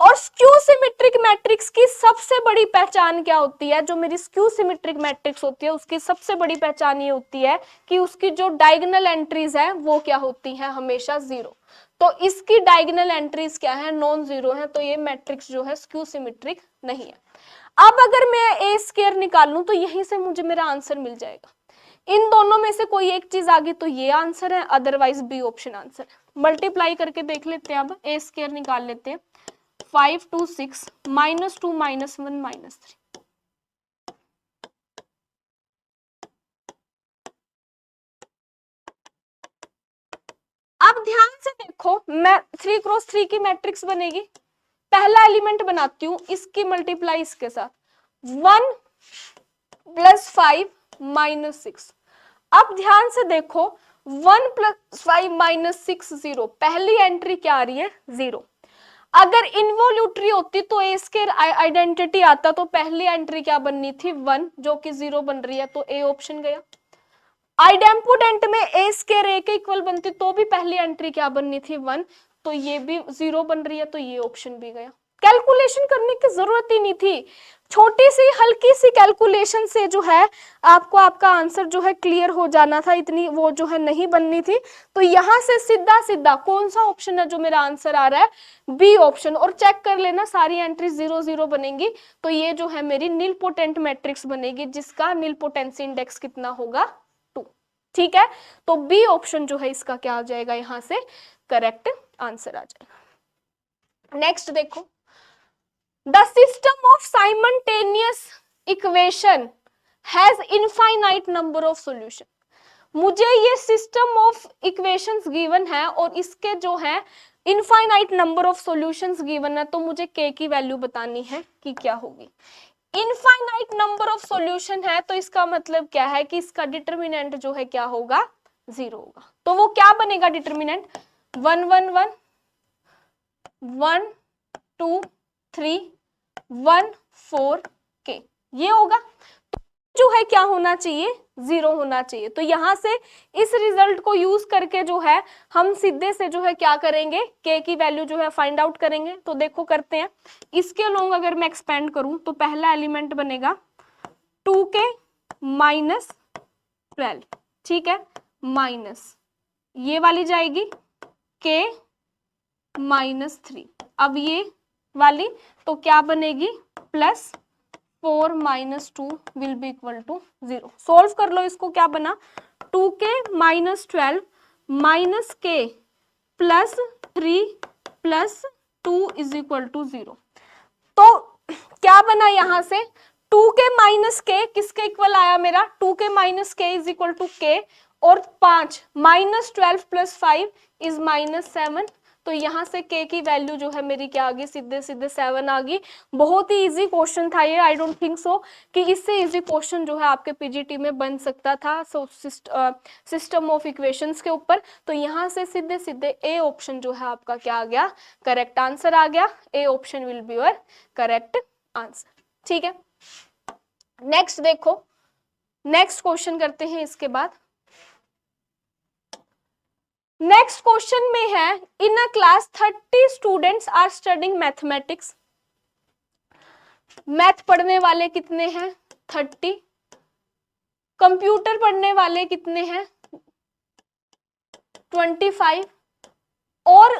और स्क्यू सिमेट्रिक मैट्रिक्स की सबसे बड़ी पहचान क्या होती है, जो मेरी स्क्यू सिमेट्रिक मैट्रिक्स होती है उसकी सबसे बड़ी पहचान ये होती है कि उसकी जो डायगोनल एंट्रीज है वो क्या होती है, हमेशा 0। तो इसकी डायगोनल एंट्रीज क्या है, नॉन जीरो है, तो ये मैट्रिक्स जो है स्क्यू सिमेट्रिक नहीं है। अब अगर मैं ए स्क्वायर निकाल लूं तो यहीं से मुझे मेरा आंसर मिल जाएगा। इन दोनों में से कोई एक चीज आ गई तो ये आंसर है, अदरवाइज बी ऑप्शन आंसर है। मल्टीप्लाई करके देख लेते हैं, अब ए स्क्वायर निकाल लेते हैं। 5 2 6 -2 -1 -3। अब ध्यान से देखो, मैं 3x3 की मैट्रिक्स बनेगी। पहला एलिमेंट बनाती हूं, इसकी मल्टीप्लाई इसके साथ, 1 + 5 - 6। अब ध्यान से देखो, 1 + 5 - 6 0, पहली एंट्री क्या आ रही है, 0। अगर इनवोल्यूटरी होती तो ए स्क्वायर आइडेंटिटी आता, तो पहली एंट्री क्या बननी थी, 1, जो कि 0 बन रही है, तो ए ऑप्शन गया। आइडेम्पोटेंट में ए स्क्वायर ए के इक्वल बनती तो भी पहली एंट्री क्या बननी थी, 1, तो ये भी 0 बन रही है, तो ये ऑप्शन भी गया। कैलकुलेशन करने की जरूरत ही नहीं थी, छोटी सी हल्की सी कैलकुलेशन से जो है आपको आपका आंसर जो है क्लियर हो जाना था, इतनी वो जो है नहीं बननी थी। तो यहां से सीधा सीधा कौन सा ऑप्शन है जो मेरा आंसर आ रहा है, बी ऑप्शन। और चेक कर लेना सारी एंट्री 0 0 बनेंगी, तो ये जो है मेरी नीलपोटेंट मैट्रिक्स बनेगी, जिसका नीलपोटेंसी इंडेक्स कितना होगा, 2। ठीक है, तो बी ऑप्शन जो है इसका क्या आ जाएगा, यहां से करेक्ट आंसर आ जाएगा। नेक्स्ट देखो, the system of simultaneous equation has infinite number of solution। मुझे ये सिस्टम ऑफ इक्वेशंस गिवन है और इसके जो है infinite number of solutions given है, तो मुझे k की वैल्यू बतानी है कि क्या होगी। इनफाइनाइट नंबर ऑफ सॉल्यूशन है तो इसका मतलब क्या है कि इसका डिटरमिनेंट जो है क्या होगा, 0 होगा। तो वो क्या बनेगा डिटरमिनेंट, 1 1 1 1 2 3 1 4 के, ये होगा। जो है क्या होना चाहिए, 0 होना चाहिए। तो यहां से इस रिजल्ट को यूज करके जो है हम सीधे से जो है क्या करेंगे, k की वैल्यू जो है फाइंड आउट करेंगे। तो देखो करते हैं, इसके लोग अगर मैं एक्सपेंड करूं तो पहला एलिमेंट बनेगा 2k - 12, ठीक है, माइनस ये वाली जाएगी k -3। अब ये वाली तो क्या बनेगी, +4 - 2 will be equal to 0। Solve कर लो इसको, क्या बना, 2k - 12 - k +3 +2 is equal to 0। तो क्या बना यहां से, 2k - k किसके इक्वल आया मेरा, 2k - k is equal to k, और 5 -12 + 5 इज -7, तो यहाँ से k की वैल्यू जो है मेरी क्या आ गई, सीधे सीधे 7 आ गई। बहुत ही इजी क्वेश्चन था ये, आई डोंट थिंक सो कि इससे इजी क्वेश्चन जो है आपके पीजीटी में बन सकता था सिस्टम ऑफ इक्वेशंस के ऊपर। तो यहाँ से सीधे सीधे ए ऑप्शन जो है आपका क्या आ गया, करेक्ट आंसर आ गया। A option will be your correct answer. ठीक है, नेक्स्ट देखो, नेक्स्ट क्वेश्चन करते हैं इसके बाद। नेक्स्ट क्वेश्चन में है, in a class 30 students are studying mathematics. Math पढ़ने वाले कितने हैं, 30। कंप्यूटर पढ़ने वाले कितने हैं, 25। और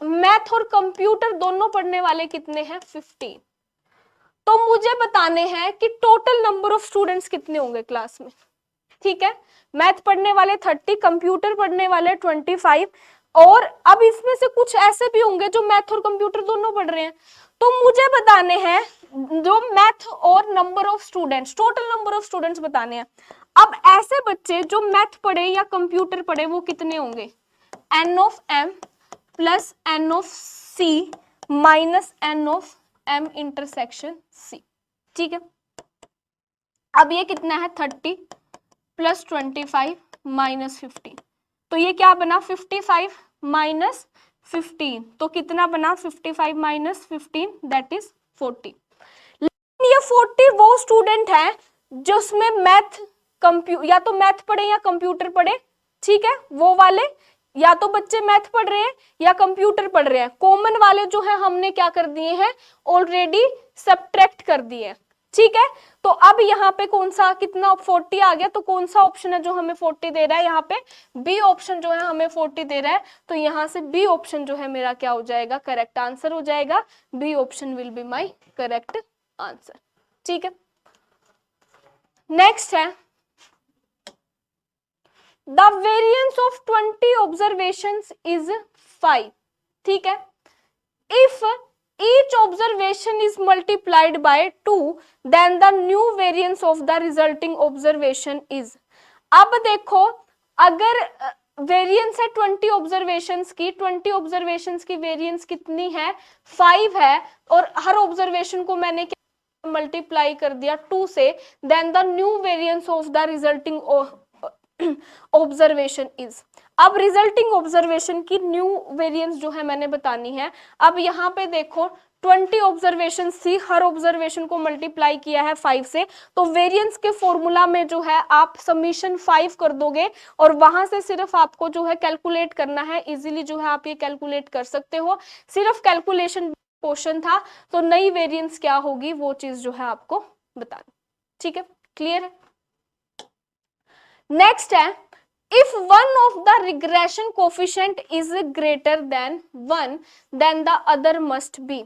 मैथ और कंप्यूटर दोनों पढ़ने वाले कितने हैं, 15। तो मुझे बताने हैं कि टोटल नंबर ऑफ स्टूडेंट्स कितने होंगे क्लास में। ठीक है, मैथ पढ़ने वाले 30, कंप्यूटर पढ़ने वाले 25, और अब इसमें से कुछ ऐसे भी होंगे जो मैथ और कंप्यूटर दोनों पढ़ रहे हैं। तो मुझे बताने हैं जो मैथ और number of students, total number of students बताने हैं। अब ऐसे बच्चे जो मैथ पढ़े या कंप्यूटर पढ़े वो कितने होंगे, n of m plus n of c minus n of m intersection c। ठीक है, अब ये कितना है, 30 प्लस 25 माइनस 15, तो ये क्या बना, 55 माइनस 15, तो कितना बना, 55 माइनस 15 दैट इज 40। लेकिन ये 40 वो स्टूडेंट है जिसमें मैथ या तो मैथ पढ़े या कंप्यूटर पढ़े। ठीक है, वो वाले या तो बच्चे मैथ पढ़ रहे हैं या कंप्यूटर पढ़ रहे हैं। कॉमन वाले जो है हमने क्या कर दिए हैं, ऑलरेडी सब्ट्रैक्ट कर दिए हैं। ठीक है, तो अब यहाँ पे कौन सा, कितना 40 आ गया, तो कौन सा ऑप्शन है जो हमें 40 दे रहा है, यहाँ पे बी ऑप्शन जो है हमें 40 दे रहा है। तो यहाँ से बी ऑप्शन जो है मेरा क्या हो जाएगा, करेक्ट आंसर हो जाएगा। B option will be my correct answer. ठीक है, नेक्स्ट है, the variance of 20 observations is 5। ठीक है, if each observation is multiplied by 2 then the new variance of the resulting observation is। अब देखो, अगर वेरिएंस है 20 ऑब्जर्वेशंस की, 20 ऑब्जर्वेशंस की वेरिएंस कितनी है, 5 है, और हर ऑब्जर्वेशन को मैंने क्या मल्टीप्लाई कर दिया 2 से, then the new variance of the resulting observation is. अब रिजल्टिंग ऑब्जर्वेशन की न्यू वेरिएंस जो है मैंने बतानी है। अब यहाँ पे देखो 20 ऑब्जर्वेशन थी, हर ऑब्जर्वेशन को मल्टीप्लाई किया है 5 से, तो वेरिएंस के फॉर्मूला में जो है आप समीशन 5 कर दोगे और वहां से सिर्फ आपको जो है कैलकुलेट करना है। इजीली जो है आप ये कैलकुलेट कर सकते हो, सिर्फ कैलकुलेशन क्वेश्चन था, तो नई वेरिएंस क्या होगी वो चीज जो है आपको बतानी। ठीक है, क्लियर है। नेक्स्ट है, if one of the regression coefficient is greater than 1 then the other must be।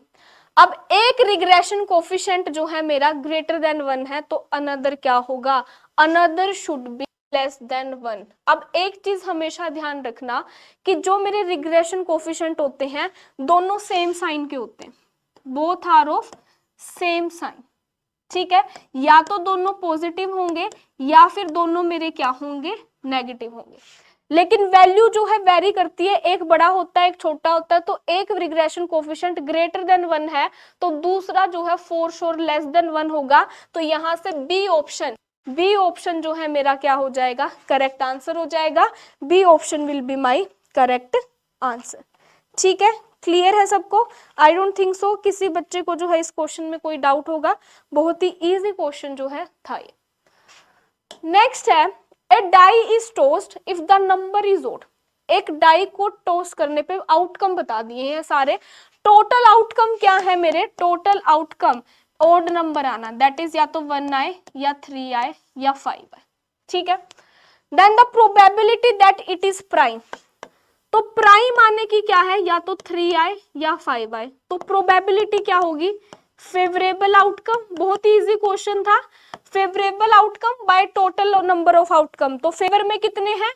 अब एक रिग्रेशन कोफिशिएंट जो है मेरा ग्रेटर देन 1 है, तो अनदर क्या होगा, another should be less than 1। अब एक चीज हमेशा ध्यान रखना कि जो मेरे रिग्रेशन कोफिशिएंट होते हैं दोनों सेम साइन के होते हैं, both are of same sign. ठीक है, या तो दोनों पॉजिटिव होंगे या फिर दोनों मेरे क्या होंगे, नेगेटिव होंगे। लेकिन वैल्यू जो है वेरी करती है, एक बड़ा होता है एक छोटा होता है। तो एक रिग्रेशन कोफिशिएंट ग्रेटर देन 1 है तो दूसरा जो है फॉर श्योर लेस देन 1 होगा। तो यहाँ से बी ऑप्शन जो है मेरा क्या हो जाएगा, करेक्ट आंसर हो जाएगा। B option will be my correct answer. ठीक है, क्लियर है सबको। आई डोंट थिंक सो किसी बच्चे को जो है इस क्वेश्चन में कोई डाउट होगा, बहुत ही इजी क्वेश्चन जो है था ये। नेक्स्ट है, a die is tossed if the number is odd. एक डाई को टोस्ट करने पे आउटकम बता दिए हैं सारे। टोटल आउटकम क्या है मेरे, टोटल आउटकम ओड नंबर आना, दैट इज या तो 1 आए या 3 आए या 5 आए। ठीक है, then the probability that it is prime. तो प्राइम आने की क्या है, या तो 3 आए या 5 आए। तो प्रोबेबिलिटी क्या होगी, फेवरेबल आउटकम। बहुत ही इजी क्वेश्चन था। Favourable outcome by total number of outcome. तो फेवर में कितने हैं,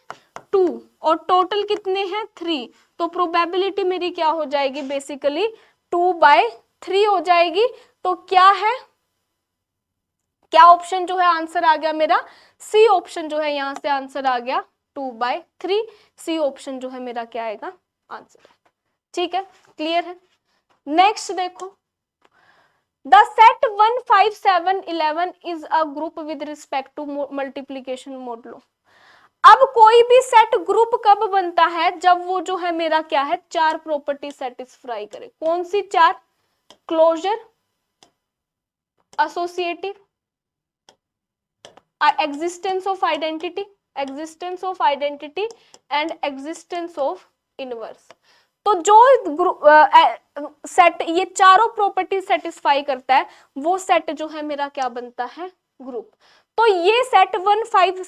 2 और टोटल कितने हैं, 3। तो प्रोबेबिलिटी मेरी क्या हो जाएगी, बेसिकली 2/3 हो जाएगी। तो क्या है, क्या ऑप्शन जो है आंसर आ गया मेरा, सी ऑप्शन जो है यहां से आंसर आ गया 2/3। सी ऑप्शन जो है मेरा क्या आएगा आंसर। ठीक है, क्लियर है। नेक्स्ट देखो, the set 1 5 7 11 is a group with respect to multiplication modulo. अब कोई भी सेट ग्रुप कब बनता है, जब वो जो है मेरा क्या है, चार प्रॉपर्टी सेटिस्फाई करे। कौन सी चार? Closure, associative, existence of identity and existence of inverse। तो जो सेट ये चारों प्रॉपर्टी सेटिस्फाई करता है, वो सेट जो है मेरा क्या बनता है, ग्रुप। तो ये सेट 1 5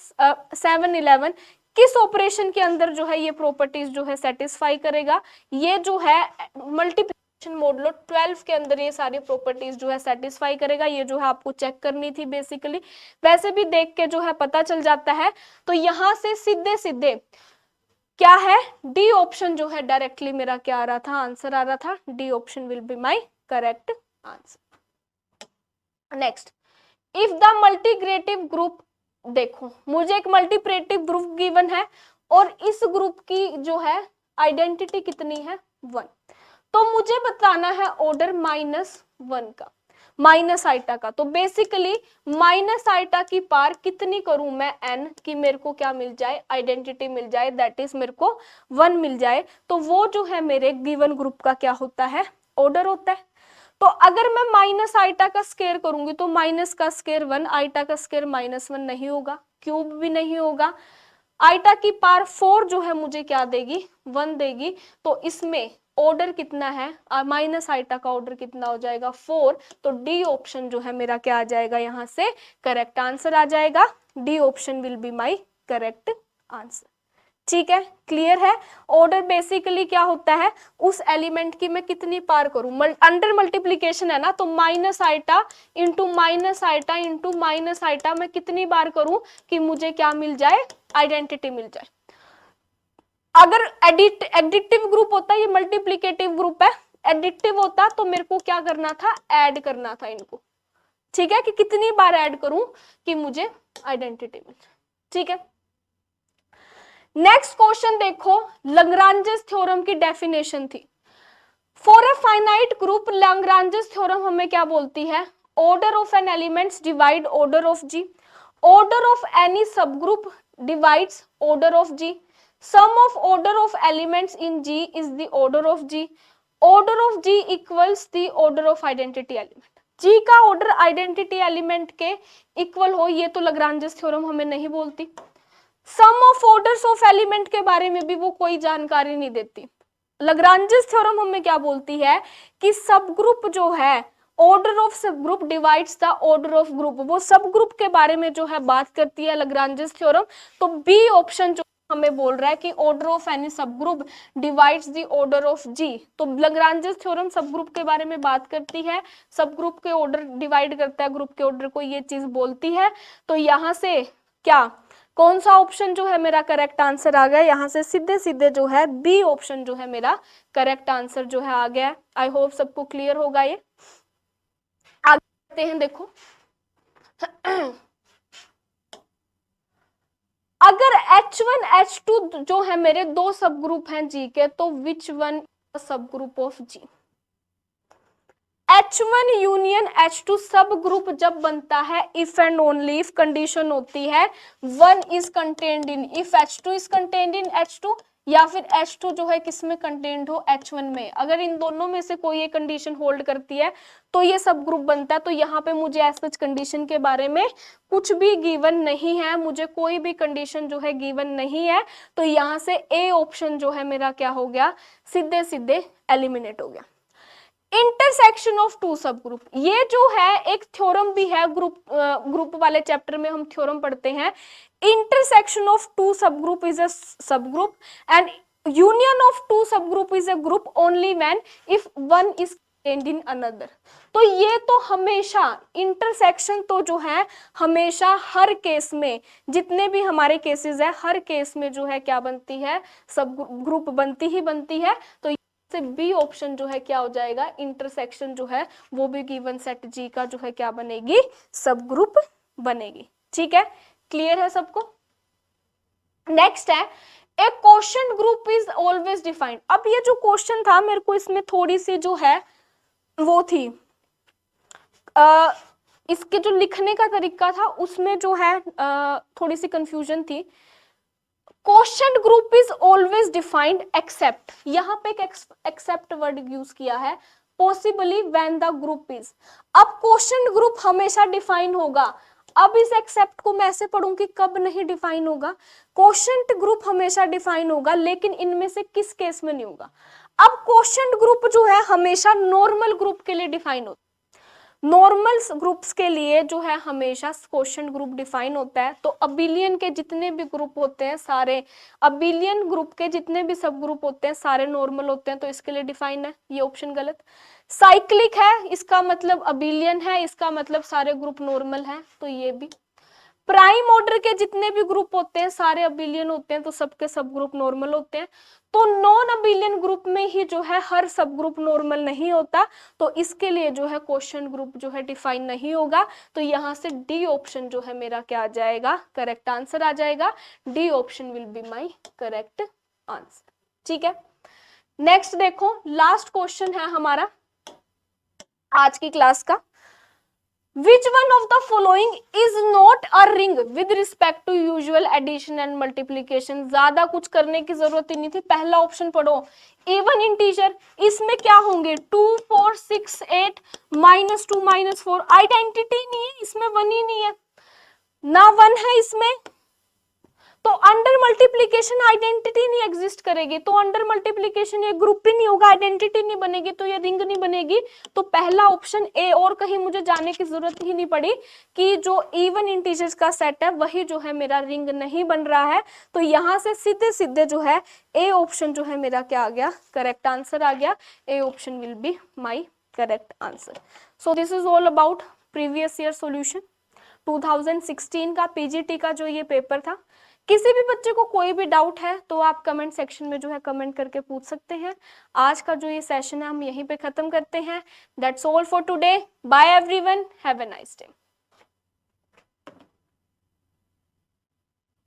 7 11 किस ऑपरेशन के अंदर जो है ये प्रॉपर्टीज जो है सेटिस्फाई करेगा? ये जो है मल्टीप्लिकेशन मॉडुलो 12 के अंदर ये सारी प्रॉपर्टीज जो है सेटिस्फाई करेगा। ये जो है आपको चेक करनी थी बेसिकली, वैसे भी देख के जो है पता चल जाता है। तो यहां से सीधे सीधे क्या है, डी ऑप्शन जो है डायरेक्टली मेरा क्या आ रहा था, आंसर आ रहा था। D option will be my correct answer. Next, if the multiplicative group, देखो मुझे एक मल्टीप्रेटिव ग्रुप गिवन है और इस ग्रुप की जो है आइडेंटिटी कितनी है, 1। तो मुझे बताना है ऑर्डर -1 का, माइनस आइटा का। तो बेसिकली माइनस आइटा की पार कितनी करूं मैं, n की मेरे को क्या मिल जाए, आइडेंटिटी मिल जाए, दैट इज मेरे को 1 मिल जाए। तो वो जो है मेरे गिवन ग्रुप का क्या होता है, ऑर्डर होता है। तो अगर मैं माइनस आइटा का स्क्वायर करूंगी तो माइनस का स्क्वायर 1, आइटा का स्क्वायर -1 नहीं होगा, क्यूब भी नहीं होगा। आइटा की पार 4 जो है मुझे क्या देगी, 1 देगी। तो इसमें ऑर्डर कितना है, माइनस आइटा का ऑर्डर कितना हो जाएगा, 4। तो डी ऑप्शन जो है मेरा क्या आ जाएगा, यहां से करेक्ट आंसर आ जाएगा। D option will be my correct answer. ठीक है, क्लियर है। ऑर्डर बेसिकली क्या होता है, उस एलिमेंट की मैं कितनी पार करूं, अंडर मल्टीप्लीकेशन है ना, तो minus iota into minus iota into minus iota मैं कितनी बार करूं कि मुझे क्या मिल जाए, आइडेंटिटी मिल जाए। अगर एडिटिव ग्रुप होता, ये मल्टीप्लीकेटिव ग्रुप है, एडिटिव होता तो मेरे को क्या करना था, ऐड करना था इनको। ठीक है, कि कितनी बार ऐड करूं कि मुझे आइडेंटिटी मिल जाए। ठीक है, नेक्स्ट क्वेश्चन देखो, लैग्रांजेस थ्योरम की डेफिनेशन थी। For a finite group Lagrange's theorem हमें क्या बोलती है, order of an elements divide order of G, order of any subgroup divides order of G, sum of order of elements in G is the order of G, order of G equals the order of identity element। G का ऑर्डर आइडेंटिटी एलिमेंट के इक्वल हो, ये तो लैग्रांजेस थ्योरम हमें नहीं बोलती। सम ऑफ ऑर्डर्स ऑफ एलिमेंट के बारे में भी वो कोई जानकारी नहीं देती। लैग्रांजेस थ्योरम हमें क्या बोलती है कि सब ग्रुप जो है, ऑर्डर ऑफ सब group divides the order of group, वो सब ग्रुप के बारे में जो है बात करती है लैग्रांजेस थ्योरम। तो बी ऑप्शन जो हमें बोल रहा है कि order of any subgroup divides the order of G. तो लैग्रांजेस थ्योरम सब ग्रुप के बारे में बात करती है, सब ग्रुप के ऑर्डर डिवाइड करता है ग्रुप के ऑर्डर को, ये चीज बोलती है। तो यहां से क्या, कौन सा ऑप्शन जो है मेरा करेक्ट आंसर आ गया, यहां से सीधे सीधे जो है बी ऑप्शन जो है मेरा करेक्ट आंसर जो है आ गया। आई होप सबको क्लियर होगा। ये आगे बढ़ते हैं, देखो अगर H1 H2 जो है मेरे दो सब ग्रुप हैं जी के, तो which one subgroup of G. H1 union H2 subgroup जब बनता है, if and only if condition होती है 1 is contained in, if H2 is contained in H2 या फिर H2 जो है किसमें कंटेन्ड हो, H1 में। अगर इन दोनों में से कोई एक कंडीशन होल्ड करती है तो ये सब ग्रुप बनता है। तो यहाँ पे मुझे एज सच कंडीशन के बारे में कुछ भी गिवन नहीं है, मुझे कोई भी कंडीशन जो है गिवन नहीं है। तो यहाँ से ए ऑप्शन जो है मेरा क्या हो गया, सीधे सीधे एलिमिनेट हो गया। इंटरसेक्शन ऑफ टू सब ग्रुप, ये जो है एक थ्योरम भी है, ग्रुप वाले चैप्टर में हम थ्योरम पढ़ते हैं। Intersection of two subgroup is a subgroup and union of two subgroup is a group only when if one is contained in another. तो ये तो हमेशा इंटरसेक्शन तो जो है हमेशा हर केस में, जितने भी हमारे केसेस है, हर केस में जो है क्या बनती है, सब ग्रुप बनती ही बनती है। तो से बी ऑप्शन जो है क्या हो जाएगा, इंटरसेक्शन जो है वो भी गिवन सेट जी का जो है क्या बनेगी, सब ग्रुप बनेगी। ठीक है, क्लियर है सबको। नेक्स्ट है a question group is always defined. अब ये जो क्वेश्चन था मेरे को इसमें थोड़ी सी जो है वो थी इसके जो लिखने का तरीका था उसमें जो है थोड़ी सी कंफ्यूजन थी। Question group is always defined except, यहाँ पे एक एक्सेप्ट वर्ड यूज किया है, possibly when the group is. अब क्वेश्चन ग्रुप हमेशा डिफाइन होगा। अब इस एक्सेप्ट को मैं ऐसे पढ़ूंगी कब नहीं डिफाइन होगा, क्वेश्चन ग्रुप हमेशा डिफाइन होगा लेकिन इनमें से किस केस में नहीं होगा। अब क्वेश्चन ग्रुप जो है हमेशा नॉर्मल ग्रुप के लिए डिफाइन होता है, नॉर्मल ग्रुप्स के लिए जो है हमेशा क्वेश्चन ग्रुप डिफाइन होता है। तो अबिलियन के जितने भी ग्रुप होते हैं सारे, अबिलियन ग्रुप के जितने भी सब ग्रुप होते हैं सारे नॉर्मल होते हैं, तो इसके लिए डिफाइन है, ये ऑप्शन गलत। साइक्लिक है इसका मतलब अबिलियन है, इसका मतलब सारे ग्रुप नॉर्मल है, तो ये भी। प्राइम ऑर्डर के जितने भी ग्रुप होते हैं सारे अबिलियन होते हैं, तो सबके सब ग्रुप नॉर्मल होते हैं। तो नॉन अबिलियन ग्रुप में ही जो है हर सब ग्रुप नॉर्मल नहीं होता, तो इसके लिए जो है क्वेश्चन ग्रुप जो है डिफाइन नहीं होगा। तो यहां से डी ऑप्शन जो है मेरा क्या आ जाएगा, करेक्ट आंसर आ जाएगा। D option will be my correct answer. ठीक है, नेक्स्ट देखो, लास्ट क्वेश्चन है हमारा आज की क्लास का। Which one of the following is not a ring with respect to usual addition and multiplication? ज्यादा कुछ करने की जरूरत ही नहीं थी, पहला ऑप्शन पढ़ो, इवन इंटीजर। इसमें क्या होंगे 2 4 6 8 -2 -4, आइडेंटिटी नहीं है इसमें, 1 ही नहीं है ना, 1 है इसमें, तो अंडर मल्टीप्लीकेशन आइडेंटिटी नहीं एग्जिस्ट करेगी, तो अंडर मल्टीप्लीकेशन ये ग्रुप ही नहीं होगा, आइडेंटिटी नहीं बनेगी, तो ये रिंग नहीं बनेगी। तो पहला ऑप्शन ए, और कहीं मुझे जाने की जरूरत ही नहीं पड़ी कि जो इवन इंटीजर्स का सेट है वही जो है मेरा रिंग नहीं बन रहा है। तो यहां से सीधे सीधे जो है ए ऑप्शन जो है मेरा क्या आ गया, करेक्ट आंसर आ गया। A option will be my correct answer. So this is all about previous year solution 2016 का पीजीटी का जो ये पेपर था। किसी भी बच्चे को कोई भी डाउट है तो आप कमेंट सेक्शन में जो है कमेंट करके पूछ सकते हैं। आज का जो ये सेशन है हम यहीं पे खत्म करते हैं। That's all for today, bye everyone, have a nice day.